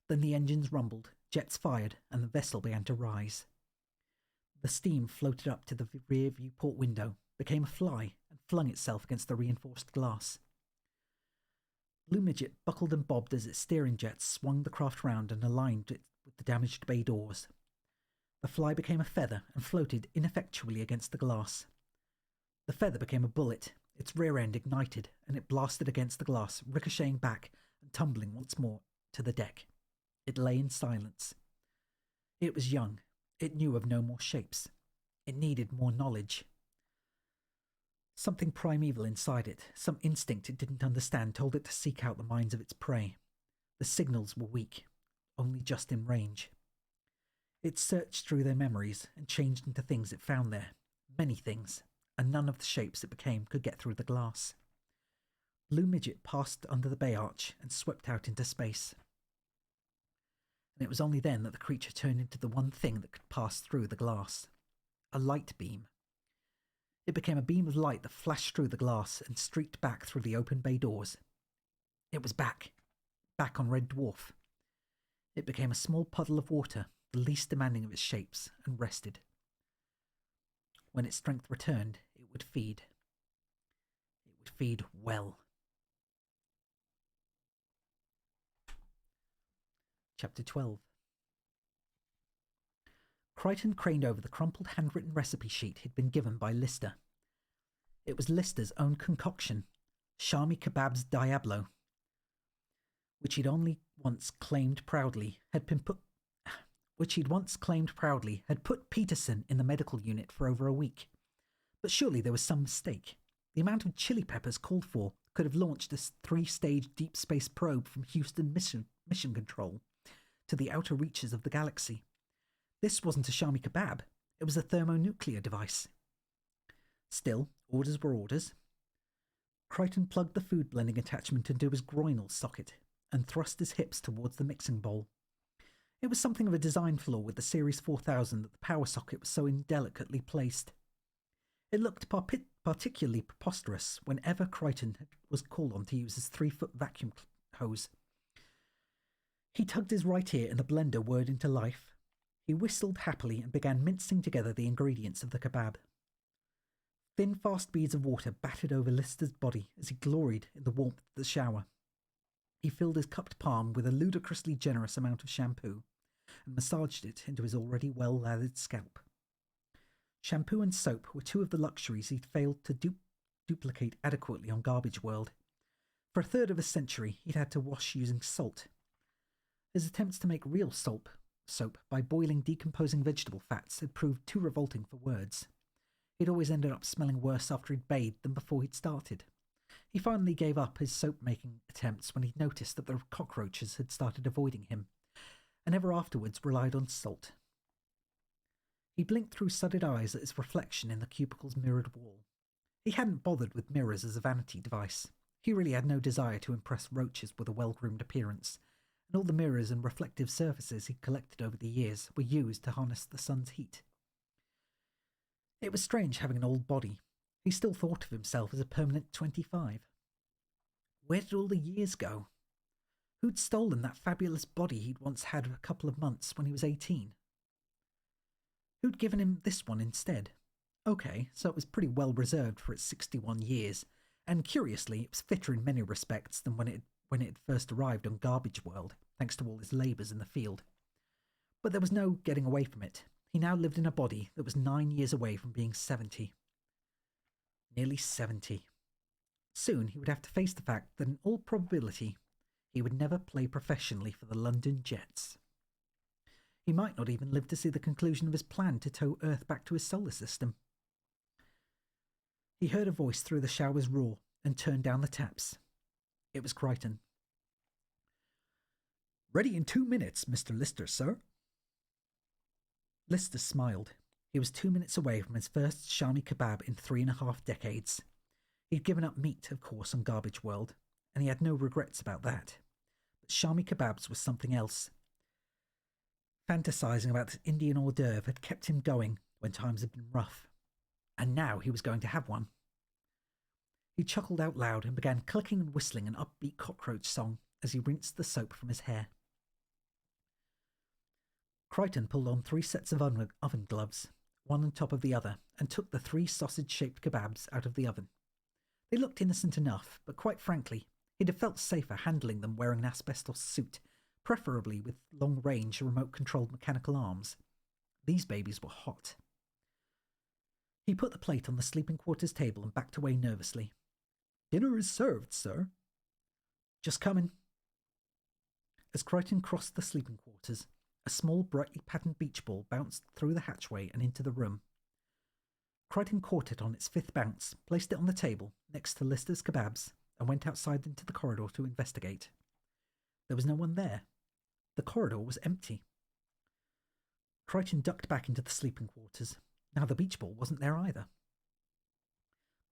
Then the engines rumbled, jets fired, and the vessel began to rise. The steam floated up to the rear viewport window, became a fly, and flung itself against the reinforced glass. Blue Midget buckled and bobbed as its steering jets swung the craft round and aligned it with the damaged bay doors. The fly became a feather and floated ineffectually against the glass. The feather became a bullet. Its rear end ignited, and it blasted against the glass, ricocheting back and tumbling once more to the deck. It lay in silence. It was young. It knew of no more shapes. It needed more knowledge. Something primeval inside it, some instinct it didn't understand, told it to seek out the minds of its prey. The signals were weak, only just in range. It searched through their memories and changed into things it found there. Many things, and none of the shapes it became could get through the glass. Blue Midget passed under the bay arch and swept out into space. And it was only then that the creature turned into the one thing that could pass through the glass. A light beam. It became a beam of light that flashed through the glass and streaked back through the open bay doors. It was back on Red Dwarf. It became a small puddle of water, the least demanding of its shapes, and rested. When its strength returned, it would feed. It would feed well. Chapter 12. Crichton craned over the crumpled handwritten recipe sheet he'd been given by Lister. It was Lister's own concoction, Shami Kebab's Diablo, which he'd once claimed proudly had put Peterson in the medical unit for over a week. But surely there was some mistake. The amount of chili peppers called for could have launched a 3-stage deep space probe from Houston Mission Control to the outer reaches of the galaxy. This wasn't a Shami Kebab. It was a thermonuclear device. Still, orders were orders. Crichton plugged the food blending attachment into his groinal socket and thrust his hips towards the mixing bowl. It was something of a design flaw with the Series 4000 that the power socket was so indelicately placed. It looked particularly preposterous whenever Crichton was called on to use his 3-foot vacuum hose. He tugged his right ear and the blender whirred into life. He whistled happily and began mincing together the ingredients of the kebab. Thin, fast beads of water battered over Lister's body as he gloried in the warmth of the shower. He filled his cupped palm with a ludicrously generous amount of shampoo and massaged it into his already well-lathered scalp. Shampoo and soap were two of the luxuries he'd failed to duplicate adequately on Garbage World. For a third of a century, he'd had to wash using salt. His attempts to make real soap by boiling decomposing vegetable fats had proved too revolting for words. He'd always ended up smelling worse after he'd bathed than before he'd started. He finally gave up his soap-making attempts when he noticed that the cockroaches had started avoiding him, and ever afterwards relied on salt. He blinked through sudded eyes at his reflection in the cubicle's mirrored wall. He hadn't bothered with mirrors as a vanity device. He really had no desire to impress roaches with a well-groomed appearance, and all the mirrors and reflective surfaces he'd collected over the years were used to harness the sun's heat. It was strange having an old body. He still thought of himself as a permanent 25. Where did all the years go? Who'd stolen that fabulous body he'd once had a couple of months when he was 18? Who'd given him this one instead? Okay, so it was pretty well reserved for its 61 years, and curiously, it was fitter in many respects than when it had first arrived on Garbage World, thanks to all his labours in the field. But there was no getting away from it. He now lived in a body that was 9 years away from being 70. Nearly 70. Soon he would have to face the fact that in all probability he would never play professionally for the London Jets. He might not even live to see the conclusion of his plan to tow Earth back to his solar system. He heard a voice through the shower's roar and turned down the taps. It was Crichton. "Ready in 2 minutes, Mr. Lister, sir." Lister smiled. He was 2 minutes away from his first Shami Kebab in 3.5 decades. He'd given up meat, of course, on Garbage World, and he had no regrets about that. But Shami Kebabs was something else. Fantasizing about this Indian hors d'oeuvre had kept him going when times had been rough. And now he was going to have one. He chuckled out loud and began clicking and whistling an upbeat cockroach song as he rinsed the soap from his hair. Crichton pulled on 3 sets of oven gloves, one on top of the other, and took the 3 sausage-shaped kebabs out of the oven. They looked innocent enough, but quite frankly, he'd have felt safer handling them wearing an asbestos suit, preferably with long-range, remote-controlled mechanical arms. These babies were hot. He put the plate on the sleeping quarters table and backed away nervously. Dinner is served, sir. Just coming. As Crichton crossed the sleeping quarters, a small, brightly patterned beach ball bounced through the hatchway and into the room. Crichton caught it on its fifth bounce, placed it on the table next to Lister's kebabs, and went outside into the corridor to investigate. There was no one there. The corridor was empty. Crichton ducked back into the sleeping quarters. Now the beach ball wasn't there either.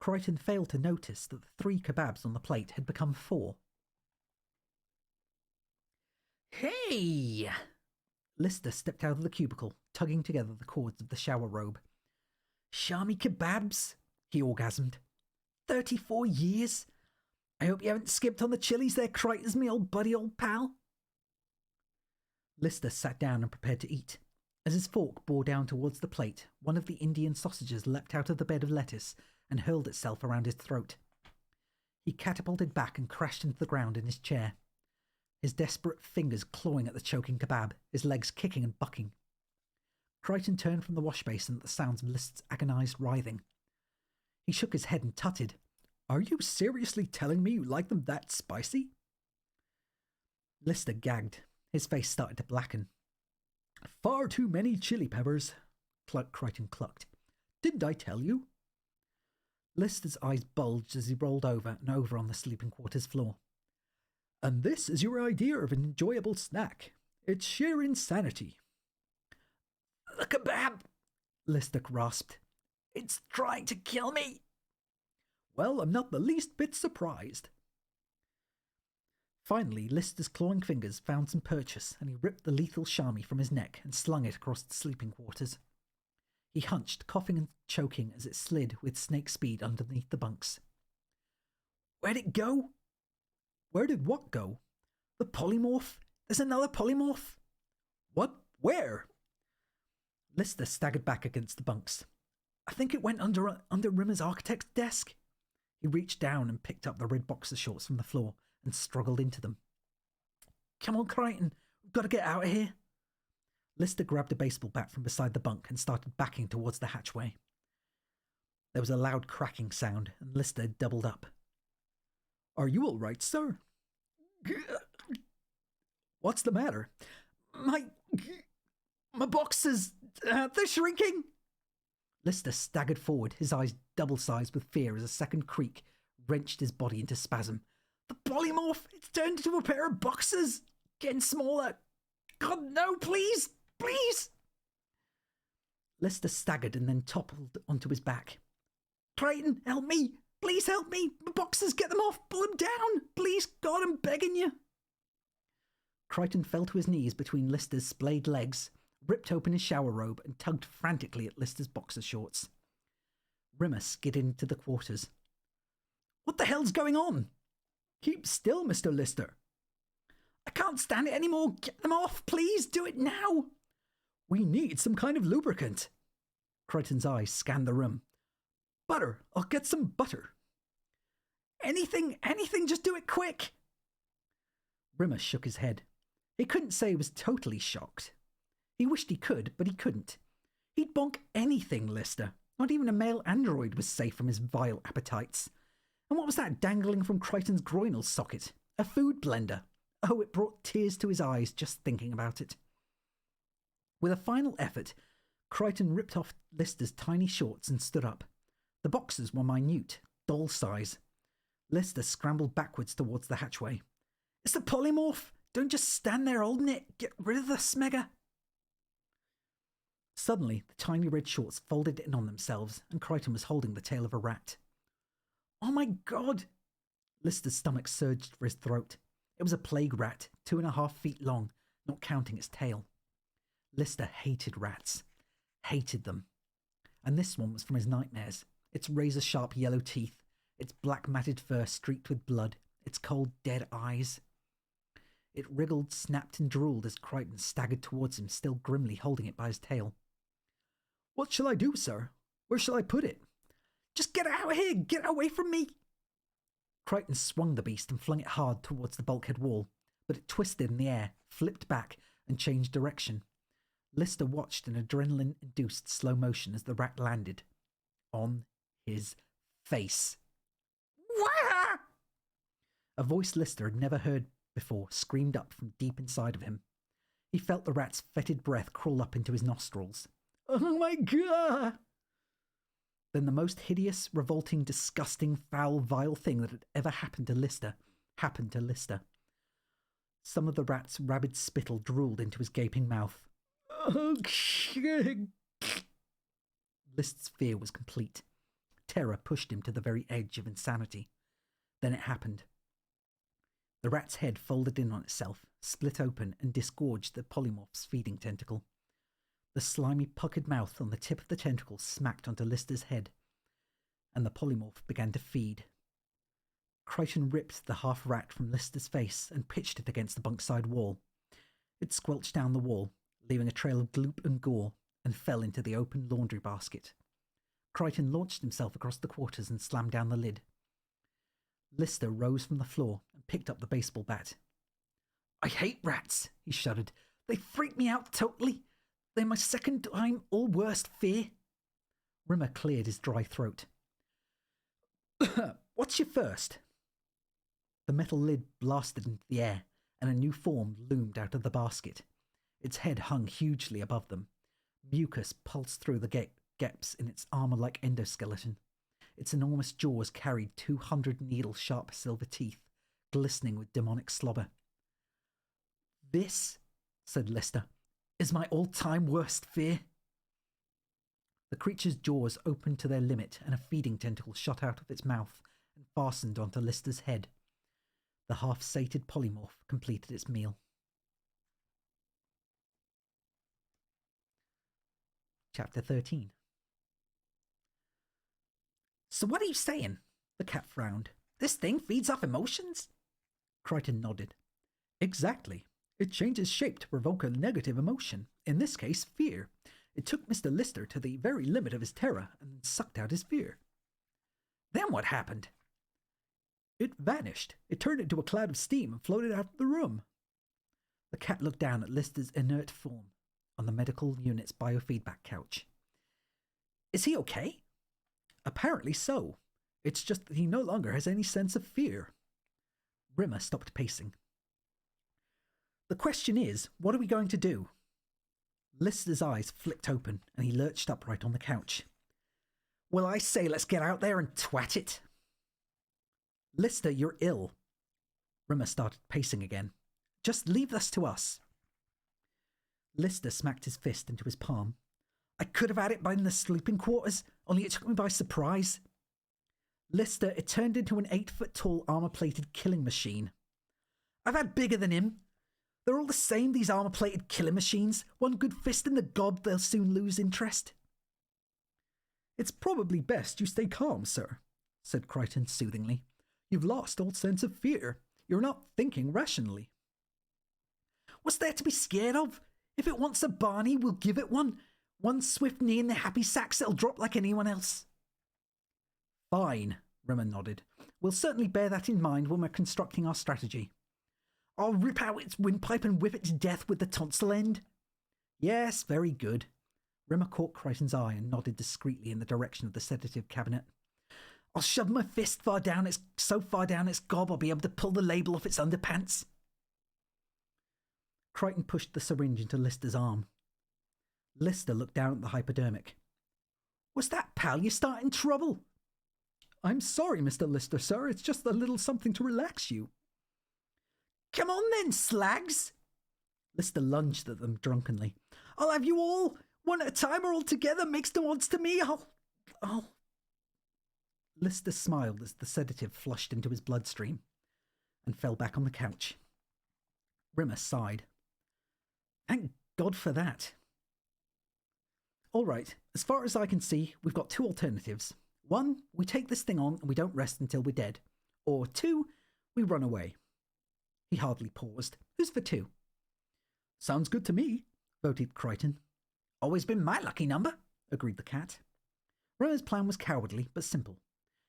Crichton failed to notice that the 3 kebabs on the plate had become 4. Hey! Lister stepped out of the cubicle, tugging together the cords of the shower robe. Shami kebabs, he orgasmed. 34 years? I hope you haven't skipped on the chilies there, Crichton's me old buddy, old pal. Lister sat down and prepared to eat. As his fork bore down towards the plate, one of the Indian sausages leapt out of the bed of lettuce and hurled itself around his throat. He catapulted back and crashed into the ground in his chair, his desperate fingers clawing at the choking kebab, his legs kicking and bucking. Crichton turned from the wash basin at the sounds of Lister's agonised writhing. He shook his head and tutted. Are you seriously telling me you like them that spicy? Lister gagged. His face started to blacken. Far too many chili peppers, Crichton clucked. Didn't I tell you? Lister's eyes bulged as he rolled over and over on the sleeping quarters floor. And this is your idea of an enjoyable snack. It's sheer insanity. The kebab, Lister rasped. It's trying to kill me. Well, I'm not the least bit surprised. Finally, Lister's clawing fingers found some purchase, and he ripped the lethal shami from his neck and slung it across the sleeping quarters. He hunched, coughing and choking as it slid with snake speed underneath the bunks. Where'd it go? Where did what go? The polymorph. There's another polymorph. What? Where? Lister staggered back against the bunks. I think it went under Rimmer's architect's desk. He reached down and picked up the red boxer shorts from the floor and struggled into them. Come on, Crichton. We've got to get out of here. Lister grabbed a baseball bat from beside the bunk and started backing towards the hatchway. There was a loud cracking sound, and Lister doubled up. Are you all right, sir? What's the matter? My boxes, they're shrinking. Lister staggered forward, his eyes double-sized with fear as a second creak wrenched his body into spasm. The polymorph, it's turned into a pair of boxes. Getting smaller. God, no, please, please. Lister staggered and then toppled onto his back. Crichton, help me. Please help me. My boxes, get them off. Pull them down. Please, God, I'm begging you. Crichton fell to his knees between Lister's splayed legs, ripped open his shower robe and tugged frantically at Lister's boxer shorts. Rimmer skidded into the quarters. What the hell's going on? Keep still, Mr. Lister. I can't stand it anymore. Get them off, please. Do it now. We need some kind of lubricant. Crichton's eyes scanned the room. Butter. I'll get some butter. Anything, just do it quick. Rimmer shook his head. He couldn't say he was totally shocked. He wished he could, but he couldn't. He'd bonk anything, Lister. Not even a male android was safe from his vile appetites. And what was that dangling from Crichton's groinal socket? A food blender. Oh, it brought tears to his eyes just thinking about it. With a final effort, Crichton ripped off Lister's tiny shorts and stood up. The boxers were minute, doll size. Lister scrambled backwards towards the hatchway. It's the polymorph. Don't just stand there holding it. Get rid of the smegger. Suddenly, the tiny red shorts folded in on themselves, and Crichton was holding the tail of a rat. Oh my God! Lister's stomach surged for his throat. It was a plague rat, 2.5 feet long, not counting its tail. Lister hated rats. Hated them. And this one was from his nightmares. Its razor-sharp yellow teeth, its black matted fur streaked with blood, its cold, dead eyes. It wriggled, snapped and drooled as Crichton staggered towards him, still grimly holding it by his tail. What shall I do, sir? Where shall I put it? Just get out of here! Get away from me! Crichton swung the beast and flung it hard towards the bulkhead wall, but it twisted in the air, flipped back, and changed direction. Lister watched in adrenaline-induced slow motion as the rat landed. On his face. Wah! A voice Lister had never heard before screamed up from deep inside of him. He felt the rat's fetid breath crawl up into his nostrils. Oh my god! Then the most hideous, revolting, disgusting, foul, vile thing that had ever happened to Lister happened to Lister. Some of the rat's rabid spittle drooled into his gaping mouth. Oh shit! Lister's fear was complete. Terror pushed him to the very edge of insanity. Then it happened. The rat's head folded in on itself, split open, and disgorged the polymorph's feeding tentacle. The slimy, puckered mouth on the tip of the tentacle smacked onto Lister's head, and the polymorph began to feed. Crichton ripped the half-rat from Lister's face and pitched it against the bunkside wall. It squelched down the wall, leaving a trail of gloop and gore, and fell into the open laundry basket. Crichton launched himself across the quarters and slammed down the lid. Lister rose from the floor and picked up the baseball bat. I hate rats, he shuddered. They freak me out totally. They're my second time all worst fear. Rimmer cleared his dry throat. What's your first? The metal lid blasted into the air, and a new form loomed out of the basket. Its head hung hugely above them. Mucus pulsed through the gaps in its armour-like endoskeleton. Its enormous jaws carried 200 needle-sharp silver teeth, glistening with demonic slobber. This, said Lister, is my all-time worst fear. The creature's jaws opened to their limit, and a feeding tentacle shot out of its mouth and fastened onto Lister's head. The half-sated polymorph completed its meal. Chapter 13. So what are you saying? The cat frowned. This thing feeds off emotions? Crichton nodded. Exactly. It changes shape to provoke a negative emotion, in this case, fear. It took Mr. Lister to the very limit of his terror and sucked out his fear. Then what happened? It vanished. It turned into a cloud of steam and floated out of the room. The cat looked down at Lister's inert form on the medical unit's biofeedback couch. Is he okay? Apparently so. It's just that he no longer has any sense of fear. Rimmer stopped pacing. The question is, what are we going to do? Lister's eyes flicked open, and he lurched upright on the couch. Well, I say let's get out there and twat it. Lister, you're ill. Rimmer started pacing again. Just leave this to us. Lister smacked his fist into his palm. I could have had it in the sleeping quarters, only it took me by surprise. Lister, it turned into an 8-foot-tall armour-plated killing machine. I've had bigger than him. They're all the same, these armour-plated killing machines. One good fist in the gob, they'll soon lose interest. It's probably best you stay calm, sir, said Crichton soothingly. You've lost all sense of fear. You're not thinking rationally. What's there to be scared of? If it wants a Barney, we'll give it one. One swift knee in the happy sacks, it'll drop like anyone else. Fine, Rimmer nodded. We'll certainly bear that in mind when we're constructing our strategy. I'll rip out its windpipe and whip it to death with the tonsil end. Yes, very good. Rimmer caught Crichton's eye and nodded discreetly in the direction of the sedative cabinet. I'll shove my fist so far down its gob I'll be able to pull the label off its underpants. Crichton pushed the syringe into Lister's arm. Lister looked down at the hypodermic. What's that, pal? You're starting trouble. I'm sorry, Mr. Lister, sir. It's just a little something to relax you. Come on then, slags. Lister lunged at them drunkenly. I'll have you all, one at a time or all together, mixed once to me. I'll... Lister smiled as the sedative flushed into his bloodstream and fell back on the couch. Rimmer sighed. Thank God for that. All right, as far as I can see, we've got two alternatives. One, we take this thing on and we don't rest until we're dead. Or two, we run away. He hardly paused. Who's for two? Sounds good to me, voted Crichton. Always been my lucky number, agreed the cat. Rimmer's plan was cowardly, but simple.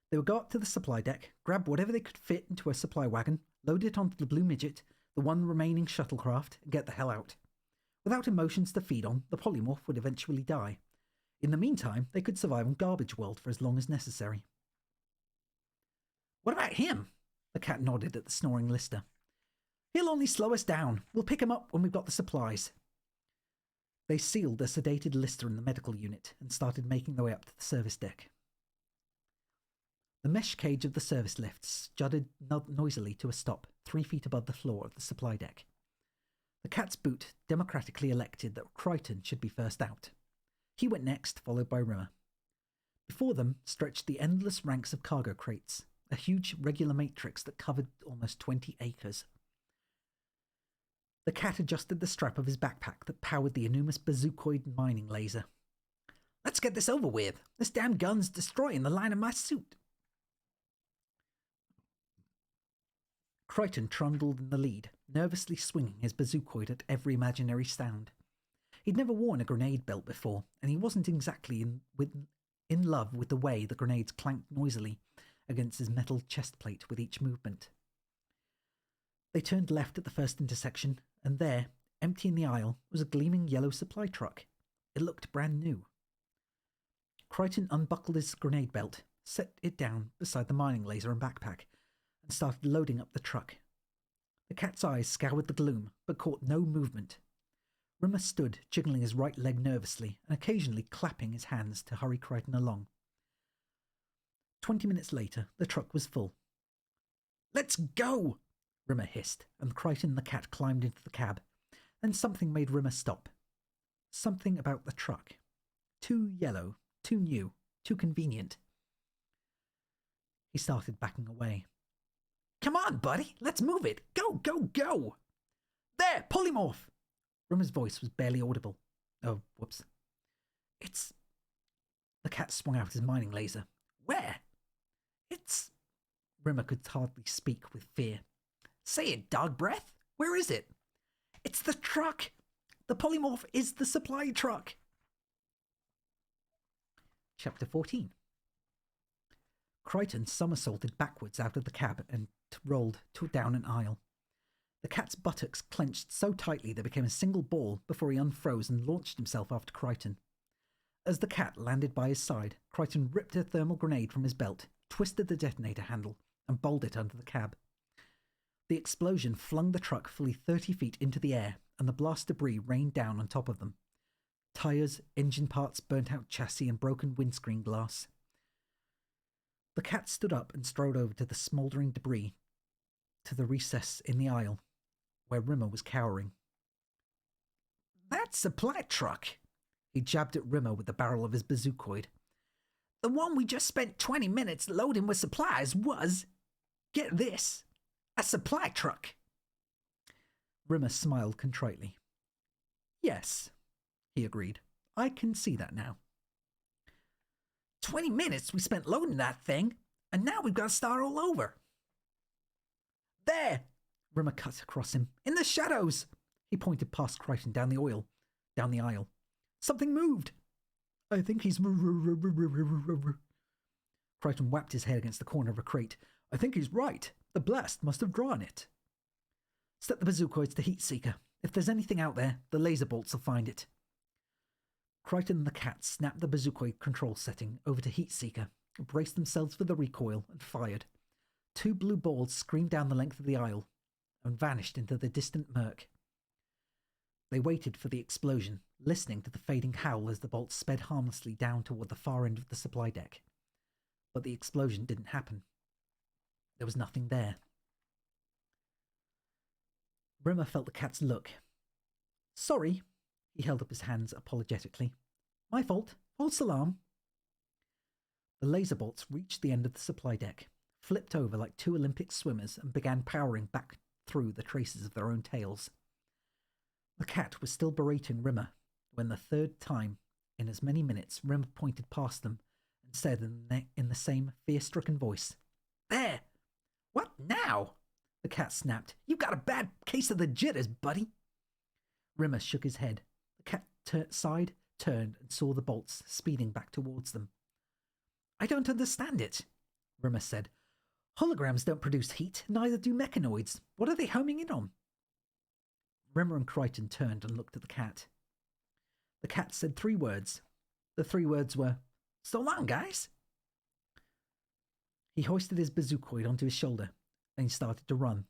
They would go up to the supply deck, grab whatever they could fit into a supply wagon, load it onto the Blue Midget, the one remaining shuttlecraft, and get the hell out. Without emotions to feed on, the polymorph would eventually die. In the meantime, they could survive on Garbage World for as long as necessary. What about him? The cat nodded at the snoring Lister. He'll only slow us down. We'll pick him up when we've got the supplies. They sealed the sedated Lister in the medical unit and started making their way up to the service deck. The mesh cage of the service lift jutted noisily to a stop 3 feet above the floor of the supply deck. The cat's boot democratically elected that Crichton should be first out. He went next, followed by Rimmer. Before them stretched the endless ranks of cargo crates, a huge regular matrix that covered almost 20 acres. The cat adjusted the strap of his backpack that powered the enormous bazookoid mining laser. Let's get this over with. This damn gun's destroying the line of my suit. Crichton trundled in the lead, nervously swinging his bazookoid at every imaginary sound. He'd never worn a grenade belt before, and he wasn't exactly in love with the way the grenades clanked noisily against his metal chest plate with each movement. They turned left at the first intersection, and there, empty in the aisle, was a gleaming yellow supply truck. It looked brand new. Crichton unbuckled his grenade belt, set it down beside the mining laser and backpack, and started loading up the truck. The cat's eyes scoured the gloom, but caught no movement. Rimmer stood, jiggling his right leg nervously, and occasionally clapping his hands to hurry Crichton along. 20 minutes later, the truck was full. Let's go! Rimmer hissed, and Crichton and the cat climbed into the cab. Then something made Rimmer stop. Something about the truck. Too yellow, too new, too convenient. He started backing away. Come on, buddy, let's move it. Go, go, go! There, polymorph! Rimmer's voice was barely audible. Oh, whoops. It's... The cat swung out his mining laser. Where? It's... Rimmer could hardly speak with fear. Say it, dog breath. Where is it? It's the truck. The polymorph is the supply truck. Chapter 14. Crichton somersaulted backwards out of the cab and rolled down an aisle. The cat's buttocks clenched so tightly they became a single ball before he unfroze and launched himself after Crichton. As the cat landed by his side, Crichton ripped a thermal grenade from his belt, twisted the detonator handle, and bowled it under the cab. The explosion flung the truck fully 30 feet into the air, and the blast debris rained down on top of them. Tires, engine parts, burnt-out chassis, and broken windscreen glass. The cat stood up and strode over to the smouldering debris, to the recess in the aisle, where Rimmer was cowering. That supply truck! He jabbed at Rimmer with the barrel of his bazookoid. The one we just spent 20 minutes loading with supplies was, get this, a supply truck. Rimmer smiled contritely. Yes, he agreed. I can see that now. 20 minutes we spent loading that thing, and now we've got to start all over. There! Rimmer cut across him. In the shadows! He pointed past Crichton down the aisle. Something moved. I think he's... Crichton whapped his head against the corner of a crate. I think he's right. The blast must have drawn it. Set the bazookoids to heat seeker. If there's anything out there, the laser bolts will find it. Crichton and the cat snapped the bazookoid control setting over to heat seeker, braced themselves for the recoil, and fired. 2 blue balls screamed down the length of the aisle and vanished into the distant murk. They waited for the explosion, listening to the fading howl as the bolts sped harmlessly down toward the far end of the supply deck. But the explosion didn't happen. There was nothing there. Rimmer felt the cat's look. Sorry. He held up his hands apologetically. My fault. False alarm. The laser bolts reached the end of the supply deck, flipped over like 2 Olympic swimmers, and began powering back through the traces of their own tails. The cat was still berating Rimmer when the third time in as many minutes Rimmer pointed past them and said in the same fear-stricken voice, There! What now? The cat snapped. You've got a bad case of the jitters, buddy. Rimmer shook his head. The cat sighed, turned, and saw the bolts speeding back towards them. I don't understand it, Rimmer said. Holograms don't produce heat, neither do mechanoids. What are they homing in on? Rimmer and Crichton turned and looked at the cat. The cat said 3 words. The 3 words were, So long, guys. He hoisted his bazookoid onto his shoulder, and he started to run.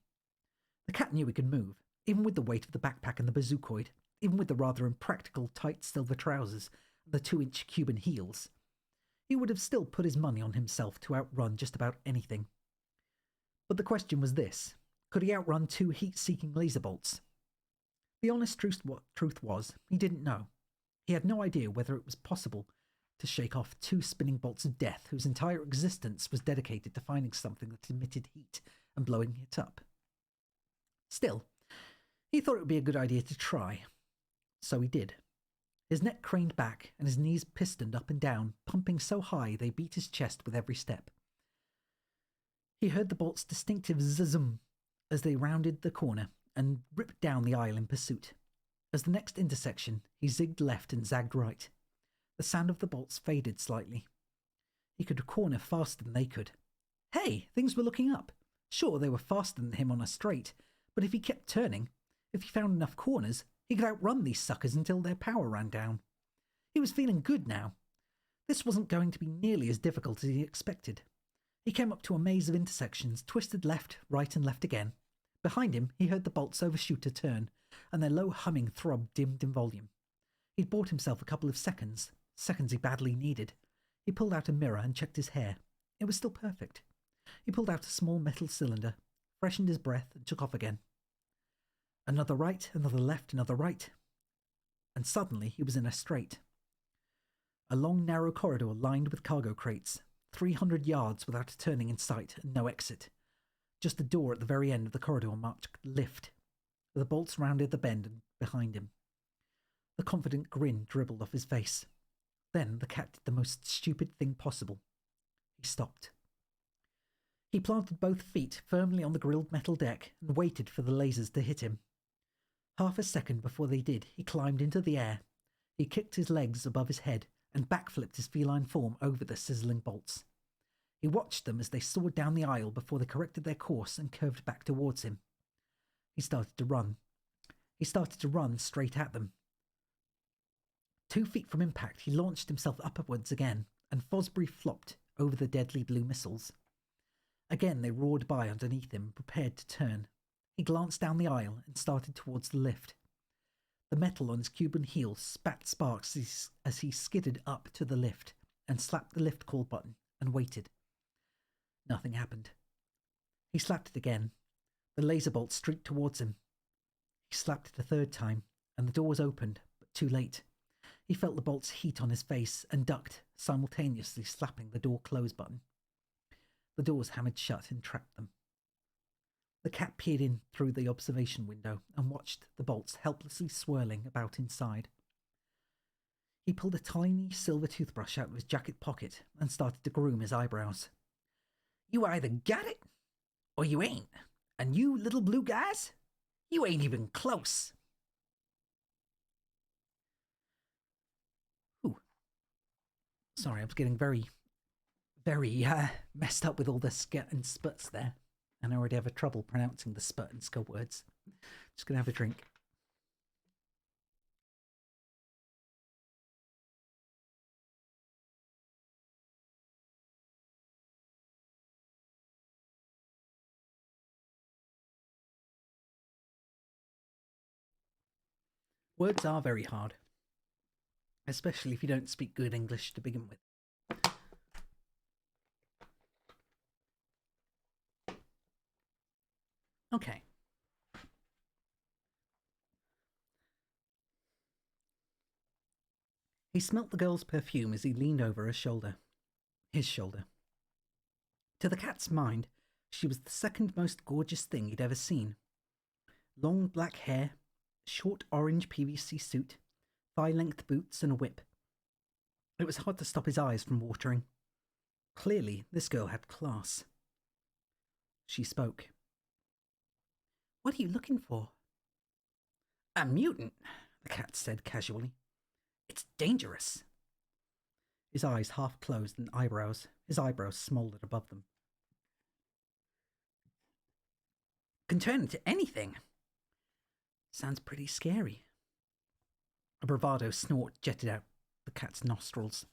The cat knew he could move, even with the weight of the backpack and the bazookoid, even with the rather impractical tight silver trousers and the 2-inch Cuban heels. He would have still put his money on himself to outrun just about anything. But the question was this: could he outrun 2 heat-seeking laser bolts? The honest truth was, he didn't know. He had no idea whether it was possible to shake off 2 spinning bolts of death whose entire existence was dedicated to finding something that emitted heat and blowing it up. Still, he thought it would be a good idea to try. So he did. His neck craned back and his knees pistoned up and down, pumping so high they beat his chest with every step. He heard the bolt's distinctive zzz as they rounded the corner and ripped down the aisle in pursuit. As the next intersection, he zigged left and zagged right. The sound of the bolts faded slightly. He could corner faster than they could. Hey, things were looking up. Sure, they were faster than him on a straight, but if he kept turning, if he found enough corners, he could outrun these suckers until their power ran down. He was feeling good now. This wasn't going to be nearly as difficult as he expected. He came up to a maze of intersections, twisted left, right, and left again. Behind him, he heard the bolts overshoot a turn, and their low humming throb dimmed in volume. He'd bought himself a couple of seconds he badly needed. He pulled out a mirror and checked his hair. It was still perfect. He pulled out a small metal cylinder, freshened his breath, and took off again. Another right, another left, another right. And suddenly he was in a straight. A long, narrow corridor lined with cargo crates, 300 yards without a turning in sight and no exit. Just a door at the very end of the corridor marked lift. The bolts rounded the bend and behind him. The confident grin dribbled off his face. Then the cat did the most stupid thing possible. He stopped. He planted both feet firmly on the grilled metal deck and waited for the lasers to hit him. Half a second before they did, he climbed into the air. He kicked his legs above his head and backflipped his feline form over the sizzling bolts. He watched them as they soared down the aisle before they corrected their course and curved back towards him. He started to run. He started to run straight at them. 2 feet from impact, he launched himself upwards again, and Fosbury flopped over the deadly blue missiles. Again they roared by underneath him, prepared to turn. He glanced down the aisle and started towards the lift. The metal on his Cuban heel spat sparks as he skidded up to the lift and slapped the lift call button and waited. Nothing happened. He slapped it again. The laser bolt streaked towards him. He slapped it a 3rd time, and the doors opened, but too late. He felt the bolt's heat on his face and ducked, simultaneously slapping the door close button. The doors hammered shut and trapped them. The cat peered in through the observation window and watched the bolts helplessly swirling about inside. He pulled a tiny silver toothbrush out of his jacket pocket and started to groom his eyebrows. You either got it, or you ain't. And you little blue guys, you ain't even close. Ooh. Sorry, I was getting very messed up with all the scat and sputs there. And I already have a trouble pronouncing the sput and skull words. Just gonna have a drink. Words are very hard, especially if you don't speak good English to begin with. Okay. He smelt the girl's perfume as he leaned over her shoulder. His shoulder. To the cat's mind, she was the second most gorgeous thing he'd ever seen. Long black hair, short orange PVC suit, thigh-length boots and a whip. It was hard to stop his eyes from watering. Clearly, this girl had class. She spoke. What are you looking for? A mutant, the cat said casually. It's dangerous. His eyes half closed and his eyebrows smoldered above them. Can turn into anything. Sounds pretty scary. A bravado snort jetted out the cat's nostrils.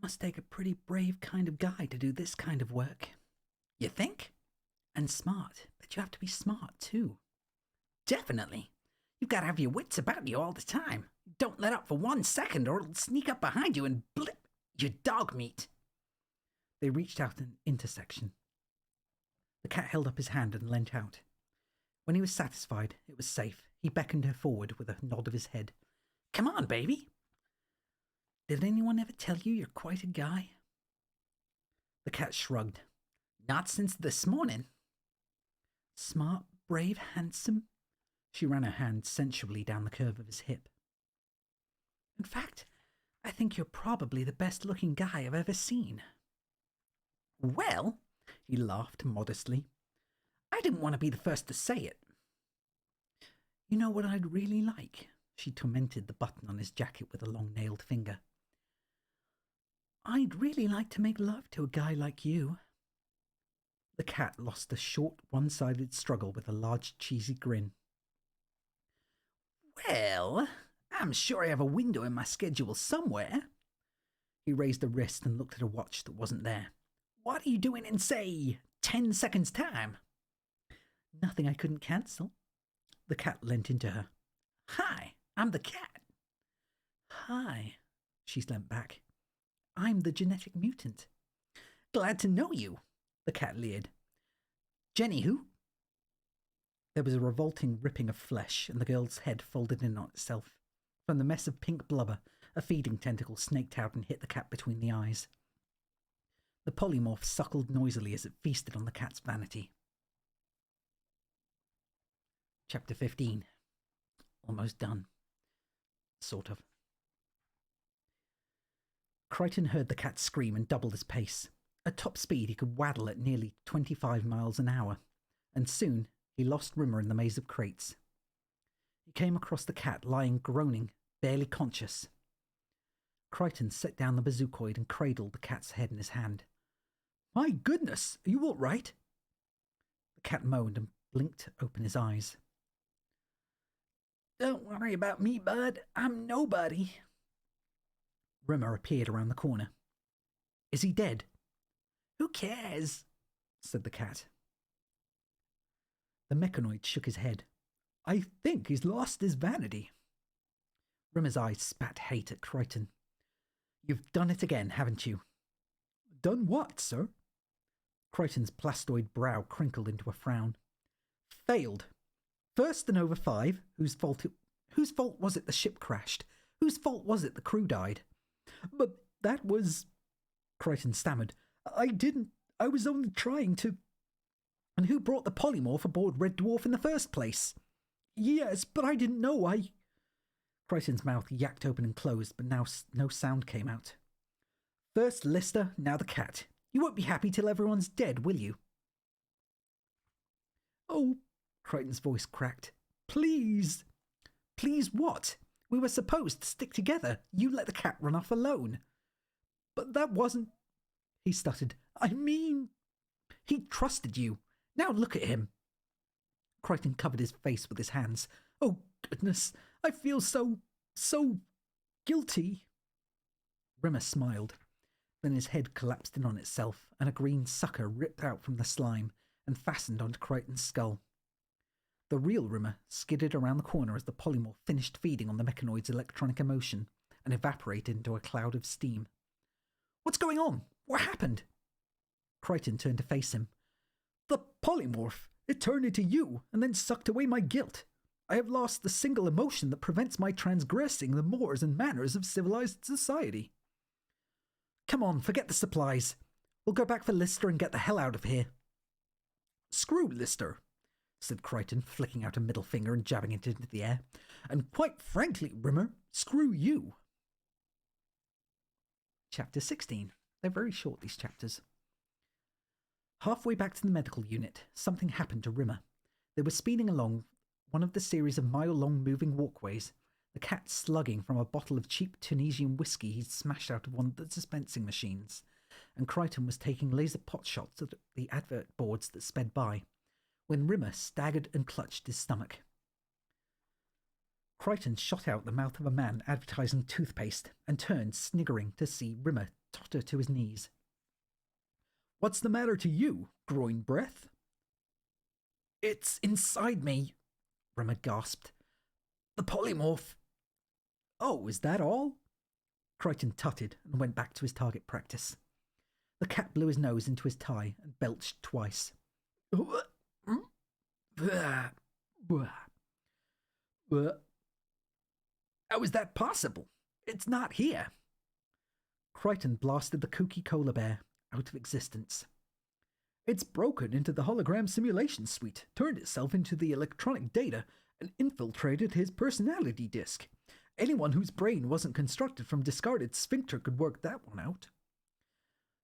Must take a pretty brave kind of guy to do this kind of work. You think? And smart. But you have to be smart, too. Definitely. You've got to have your wits about you all the time. Don't let up for 1 second or it'll sneak up behind you and blip your dog meat. They reached out an intersection. The cat held up his hand and leant out. When he was satisfied it was safe, he beckoned her forward with a nod of his head. Come on, baby. Did anyone ever tell you you're quite a guy? The cat shrugged. Not since this morning. Smart, brave, handsome. She ran her hand sensually down the curve of his hip. In fact, I think you're probably the best-looking guy I've ever seen. Well, he laughed modestly, I didn't want to be the first to say it. You know what I'd really like? She tormented the button on his jacket with a long-nailed finger. I'd really like to make love to a guy like you. The cat lost a short, one-sided struggle with a large, cheesy grin. Well, I'm sure I have a window in my schedule somewhere. He raised a wrist and looked at a watch that wasn't there. What are you doing in, say, 10 seconds' time? Nothing I couldn't cancel. The cat leant into her. Hi, I'm the cat. Hi, she leant back. I'm the genetic mutant. Glad to know you, the cat leered. Jenny who? There was a revolting ripping of flesh, and the girl's head folded in on itself. From the mess of pink blubber, a feeding tentacle snaked out and hit the cat between the eyes. The polymorph suckled noisily as it feasted on the cat's vanity. Chapter 15. Almost done. Sort of. Crichton heard the cat scream and doubled his pace. At top speed he could waddle at nearly 25 miles an hour, and soon he lost Rimmer in the maze of crates. He came across the cat lying groaning, barely conscious. Crichton set down the bazookoid and cradled the cat's head in his hand. My goodness, are you all right? The cat moaned and blinked open his eyes. Don't worry about me, bud. I'm nobody. Rimmer appeared around the corner. Is he dead? Who cares? Said the cat. The mechanoid shook his head. I think he's lost his vanity. Rimmer's eyes spat hate at Crichton. You've done it again, haven't you? Done what, sir? Crichton's plastoid brow crinkled into a frown. Failed. First an over 5, whose fault was it the ship crashed? Whose fault was it the crew died? But that was... Crichton stammered. I was only trying to... And who brought the polymorph aboard Red Dwarf in the first place? Yes, but I didn't know Crichton's mouth yacked open and closed, but now no sound came out. First Lister, now the cat. You won't be happy till everyone's dead, will you? Oh, Crichton's voice cracked. Please. Please what? We were supposed to stick together. You let the cat run off alone. But that wasn't... He stuttered. I mean... He trusted you. Now look at him. Crichton covered his face with his hands. Oh, goodness. I feel so guilty. Rimmer smiled. Then his head collapsed in on itself, and a green sucker ripped out from the slime and fastened onto Crichton's skull. The real Rimmer skidded around the corner as the polymorph finished feeding on the mechanoid's electronic emotion and evaporated into a cloud of steam. What's going on? What happened? Crichton turned to face him. The polymorph! It turned into you, and then sucked away my guilt. I have lost the single emotion that prevents my transgressing the mores and manners of civilized society. Come on, forget the supplies. We'll go back for Lister and get the hell out of here. Screw Lister, said Crichton, flicking out a middle finger and jabbing it into the air. And quite frankly, Rimmer, screw you. Chapter 16. They're very short, these chapters. Halfway back to the medical unit, something happened to Rimmer. They were speeding along one of the series of mile-long moving walkways, the cat slugging from a bottle of cheap Tunisian whiskey he'd smashed out of one of the dispensing machines, and Crichton was taking laser pot shots at the advert boards that sped by, when Rimmer staggered and clutched his stomach. Crichton shot out the mouth of a man advertising toothpaste and turned, sniggering, to see Rimmer totter to his knees. "What's the matter to you, groin breath?" "It's inside me," Rimmer gasped. "The polymorph." "Oh, is that all?" Crichton tutted and went back to his target practice. The cat blew his nose into his tie and belched twice. "How is that possible? It's not here." Crichton blasted the kooky koala bear out of existence. "It's broken into the hologram simulation suite, turned itself into the electronic data, and infiltrated his personality disk. Anyone whose brain wasn't constructed from discarded sphincter could work that one out."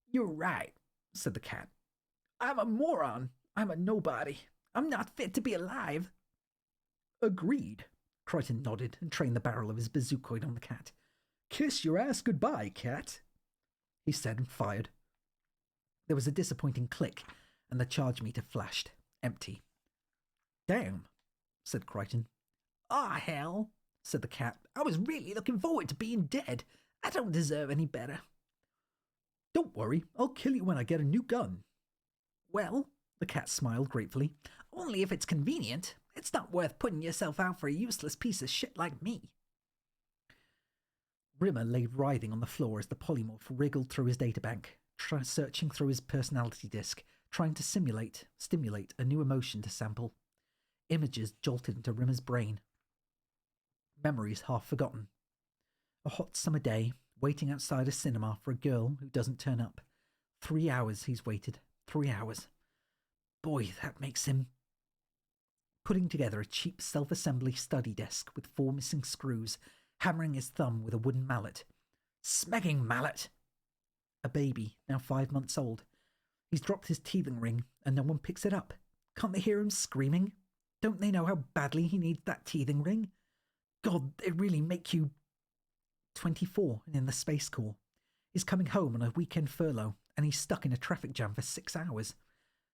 "You're right," said the cat. "I'm a moron. I'm a nobody. I'm not fit to be alive." "Agreed." Crichton nodded and trained the barrel of his bazookoid on the cat. "Kiss your ass goodbye, cat," he said and fired. There was a disappointing click, and the charge meter flashed, empty. "Damn," said Crichton. "Aw, hell," said the cat. "I was really looking forward to being dead. I don't deserve any better." "Don't worry, I'll kill you when I get a new gun." "Well," the cat smiled gratefully, "only if it's convenient. It's not worth putting yourself out for a useless piece of shit like me." Rimmer lay writhing on the floor as the polymorph wriggled through his databank, searching through his personality disk, trying to stimulate a new emotion to sample. Images jolted into Rimmer's brain. Memories half forgotten. A hot summer day, waiting outside a cinema for a girl who doesn't turn up. 3 hours he's waited. 3 hours. Boy, that makes him... Putting together a cheap self-assembly study desk with 4 missing screws, hammering his thumb with a wooden mallet. Smegging mallet! A baby, now 5 months old. He's dropped his teething ring, and no one picks it up. Can't they hear him screaming? Don't they know how badly he needs that teething ring? God, they really make you... 24 and in the Space Corps. He's coming home on a weekend furlough, and he's stuck in a traffic jam for 6 hours.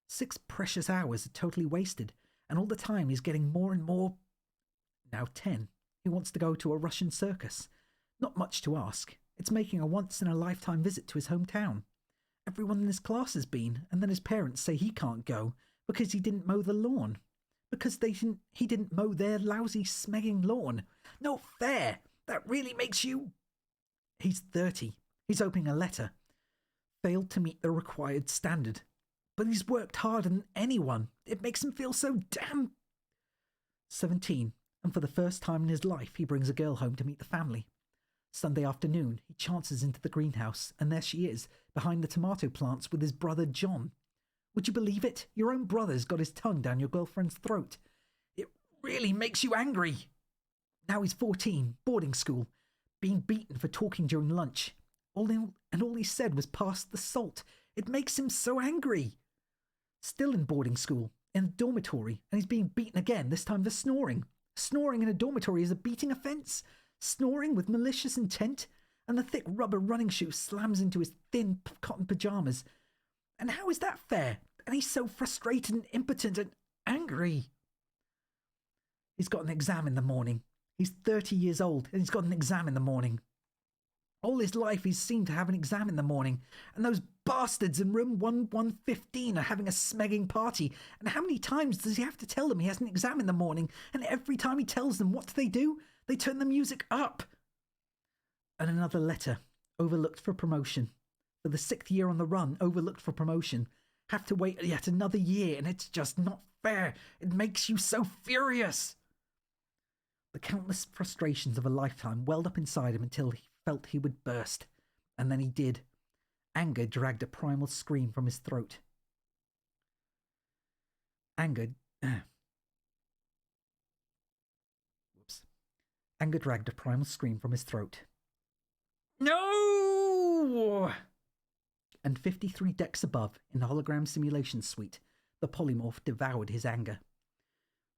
6 precious hours are totally wasted, and all the time he's getting more and more... Now 10. He wants to go to a Russian circus. Not much to ask. It's making a once-in-a-lifetime visit to his hometown. Everyone in his class has been, and then his parents say he can't go because he didn't mow the lawn. Because he didn't mow their lousy, smegging lawn. No fair! That really makes you... He's 30. He's opening a letter. Failed to meet the required standard. But he's worked harder than anyone. It makes him feel so damn... 17, and for the first time in his life he brings a girl home to meet the family. Sunday afternoon, he chances into the greenhouse, and there she is, behind the tomato plants with his brother John. Would you believe it? Your own brother's got his tongue down your girlfriend's throat. It really makes you angry. Now he's 14, boarding school, being beaten for talking during lunch. All he said was pass the salt. It makes him so angry. Still in boarding school, in a dormitory, and he's being beaten again, this time for snoring. Snoring in a dormitory is a beating offence. Snoring with malicious intent, and the thick rubber running shoe slams into his thin cotton pyjamas. And how is that fair? And he's so frustrated and impotent and angry. He's got an exam in the morning. He's 30 years old, and he's got an exam in the morning. All his life he's seen to have an exam in the morning, and those bastards in room 1115 are having a smegging party, and how many times does he have to tell them he has an exam in the morning, and every time he tells them, what do? They turn the music up. And another letter, overlooked for promotion. For the 6th year on the run, overlooked for promotion. Have to wait yet another year, and it's just not fair. It makes you so furious. The countless frustrations of a lifetime welled up inside him until he felt he would burst. And then he did. Anger dragged a primal scream from his throat. Anger dragged a primal scream from his throat. No! And 53 decks above, in the hologram simulation suite, the polymorph devoured his anger.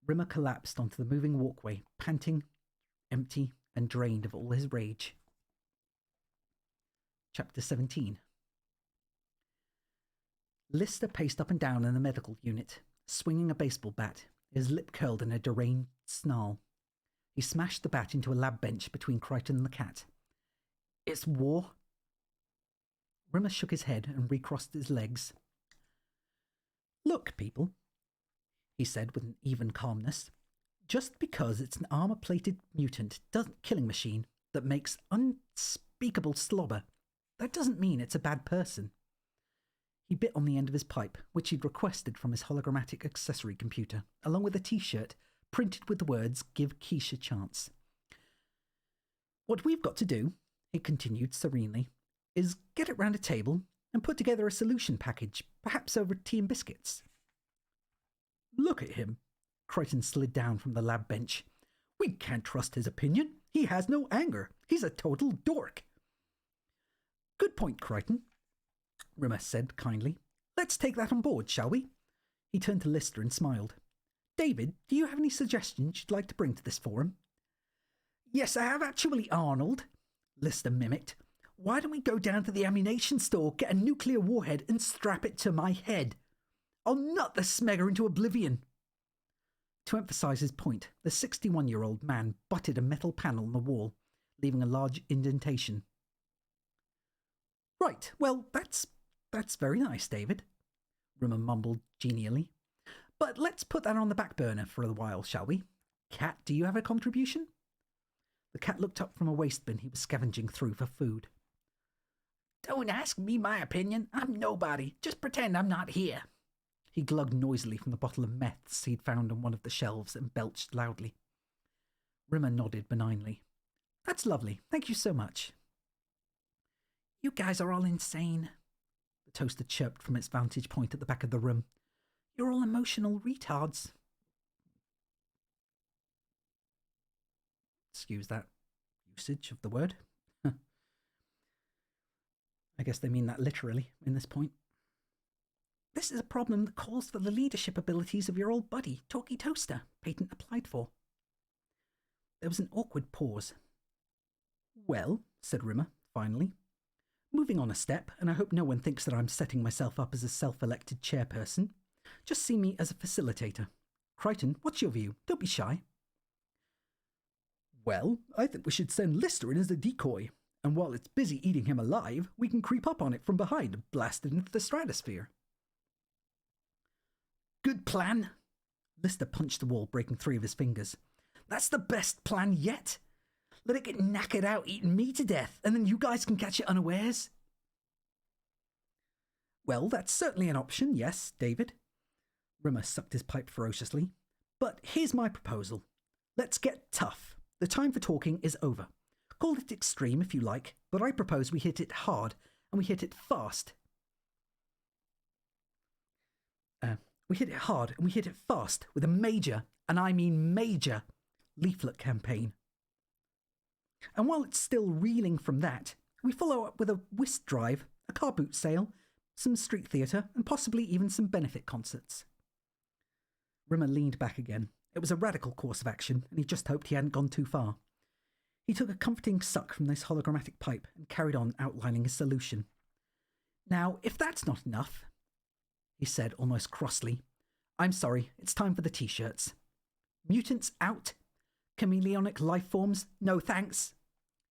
Rimmer collapsed onto the moving walkway, panting, empty, and drained of all his rage. Chapter 17. Lister paced up and down in the medical unit, swinging a baseball bat, his lip curled in a deranged snarl. He smashed the bat into a lab bench between Crichton and the cat. It's war. Rimmer shook his head and recrossed his legs. Look, people, he said with an even calmness. Just because it's an armor-plated mutant killing machine that makes unspeakable slobber, that doesn't mean it's a bad person. He bit on the end of his pipe, which he'd requested from his hologrammatic accessory computer, along with a t-shirt printed with the words, "Give Quiche a chance." What we've got to do, he continued serenely, is get it round a table and put together a solution package, perhaps over tea and biscuits. Look at him. Crichton slid down from the lab bench. We can't trust his opinion. He has no anger. He's a total dork. Good point, Crichton, Rimmer said kindly. Let's take that on board, shall we? He turned to Lister and smiled. David, do you have any suggestions you'd like to bring to this forum? Yes, I have actually, Arnold, Lister mimicked. Why don't we go down to the ammunition store, get a nuclear warhead and strap it to my head? I'll nut the smegger into oblivion. To emphasize his point, the 61-year-old man butted a metal panel on the wall, leaving a large indentation. Right, well, that's very nice, David, Rimmer mumbled genially. But let's put that on the back burner for a while, shall we? Cat, do you have a contribution? The cat looked up from a waste bin he was scavenging through for food. Don't ask me my opinion. I'm nobody. Just pretend I'm not here. He glugged noisily from the bottle of meths he'd found on one of the shelves and belched loudly. Rimmer nodded benignly. That's lovely. Thank you so much. You guys are all insane, the toaster chirped from its vantage point at the back of the room. You're all emotional retards. Excuse that usage of the word. I guess they mean that literally in this point. This is a problem that calls for the leadership abilities of your old buddy, Talkie Toaster, patent applied for. There was an awkward pause. Well, said Rimmer, finally. Moving on a step, and I hope no one thinks that I'm setting myself up as a self-elected chairperson. Just see me as a facilitator. Crichton, what's your view? Don't be shy. Well, I think we should send Lister in as a decoy, and while it's busy eating him alive, we can creep up on it from behind and blast it into the stratosphere. Good plan. Lister punched the wall, breaking 3 of his fingers. That's the best plan yet. Let it get knackered out eating me to death, and then you guys can catch it unawares. Well, that's certainly an option, yes, David. Rimmer sucked his pipe ferociously. But here's my proposal. Let's get tough. The time for talking is over. Call it extreme if you like, but I propose we hit it hard, and we hit it fast. We hit it hard, and we hit it fast, with a major, and I mean major, leaflet campaign. And while it's still reeling from that, we follow up with a whist drive, a car boot sale, some street theatre, and possibly even some benefit concerts. Rimmer leaned back again. It was a radical course of action, and he just hoped he hadn't gone too far. He took a comforting suck from this hologrammatic pipe and carried on outlining his solution. Now, if that's not enough, he said almost crossly, I'm sorry, it's time for the t-shirts. Mutants out. Chameleonic life forms, no thanks.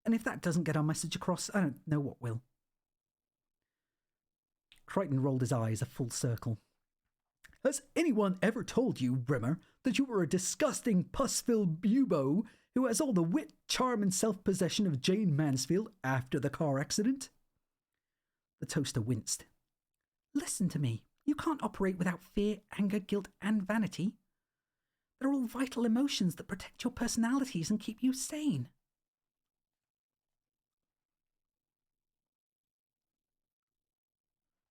And if that doesn't get our message across, I don't know what will. Crichton rolled his eyes a full circle. Has anyone ever told you, Rimmer, that you were a disgusting pus-filled bubo who has all the wit, charm and self-possession of Jane Mansfield after the car accident? The toaster winced. Listen to me. You can't operate without fear, anger, guilt and vanity. They're all vital emotions that protect your personalities and keep you sane.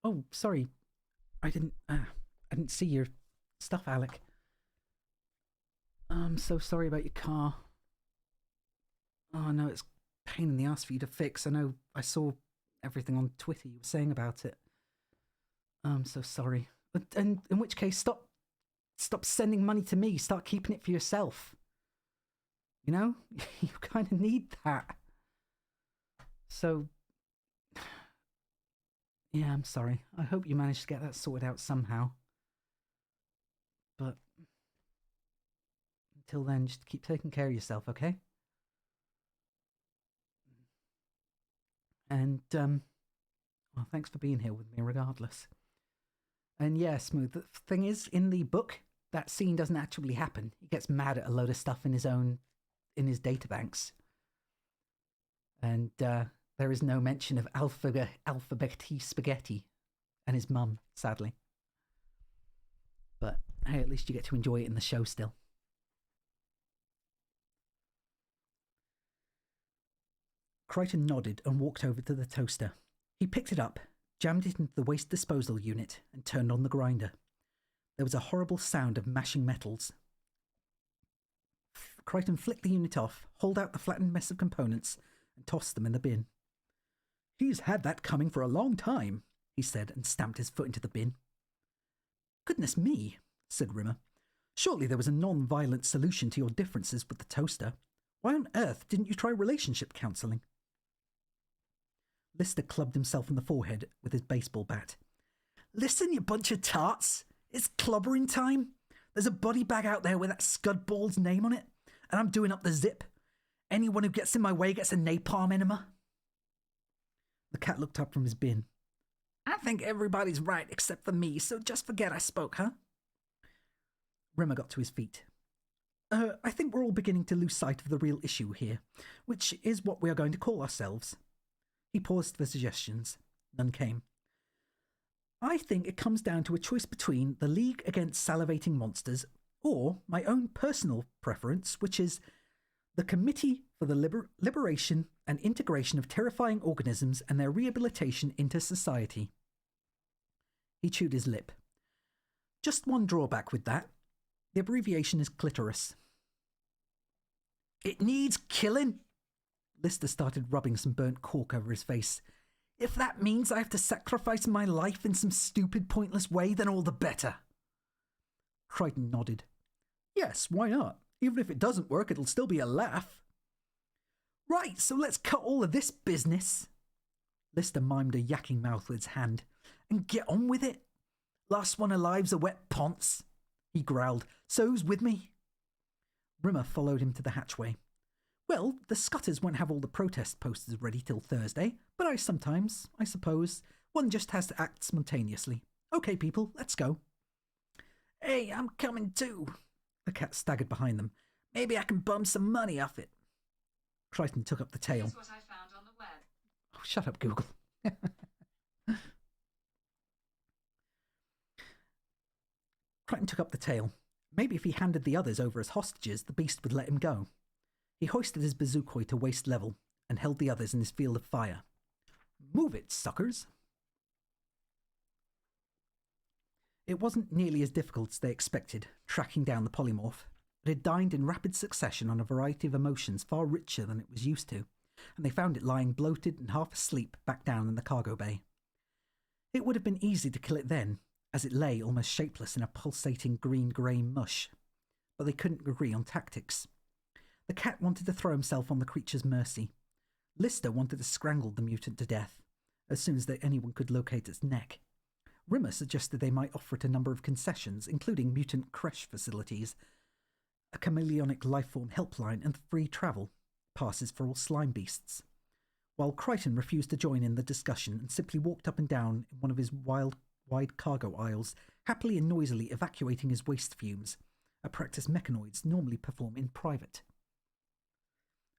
Oh, sorry. I didn't see your stuff, Alec. I'm so sorry about your car. Oh no, it's a pain in the ass for you to fix. I saw everything on Twitter you were saying about it. I'm so sorry. And in which case, stop sending money to me. Start keeping it for yourself. You know? You kind of need that. So, yeah, I'm sorry. I hope you managed to get that sorted out somehow. But until then, just keep taking care of yourself, okay? And, Well, thanks for being here with me regardless. And yeah, Smooth, the thing is, in the book, that scene doesn't actually happen. He gets mad at a load of stuff in his databanks. And there is no mention of alphabet spaghetti and his mum, sadly. But hey, at least you get to enjoy it in the show still. Crichton nodded and walked over to the toaster. He picked it up, jammed it into the waste disposal unit, and turned on the grinder. There was a horrible sound of mashing metals. Crichton flicked the unit off, hauled out the flattened mess of components, and tossed them in the bin. He's had that coming for a long time, he said, and stamped his foot into the bin. Goodness me, said Rimmer. Surely there was a non-violent solution to your differences with the toaster. Why on earth didn't you try relationship counselling? Lister clubbed himself in the forehead with his baseball bat. Listen, you bunch of tarts. It's clobbering time. There's a body bag out there with that scudball's name on it, and I'm doing up the zip. Anyone who gets in my way gets a napalm enema. The cat looked up from his bin. I think everybody's right except for me, so just forget I spoke, huh? Rimmer got to his feet. I think we're all beginning to lose sight of the real issue here, which is what we are going to call ourselves. He paused for suggestions. None came. I think it comes down to a choice between the League Against Salivating Monsters or my own personal preference, which is the Committee for the Liberation and Integration of Terrifying Organisms and Their Rehabilitation into Society. He chewed his lip. Just one drawback with that. The abbreviation is clitoris. It needs killing? Lister started rubbing some burnt cork over his face. If that means I have to sacrifice my life in some stupid, pointless way, then all the better. Crichton nodded. Yes, why not? Even if it doesn't work, it'll still be a laugh. Right, so let's cut all of this business. Lister mimed a yakking mouth with his hand. And get on with it. Last one alive's a wet ponce. He growled. So who's with me? Rimmer followed him to the hatchway. Well, the Scutters won't have all the protest posters ready till Thursday, but I suppose, one just has to act spontaneously. Okay, people, let's go. Hey, I'm coming too. The cat staggered behind them. Maybe I can bum some money off it. Crichton took up the tail. Here's what I found on the web. Oh, shut up, Google. Crichton took up the tail. Maybe if he handed the others over as hostages, the beast would let him go. He hoisted his bazooka to waist level and held the others in his field of fire. Move it, suckers! It wasn't nearly as difficult as they expected, tracking down the polymorph. It had dined in rapid succession on a variety of emotions far richer than it was used to, and they found it lying bloated and half asleep back down in the cargo bay. It would have been easy to kill it then, as it lay almost shapeless in a pulsating green-grey mush, but they couldn't agree on tactics. The cat wanted to throw himself on the creature's mercy. Lister wanted to strangle the mutant to death, as soon as anyone could locate its neck. Rimmer suggested they might offer it a number of concessions, including mutant creche facilities, a chameleonic lifeform helpline, and free travel passes for all slime beasts. While Crichton refused to join in the discussion and simply walked up and down in one of his wide cargo aisles, happily and noisily evacuating his waste fumes, a practice mechanoids normally perform in private.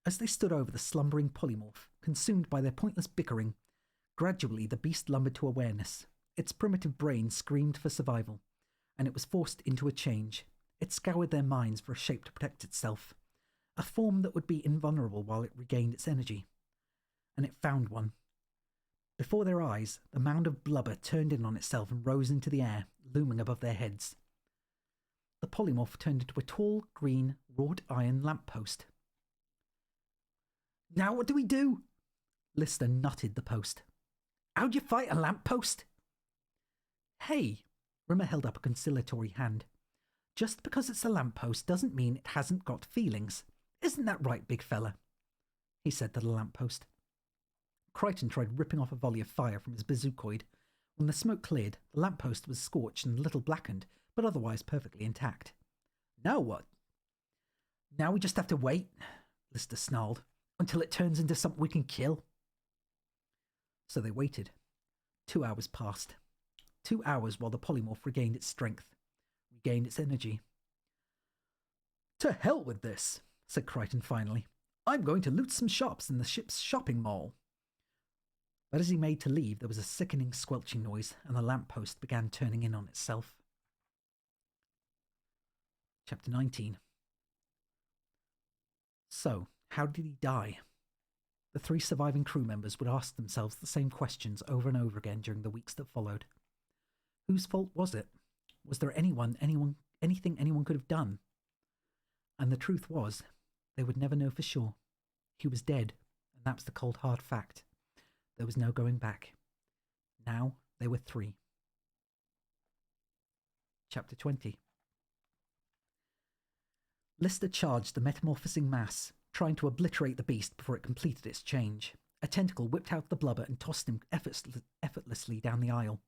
As they stood over the slumbering polymorph, consumed by their pointless bickering, gradually the beast lumbered to awareness. Its primitive brain screamed for survival, and it was forced into a change. It scoured their minds for a shape to protect itself, a form that would be invulnerable while it regained its energy. And it found one. Before their eyes, the mound of blubber turned in on itself and rose into the air, looming above their heads. The polymorph turned into a tall, green, wrought iron lamppost. Now what do we do? Lister nutted the post. How'd you fight a lamppost? Hey, Rimmer held up a conciliatory hand. Just because it's a lamppost doesn't mean it hasn't got feelings. Isn't that right, big fella? He said to the lamppost. Crichton tried ripping off a volley of fire from his bazookoid. When the smoke cleared, the lamppost was scorched and a little blackened, but otherwise perfectly intact. Now what? Now we just have to wait, Lister snarled, until it turns into something we can kill. So they waited. 2 hours passed. 2 hours while the polymorph regained its strength, regained its energy. To hell with this, said Crichton finally. I'm going to loot some shops in the ship's shopping mall. But as he made to leave, there was a sickening squelching noise, and the lamppost began turning in on itself. Chapter 19. So, how did he die? The 3 surviving crew members would ask themselves the same questions over and over again during the weeks that followed. Whose fault was it? Was there anything anyone could have done? And the truth was, they would never know for sure. He was dead, and that was the cold hard fact. There was no going back. Now they were 3. Chapter 20. Lister charged the metamorphosing mass, trying to obliterate the beast before it completed its change. A tentacle whipped out the blubber and tossed him effortlessly down the aisle.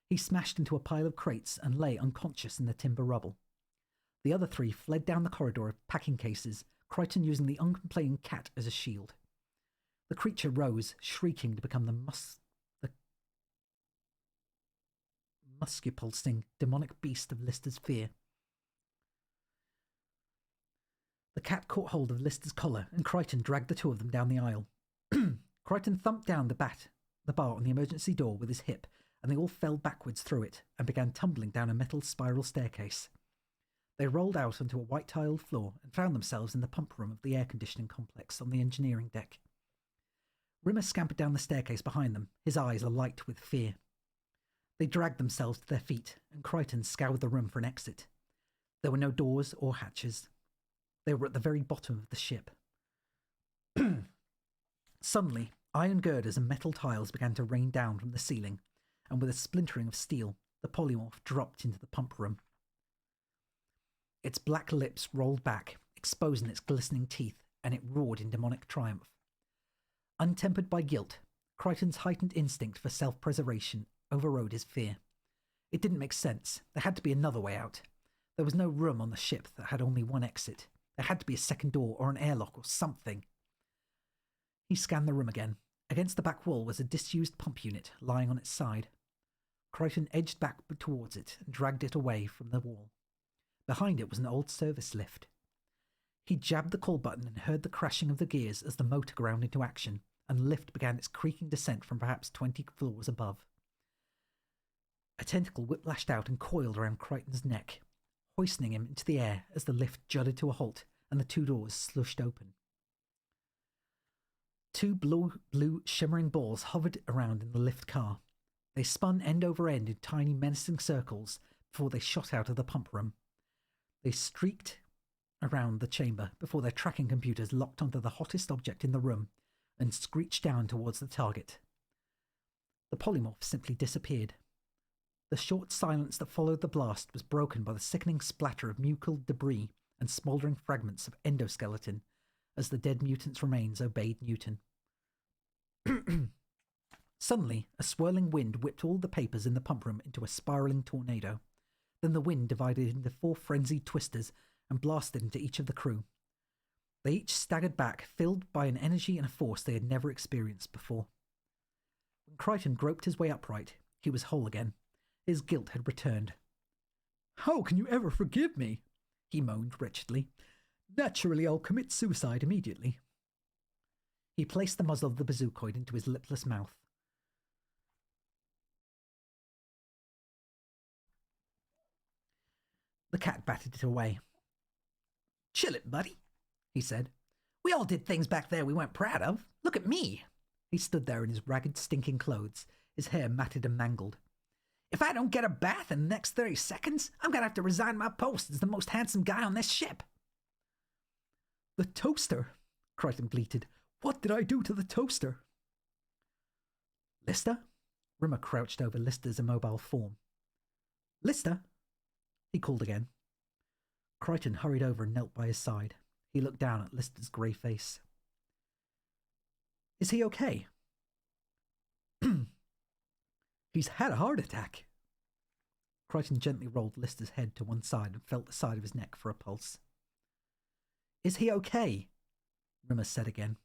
He smashed into a pile of crates and lay unconscious in the timber rubble. The other 3 fled down the corridor of packing cases, Crichton using the uncomplaining cat as a shield. The creature rose, shrieking to become the muscupulsing, demonic beast of Lister's fear. The cat caught hold of Lister's collar, and Crichton dragged the 2 of them down the aisle. Crichton thumped down the bar on the emergency door with his hip, and they all fell backwards through it and began tumbling down a metal spiral staircase. They rolled out onto a white-tiled floor and found themselves in the pump room of the air-conditioning complex on the engineering deck. Rimmer scampered down the staircase behind them, his eyes alight with fear. They dragged themselves to their feet, and Crichton scoured the room for an exit. There were no doors or hatches. They were at the very bottom of the ship. Suddenly, iron girders and metal tiles began to rain down from the ceiling, and with a splintering of steel, the polymorph dropped into the pump room. Its black lips rolled back, exposing its glistening teeth, and it roared in demonic triumph. Untempered by guilt, Crichton's heightened instinct for self-preservation overrode his fear. It didn't make sense. There had to be another way out. There was no room on the ship that had only one exit. There had to be a second door or an airlock or something. He scanned the room again. Against the back wall was a disused pump unit lying on its side. Crichton edged back towards it and dragged it away from the wall. Behind it was an old service lift. He jabbed the call button and heard the crashing of the gears as the motor ground into action, and the lift began its creaking descent from perhaps 20 floors above. A tentacle whiplashed out and coiled around Crichton's neck, hoisting him into the air as the lift jutted to a halt and the 2 doors slushed open. 2 blue shimmering balls hovered around in the lift car. They spun end over end in tiny menacing circles before they shot out of the pump room. They streaked around the chamber before their tracking computers locked onto the hottest object in the room and screeched down towards the target. The polymorph simply disappeared. The short silence that followed the blast was broken by the sickening splatter of mucal debris and smouldering fragments of endoskeleton as the dead mutant's remains obeyed Newton. Suddenly, a swirling wind whipped all the papers in the pump room into a spiralling tornado. Then the wind divided into 4 frenzied twisters and blasted into each of the crew. They each staggered back, filled by an energy and a force they had never experienced before. When Crichton groped his way upright, he was whole again. His guilt had returned. How can you ever forgive me? He moaned wretchedly. Naturally, I'll commit suicide immediately. He placed the muzzle of the bazookoid into his lipless mouth. The cat batted it away. "Chill it, buddy," he said. "We all did things back there we weren't proud of. Look at me." He stood there in his ragged, stinking clothes, his hair matted and mangled. "If I don't get a bath in the next 30 seconds, I'm going to have to resign my post as the most handsome guy on this ship." "The toaster," Crichton bleated. "What did I do to the toaster?" "Lister?" Rimmer crouched over Lister's immobile form. "Lister?" he called again. Crichton hurried over and knelt by his side. He looked down at Lister's grey face. "Is he okay?" "He's had a heart attack." Crichton gently rolled Lister's head to one side and felt the side of his neck for a pulse. "Is he okay?" Rimmer said again.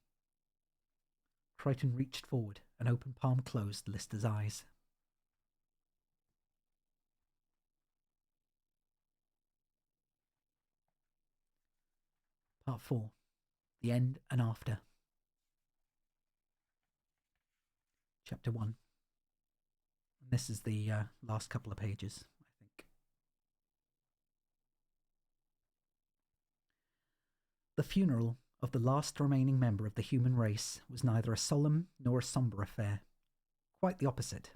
Crichton reached forward and open palm closed Lister's eyes. Part 4. The End and After. Chapter 1. And this is the last couple of pages, I think. The funeral of the last remaining member of the human race was neither a solemn nor a sombre affair. Quite the opposite.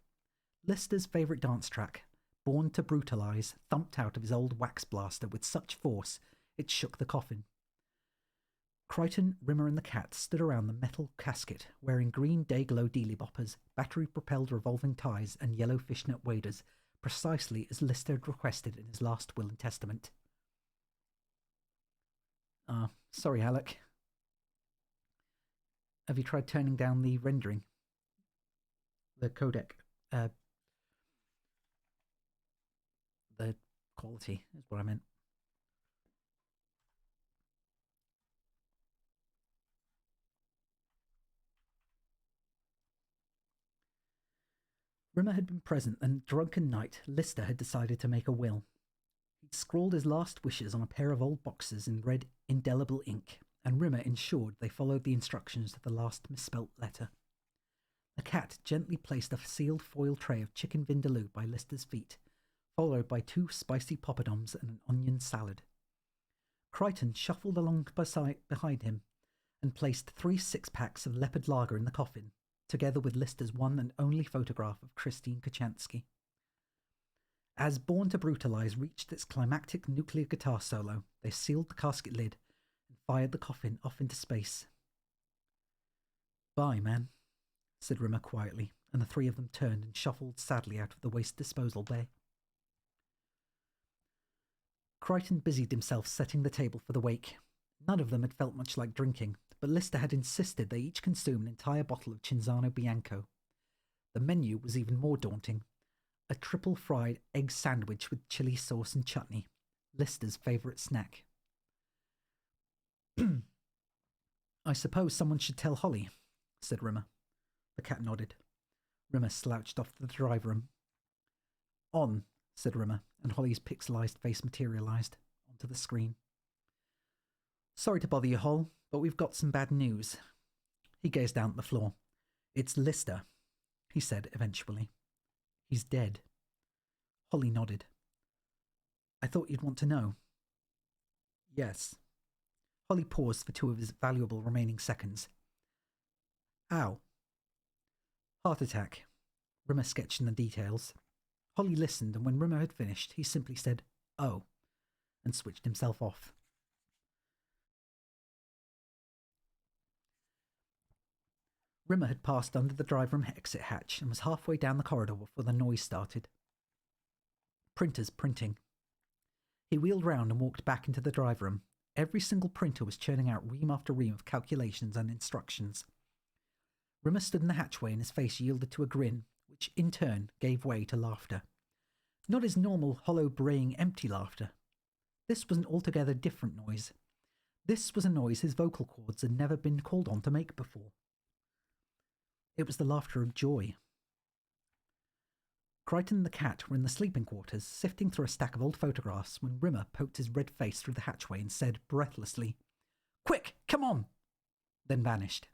Lister's favourite dance track, Born to Brutalise, thumped out of his old wax blaster with such force it shook the coffin. Crichton, Rimmer and the cat stood around the metal casket, wearing green day-glow dealy-boppers, battery-propelled revolving ties and yellow fishnet waders, precisely as Lister had requested in his last will and testament. Sorry, Alec. Have you tried turning down the rendering? The codec? The quality is what I meant. Rimmer had been present, and drunken night, Lister had decided to make a will. He'd scrawled his last wishes on a pair of old boxes in red, indelible ink, and Rimmer ensured they followed the instructions to the last misspelt letter. The cat gently placed a sealed foil tray of chicken vindaloo by Lister's feet, followed by 2 spicy poppadoms and an onion salad. Crichton shuffled along behind him and placed 3 six-packs of leopard lager in the coffin, together with Lister's one and only photograph of Christine Kachansky. As Born to Brutalise reached its climactic nuclear guitar solo, they sealed the casket lid and fired the coffin off into space. "Bye, man," said Rimmer quietly, and the 3 of them turned and shuffled sadly out of the waste disposal bay. Crichton busied himself setting the table for the wake. None of them had felt much like drinking, but Lister had insisted they each consume an entire bottle of Cinzano Bianco. The menu was even more daunting. A triple fried egg sandwich with chili sauce and chutney, Lister's favourite snack. "I suppose someone should tell Holly," said Rimmer. The cat nodded. Rimmer slouched off to the drive room. "On," said Rimmer, and Holly's pixelised face materialised onto the screen. "Sorry to bother you, Hol, but we've got some bad news." He gazed down at the floor. "It's Lister," he said eventually. "He's dead." Holly nodded. "I thought you'd want to know." "Yes." Holly paused for 2 of his valuable remaining seconds. "Ow." "Heart attack." Rimmer sketched in the details. Holly listened, and when Rimmer had finished, he simply said, "Oh," and switched himself off. Rimmer had passed under the drive room exit hatch and was halfway down the corridor before the noise started. Printers printing. He wheeled round and walked back into the drive room. Every single printer was churning out ream after ream of calculations and instructions. Rimmer stood in the hatchway and his face yielded to a grin, which in turn gave way to laughter. Not his normal, hollow, braying, empty laughter. This was an altogether different noise. This was a noise his vocal cords had never been called on to make before. It was the laughter of joy. Crichton and the cat were in the sleeping quarters, sifting through a stack of old photographs when Rimmer poked his red face through the hatchway and said breathlessly, "Quick, come on!" then vanished.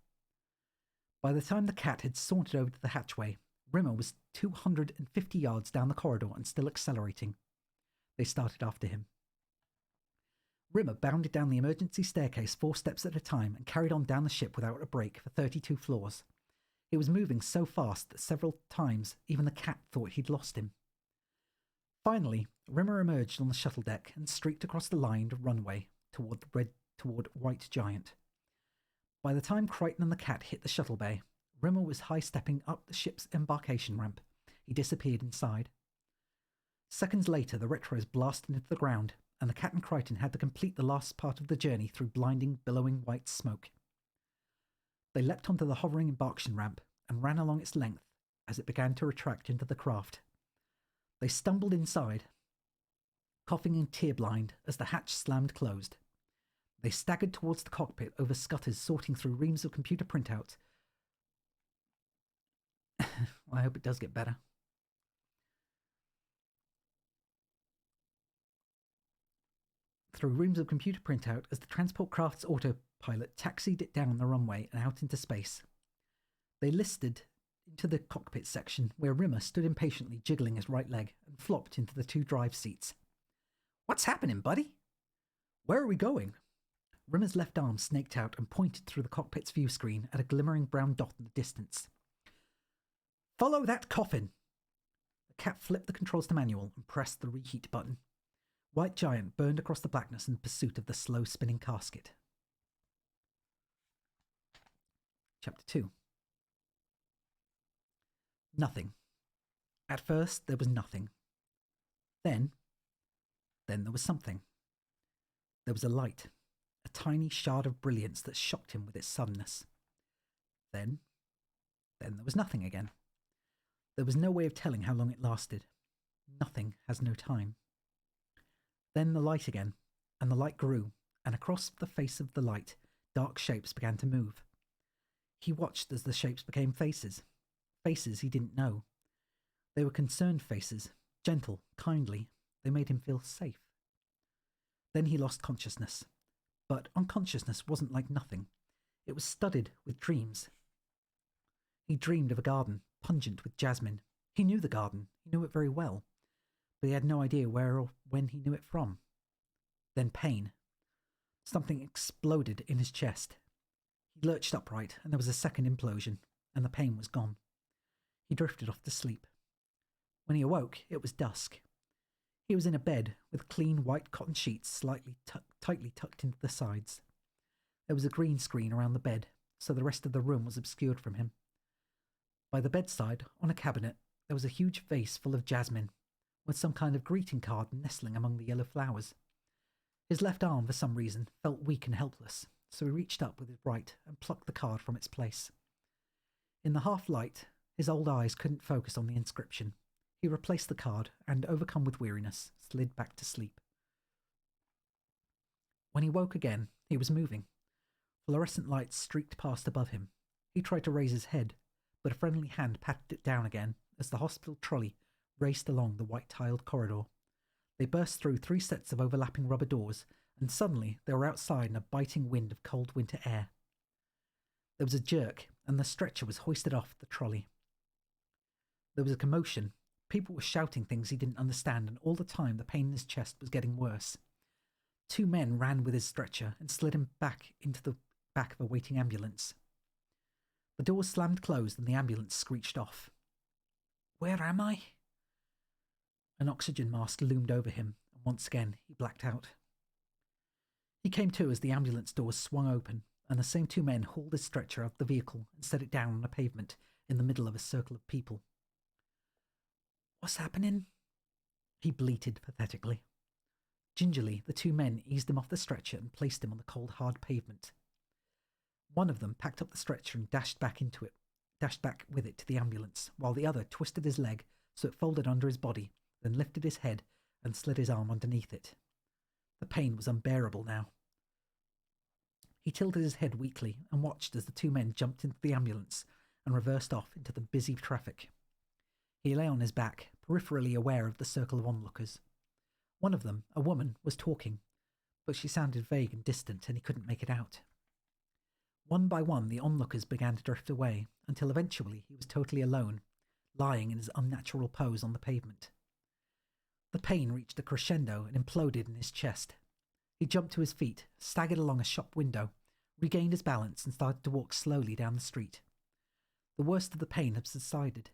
By the time the cat had sauntered over to the hatchway, Rimmer was 250 yards down the corridor and still accelerating. They started after him. Rimmer bounded down the emergency staircase 4 steps at a time and carried on down the ship without a break for 32 floors. He was moving so fast that several times even the cat thought he'd lost him. Finally, Rimmer emerged on the shuttle deck and streaked across the lined runway toward White Giant. By the time Crichton and the cat hit the shuttle bay, Rimmer was high-stepping up the ship's embarkation ramp. He disappeared inside. Seconds later, the retros blasted into the ground, and the cat and Crichton had to complete the last part of the journey through blinding, billowing white smoke. They leapt onto the hovering embarkation ramp and ran along its length as it began to retract into the craft. They stumbled inside, coughing and tear-blind as the hatch slammed closed. They staggered towards the cockpit over scutters sorting through reams of computer printouts. I hope it does get better. through reams of computer printout as the transport craft's autopilot taxied it down the runway and out into space. They listed into the cockpit section where Rimmer stood impatiently jiggling his right leg and flopped into the 2 drive seats. "What's happening, buddy?" "Where are we going?" Rimmer's left arm snaked out and pointed through the cockpit's view screen at a glimmering brown dot in the distance. "Follow that coffin!" The cat flipped the controls to manual and pressed the reheat button. White Giant burned across the blackness in pursuit of the slow-spinning casket. Chapter 2. Nothing. At first, there was nothing. Then there was something. There was a light, a tiny shard of brilliance that shocked him with its suddenness. Then there was nothing again. There was no way of telling how long it lasted. Nothing has no time. Then the light again, and the light grew, and across the face of the light, dark shapes began to move. He watched as the shapes became faces. Faces he didn't know. They were concerned faces, gentle, kindly. They made him feel safe. Then he lost consciousness. But unconsciousness wasn't like nothing. It was studded with dreams. He dreamed of a garden, pungent with jasmine. He knew the garden. He knew it very well. But he had no idea where or when he knew it from. Then pain. Something exploded in his chest. He lurched upright, and there was a second implosion, and the pain was gone. He drifted off to sleep. When he awoke, it was dusk. He was in a bed with clean white cotton sheets slightly tightly tucked into the sides. There was a green screen around the bed, so the rest of the room was obscured from him. By the bedside, on a cabinet, there was a huge vase full of jasmine, with some kind of greeting card nestling among the yellow flowers. His left arm, for some reason, felt weak and helpless, so he reached up with his right and plucked the card from its place. In the half-light, his old eyes couldn't focus on the inscription. He replaced the card and, overcome with weariness, slid back to sleep. When he woke again, he was moving. Fluorescent lights streaked past above him. He tried to raise his head, but a friendly hand patted it down again as the hospital trolley raced along the white-tiled corridor. They burst through 3 sets of overlapping rubber doors, and suddenly they were outside in a biting wind of cold winter air. There was a jerk, and the stretcher was hoisted off the trolley. There was a commotion. People were shouting things he didn't understand, and all the time the pain in his chest was getting worse. 2 men ran with his stretcher and slid him back into the back of a waiting ambulance. The doors slammed closed and the ambulance screeched off. "Where am I?" An oxygen mask loomed over him, and once again he blacked out. He came to as the ambulance doors swung open, and the same 2 men hauled his stretcher out of the vehicle and set it down on a pavement in the middle of a circle of people. "What's happening?" he bleated pathetically. Gingerly, the 2 men eased him off the stretcher and placed him on the cold, hard pavement. One of them packed up the stretcher and dashed back with it to the ambulance, while the other twisted his leg so it folded under his body, then lifted his head and slid his arm underneath it. The pain was unbearable now. He tilted his head weakly and watched as the 2 men jumped into the ambulance and reversed off into the busy traffic. He lay on his back, peripherally aware of the circle of onlookers. One of them, a woman, was talking, but she sounded vague and distant and he couldn't make it out. One by one the onlookers began to drift away, until eventually he was totally alone, lying in his unnatural pose on the pavement. The pain reached a crescendo and imploded in his chest. He jumped to his feet, staggered along a shop window, regained his balance and started to walk slowly down the street. The worst of the pain had subsided.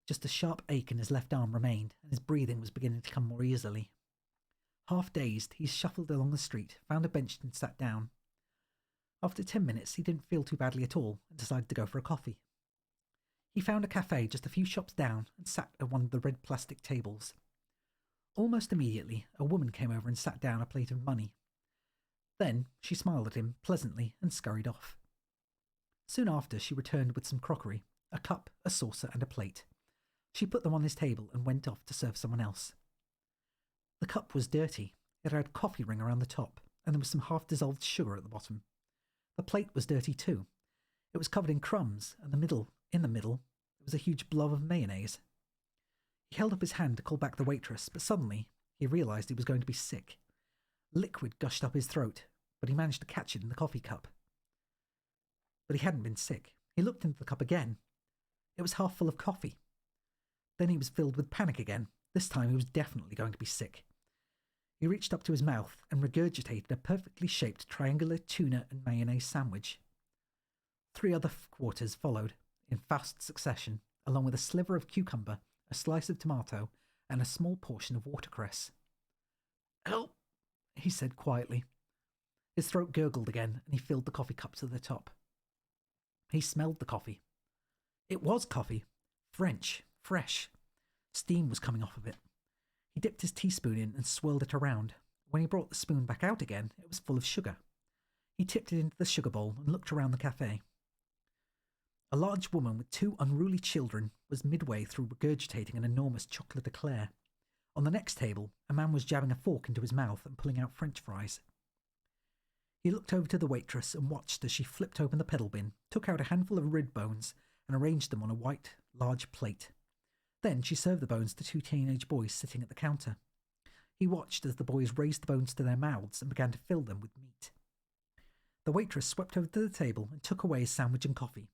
Just a sharp ache in his left arm remained, and his breathing was beginning to come more easily. Half dazed, he shuffled along the street, found a bench and sat down. After 10 minutes, he didn't feel too badly at all and decided to go for a coffee. He found a cafe just a few shops down and sat at one of the red plastic tables. Almost immediately, a woman came over and sat down a plate of money. Then she smiled at him pleasantly and scurried off. Soon after, she returned with some crockery, a cup, a saucer and a plate. She put them on his table and went off to serve someone else. The cup was dirty. It had a coffee ring around the top, and there was some half-dissolved sugar at the bottom. The plate was dirty too. It was covered in crumbs, and in the middle, there was a huge blob of mayonnaise. He held up his hand to call back the waitress, but suddenly he realised he was going to be sick. Liquid gushed up his throat, but he managed to catch it in the coffee cup. But he hadn't been sick. He looked into the cup again. It was half full of coffee. Then he was filled with panic again. This time he was definitely going to be sick. He reached up to his mouth and regurgitated a perfectly shaped triangular tuna and mayonnaise sandwich. 3 other quarters followed, in fast succession, along with a sliver of cucumber, a slice of tomato, and a small portion of watercress. "Help," he said quietly. His throat gurgled again, and he filled the coffee cup to the top. He smelled the coffee. It was coffee. French. Fresh. Steam was coming off of it. He dipped his teaspoon in and swirled it around. When he brought the spoon back out again, it was full of sugar. He tipped it into the sugar bowl and looked around the cafe. A large woman with 2 unruly children was midway through regurgitating an enormous chocolate eclair. On the next table, a man was jabbing a fork into his mouth and pulling out French fries. He looked over to the waitress and watched as she flipped open the pedal bin, took out a handful of rib bones, and arranged them on a white, large plate. Then she served the bones to 2 teenage boys sitting at the counter. He watched as the boys raised the bones to their mouths and began to fill them with meat. The waitress swept over to the table and took away his sandwich and coffee.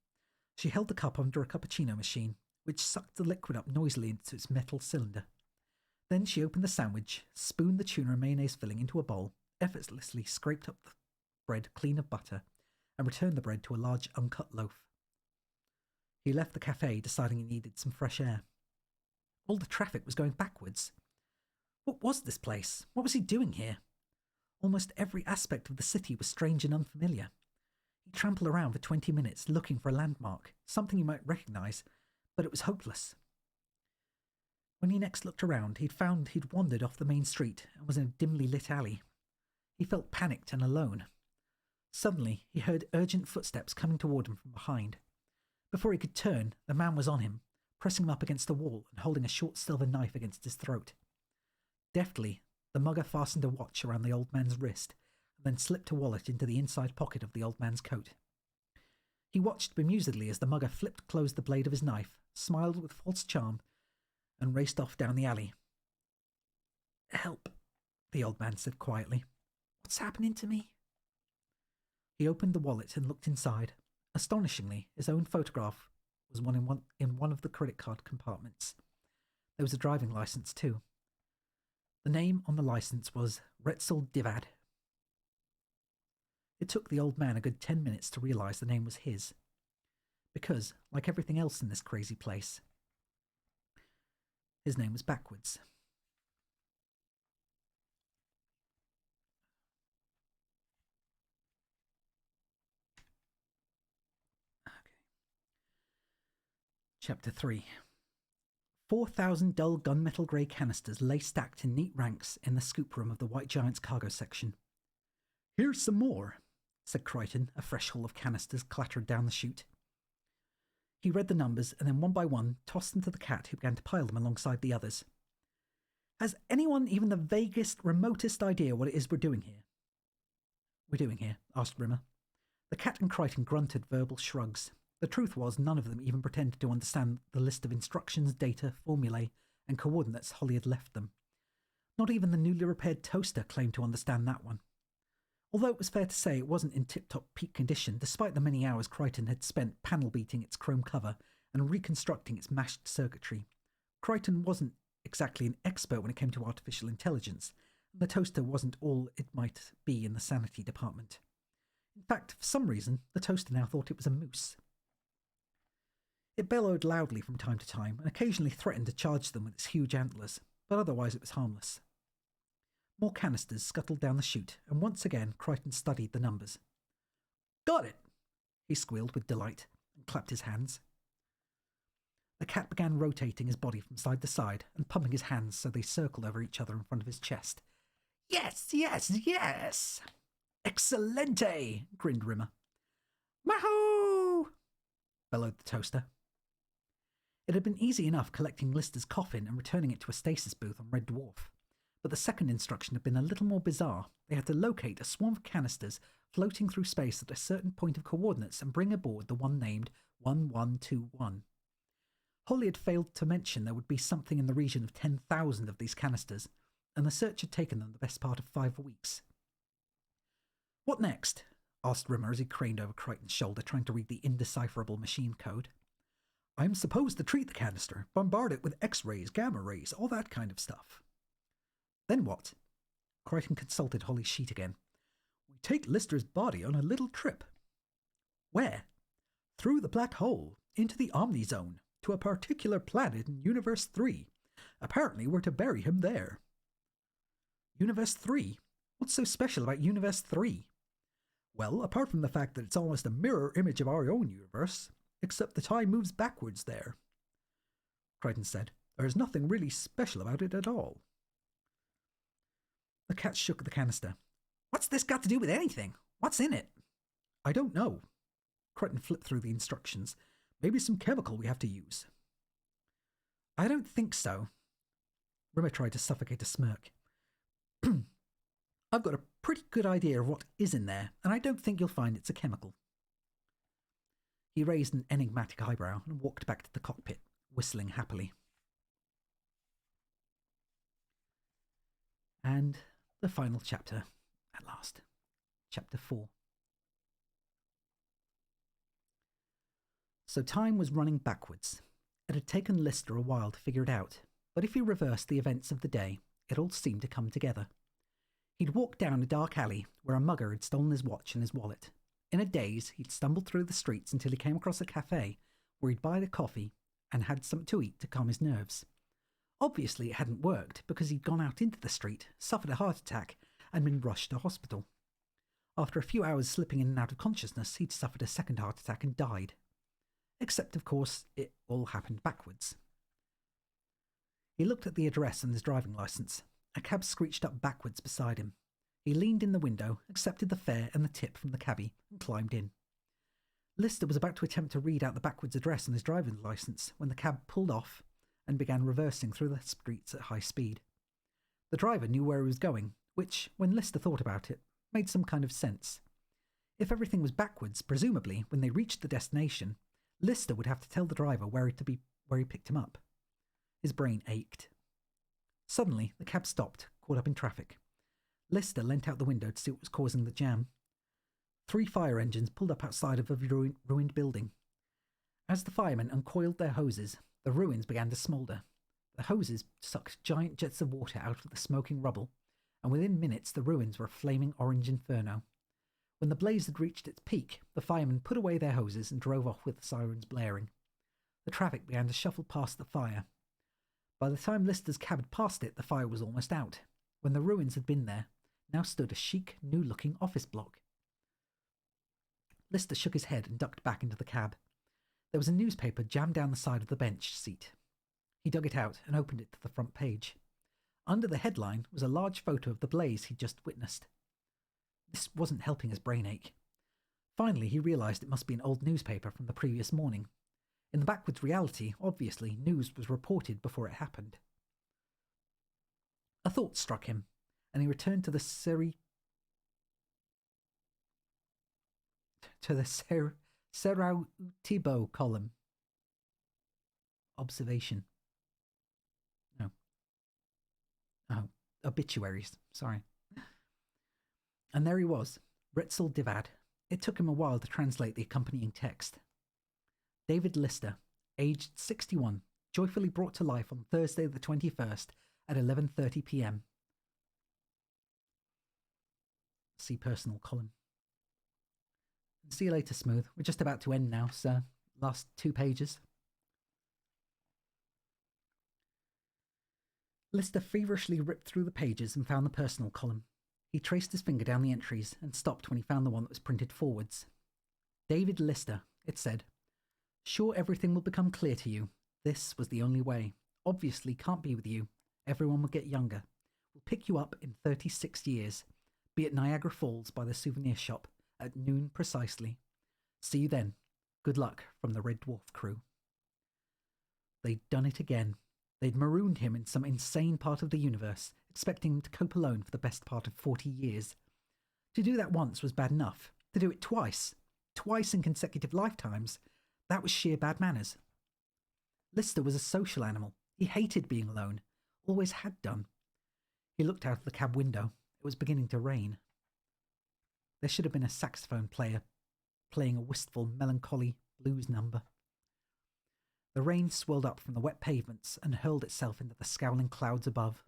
She held the cup under a cappuccino machine, which sucked the liquid up noisily into its metal cylinder. Then she opened the sandwich, spooned the tuna and mayonnaise filling into a bowl, effortlessly scraped up the bread clean of butter, and returned the bread to a large uncut loaf. He left the cafe, deciding he needed some fresh air. All the traffic was going backwards. What was this place? What was he doing here? Almost every aspect of the city was strange and unfamiliar. He trampled around for 20 minutes looking for a landmark, something he might recognise, but it was hopeless. When he next looked around, he'd found he'd wandered off the main street and was in a dimly lit alley. He felt panicked and alone. Suddenly, he heard urgent footsteps coming toward him from behind. Before he could turn, the man was on him, pressing him up against the wall and holding a short silver knife against his throat. Deftly, the mugger fastened a watch around the old man's wrist, and then slipped a wallet into the inside pocket of the old man's coat. He watched bemusedly as the mugger flipped closed the blade of his knife, smiled with false charm, and raced off down the alley. "Help," the old man said quietly. "What's happening to me?" He opened the wallet and looked inside. Astonishingly, his own photograph was in one of the credit card compartments. There was a driving license too. The name on the license was Retzel Divad. It took the old man a good 10 minutes to realise the name was his. Because, like everything else in this crazy place, his name was backwards. Chapter 3. 4,000 dull gunmetal grey canisters lay stacked in neat ranks in the scoop room of the White Giant's cargo section. "Here's some more," said Crichton. A fresh haul of canisters clattered down the chute. He read the numbers and then one by one tossed them to the cat, who began to pile them alongside the others. "Has anyone even the vaguest, remotest idea what it is we're doing here?" Asked Rimmer. The cat and Crichton grunted verbal shrugs. The truth was, none of them even pretended to understand the list of instructions, data, formulae, and coordinates Holly had left them. Not even the newly repaired toaster claimed to understand that one. Although it was fair to say it wasn't in tip-top peak condition, despite the many hours Crichton had spent panel beating its chrome cover and reconstructing its mashed circuitry, Crichton wasn't exactly an expert when it came to artificial intelligence, and the toaster wasn't all it might be in the sanity department. In fact, for some reason, the toaster now thought it was a moose. It bellowed loudly from time to time, and occasionally threatened to charge them with its huge antlers, but otherwise it was harmless. More canisters scuttled down the chute, and once again Crichton studied the numbers. "Got it!" he squealed with delight, and clapped his hands. The cat began rotating his body from side to side, and pumping his hands so they circled over each other in front of his chest. "Yes, yes, yes!" "Excelente!" grinned Rimmer. "Mahoo!" bellowed the toaster. It had been easy enough collecting Lister's coffin and returning it to a stasis booth on Red Dwarf, but the second instruction had been a little more bizarre. They had to locate a swarm of canisters floating through space at a certain point of coordinates and bring aboard the one named 1121. Holly had failed to mention there would be something in the region of 10,000 of these canisters, and the search had taken them the best part of 5 weeks. What next? Asked Rimmer as he craned over Crichton's shoulder, trying to read the indecipherable machine code. I'm supposed to treat the canister, bombard it with X-rays, gamma rays, all that kind of stuff. Then what? Crichton consulted Holly's sheet again. We take Lister's body on a little trip. Where? Through the black hole, into the Omni Zone, to a particular planet in Universe 3. Apparently we're to bury him there. Universe 3? What's so special about Universe 3? Well, apart from the fact that it's almost a mirror image of our own universe, except the time moves backwards there. Crichton said, There's nothing really special about it at all. The cat shook the canister. What's this got to do with anything? What's in it? I don't know. Crichton flipped through the instructions. Maybe some chemical we have to use. I don't think so. Rimmer tried to suffocate a smirk. I've got a pretty good idea of what is in there, and I don't think you'll find it's a chemical. He raised an enigmatic eyebrow and walked back to the cockpit, whistling happily. And the final chapter, at last. Chapter 4. So time was running backwards. It had taken Lister a while to figure it out, but if he reversed the events of the day, it all seemed to come together. He'd walked down a dark alley where a mugger had stolen his watch and his wallet. In a daze, he'd stumbled through the streets until he came across a cafe where he'd buy a coffee and had something to eat to calm his nerves. Obviously it hadn't worked because he'd gone out into the street, suffered a heart attack, and been rushed to hospital. After a few hours slipping in and out of consciousness, he'd suffered a second heart attack and died. Except, of course, it all happened backwards. He looked at the address on his driving licence. A cab screeched up backwards beside him. He leaned in the window, accepted the fare and the tip from the cabbie, and climbed in. Lister was about to attempt to read out the backwards address on his driving licence when the cab pulled off and began reversing through the streets at high speed. The driver knew where he was going, which, when Lister thought about it, made some kind of sense. If everything was backwards, presumably, when they reached the destination, Lister would have to tell the driver where he picked him up. His brain ached. Suddenly, the cab stopped, caught up in traffic. Lister leant out the window to see what was causing the jam. 3 fire engines pulled up outside of a ruined building. As the firemen uncoiled their hoses, the ruins began to smoulder. The hoses sucked giant jets of water out of the smoking rubble, and within minutes the ruins were a flaming orange inferno. When the blaze had reached its peak, the firemen put away their hoses and drove off with the sirens blaring. The traffic began to shuffle past the fire. By the time Lister's cab had passed it, the fire was almost out. When the ruins had been there, now stood a chic, new-looking office block. Lister shook his head and ducked back into the cab. There was a newspaper jammed down the side of the bench seat. He dug it out and opened it to the front page. Under the headline was a large photo of the blaze he'd just witnessed. This wasn't helping his brain ache. Finally, he realised it must be an old newspaper from the previous morning. In the backwards reality, obviously, news was reported before it happened. A thought struck him, and he returned to the Serautibo column. Observation. No. Oh, obituaries, sorry. And there he was, Retzel Divad. It took him a while to translate the accompanying text. David Lister, aged 61, joyfully brought to life on Thursday the 21st at 11:30 p.m. See personal column. See you later, Smooth. We're just about to end now, sir. Last 2 pages. Lister feverishly ripped through the pages and found the personal column. He traced his finger down the entries and stopped when he found the one that was printed forwards. David Lister, it said. Sure everything will become clear to you. This was the only way. Obviously can't be with you. Everyone will get younger. We'll pick you up in 36 years. Be at Niagara Falls by the souvenir shop at noon precisely. See you then. Good luck from the Red Dwarf crew. They'd done it again. They'd marooned him in some insane part of the universe, expecting him to cope alone for the best part of 40 years. To do that once was bad enough. To do it twice in consecutive lifetimes, that was sheer bad manners. Lister was a social animal. He hated being alone. Always had done. He looked out of the cab window. It was beginning to rain. There should have been a saxophone player playing a wistful, melancholy blues number. The rain swirled up from the wet pavements and hurled itself into the scowling clouds above.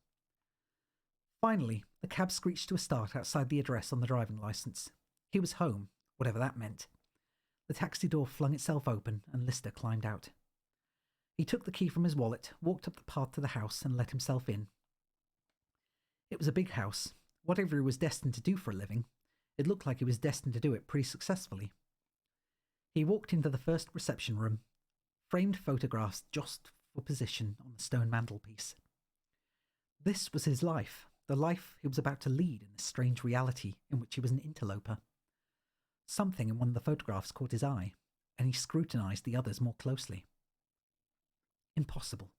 Finally, the cab screeched to a start outside the address on the driving licence. He was home, whatever that meant. The taxi door flung itself open and Lister climbed out. He took the key from his wallet, walked up the path to the house and let himself in. It was a big house. Whatever he was destined to do for a living, it looked like he was destined to do it pretty successfully. He walked into the first reception room. Framed photographs jostled for position on the stone mantelpiece. This was his life, the life he was about to lead in this strange reality in which he was an interloper. Something in one of the photographs caught his eye, and he scrutinized the others more closely. Impossible.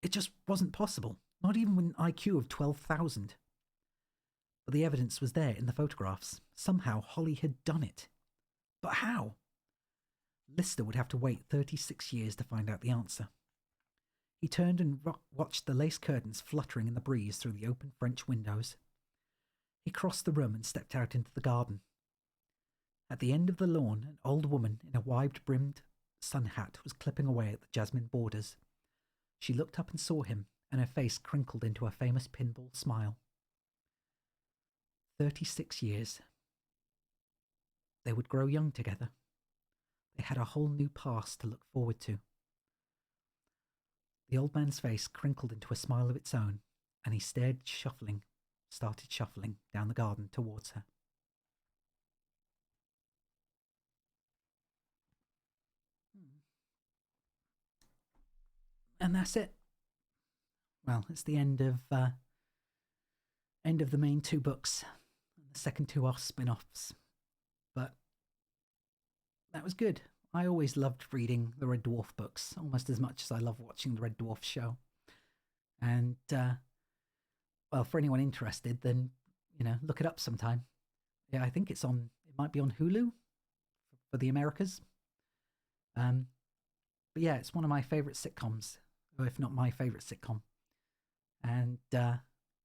It just wasn't possible, not even with an IQ of 12,000. But the evidence was there in the photographs. Somehow Holly had done it. But how? Lister would have to wait 36 years to find out the answer. He turned and watched the lace curtains fluttering in the breeze through the open French windows. He crossed the room and stepped out into the garden. At the end of the lawn, an old woman in a wide-brimmed sun hat was clipping away at the jasmine borders. She looked up and saw him, and her face crinkled into a famous pinball smile. 36 years. They would grow young together. They had a whole new past to look forward to. The old man's face crinkled into a smile of its own, and he started shuffling down the garden towards her. And that's it. Well, it's the end of the main two books. The second two are spin-offs. But that was good. I always loved reading the Red Dwarf books, almost as much as I love watching the Red Dwarf show. And, well, for anyone interested, then, look it up sometime. Yeah, I think it might be on Hulu for the Americas. But yeah, it's one of my favourite sitcoms, or if not my favourite sitcom. And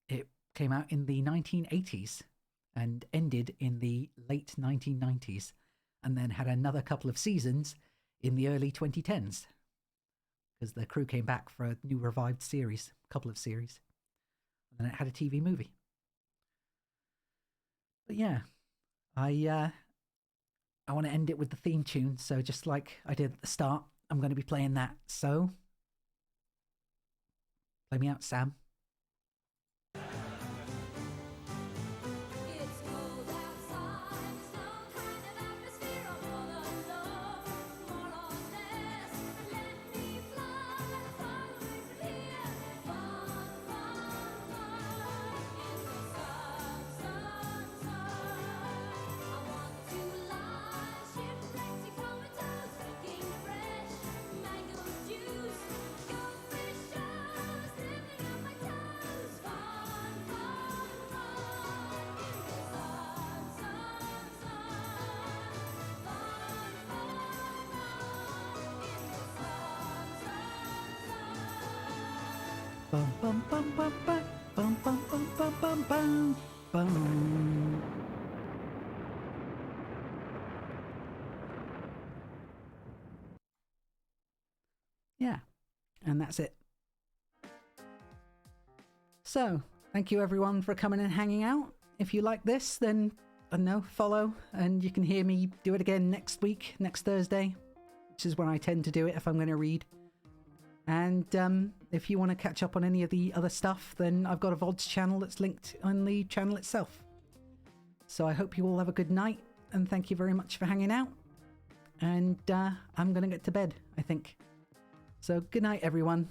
it came out in the 1980s and ended in the late 1990s, and then had another couple of seasons in the early 2010s, because the crew came back for a new revived series, a couple of series, and then it had a TV movie. But yeah, I want to end it with the theme tune, so just like I did at the start, I'm going to be playing that. So, play me out, Sam. Bum bum bum bum bum bum bum bum bum bum bum bum. Yeah, and that's it. So, thank you everyone for coming and hanging out. If you like this, then, I don't know, follow, and you can hear me do it again next week, next Thursday, which is when I tend to do it if I'm going to read. And if you want to catch up on any of the other stuff, then I've got a VODs channel that's linked on the channel itself. So I hope you all have a good night, and thank you very much for hanging out. And I'm going to get to bed, I think. So good night, everyone.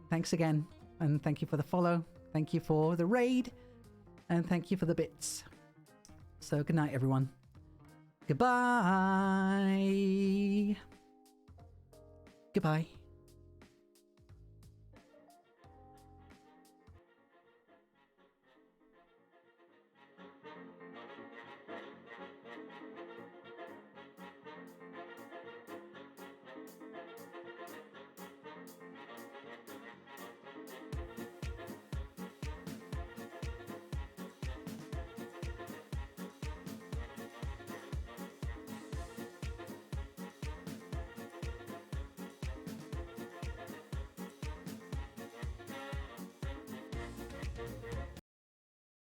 Thanks again, and thank you for the follow. Thank you for the raid, and thank you for the bits. So good night, everyone. Goodbye. Goodbye.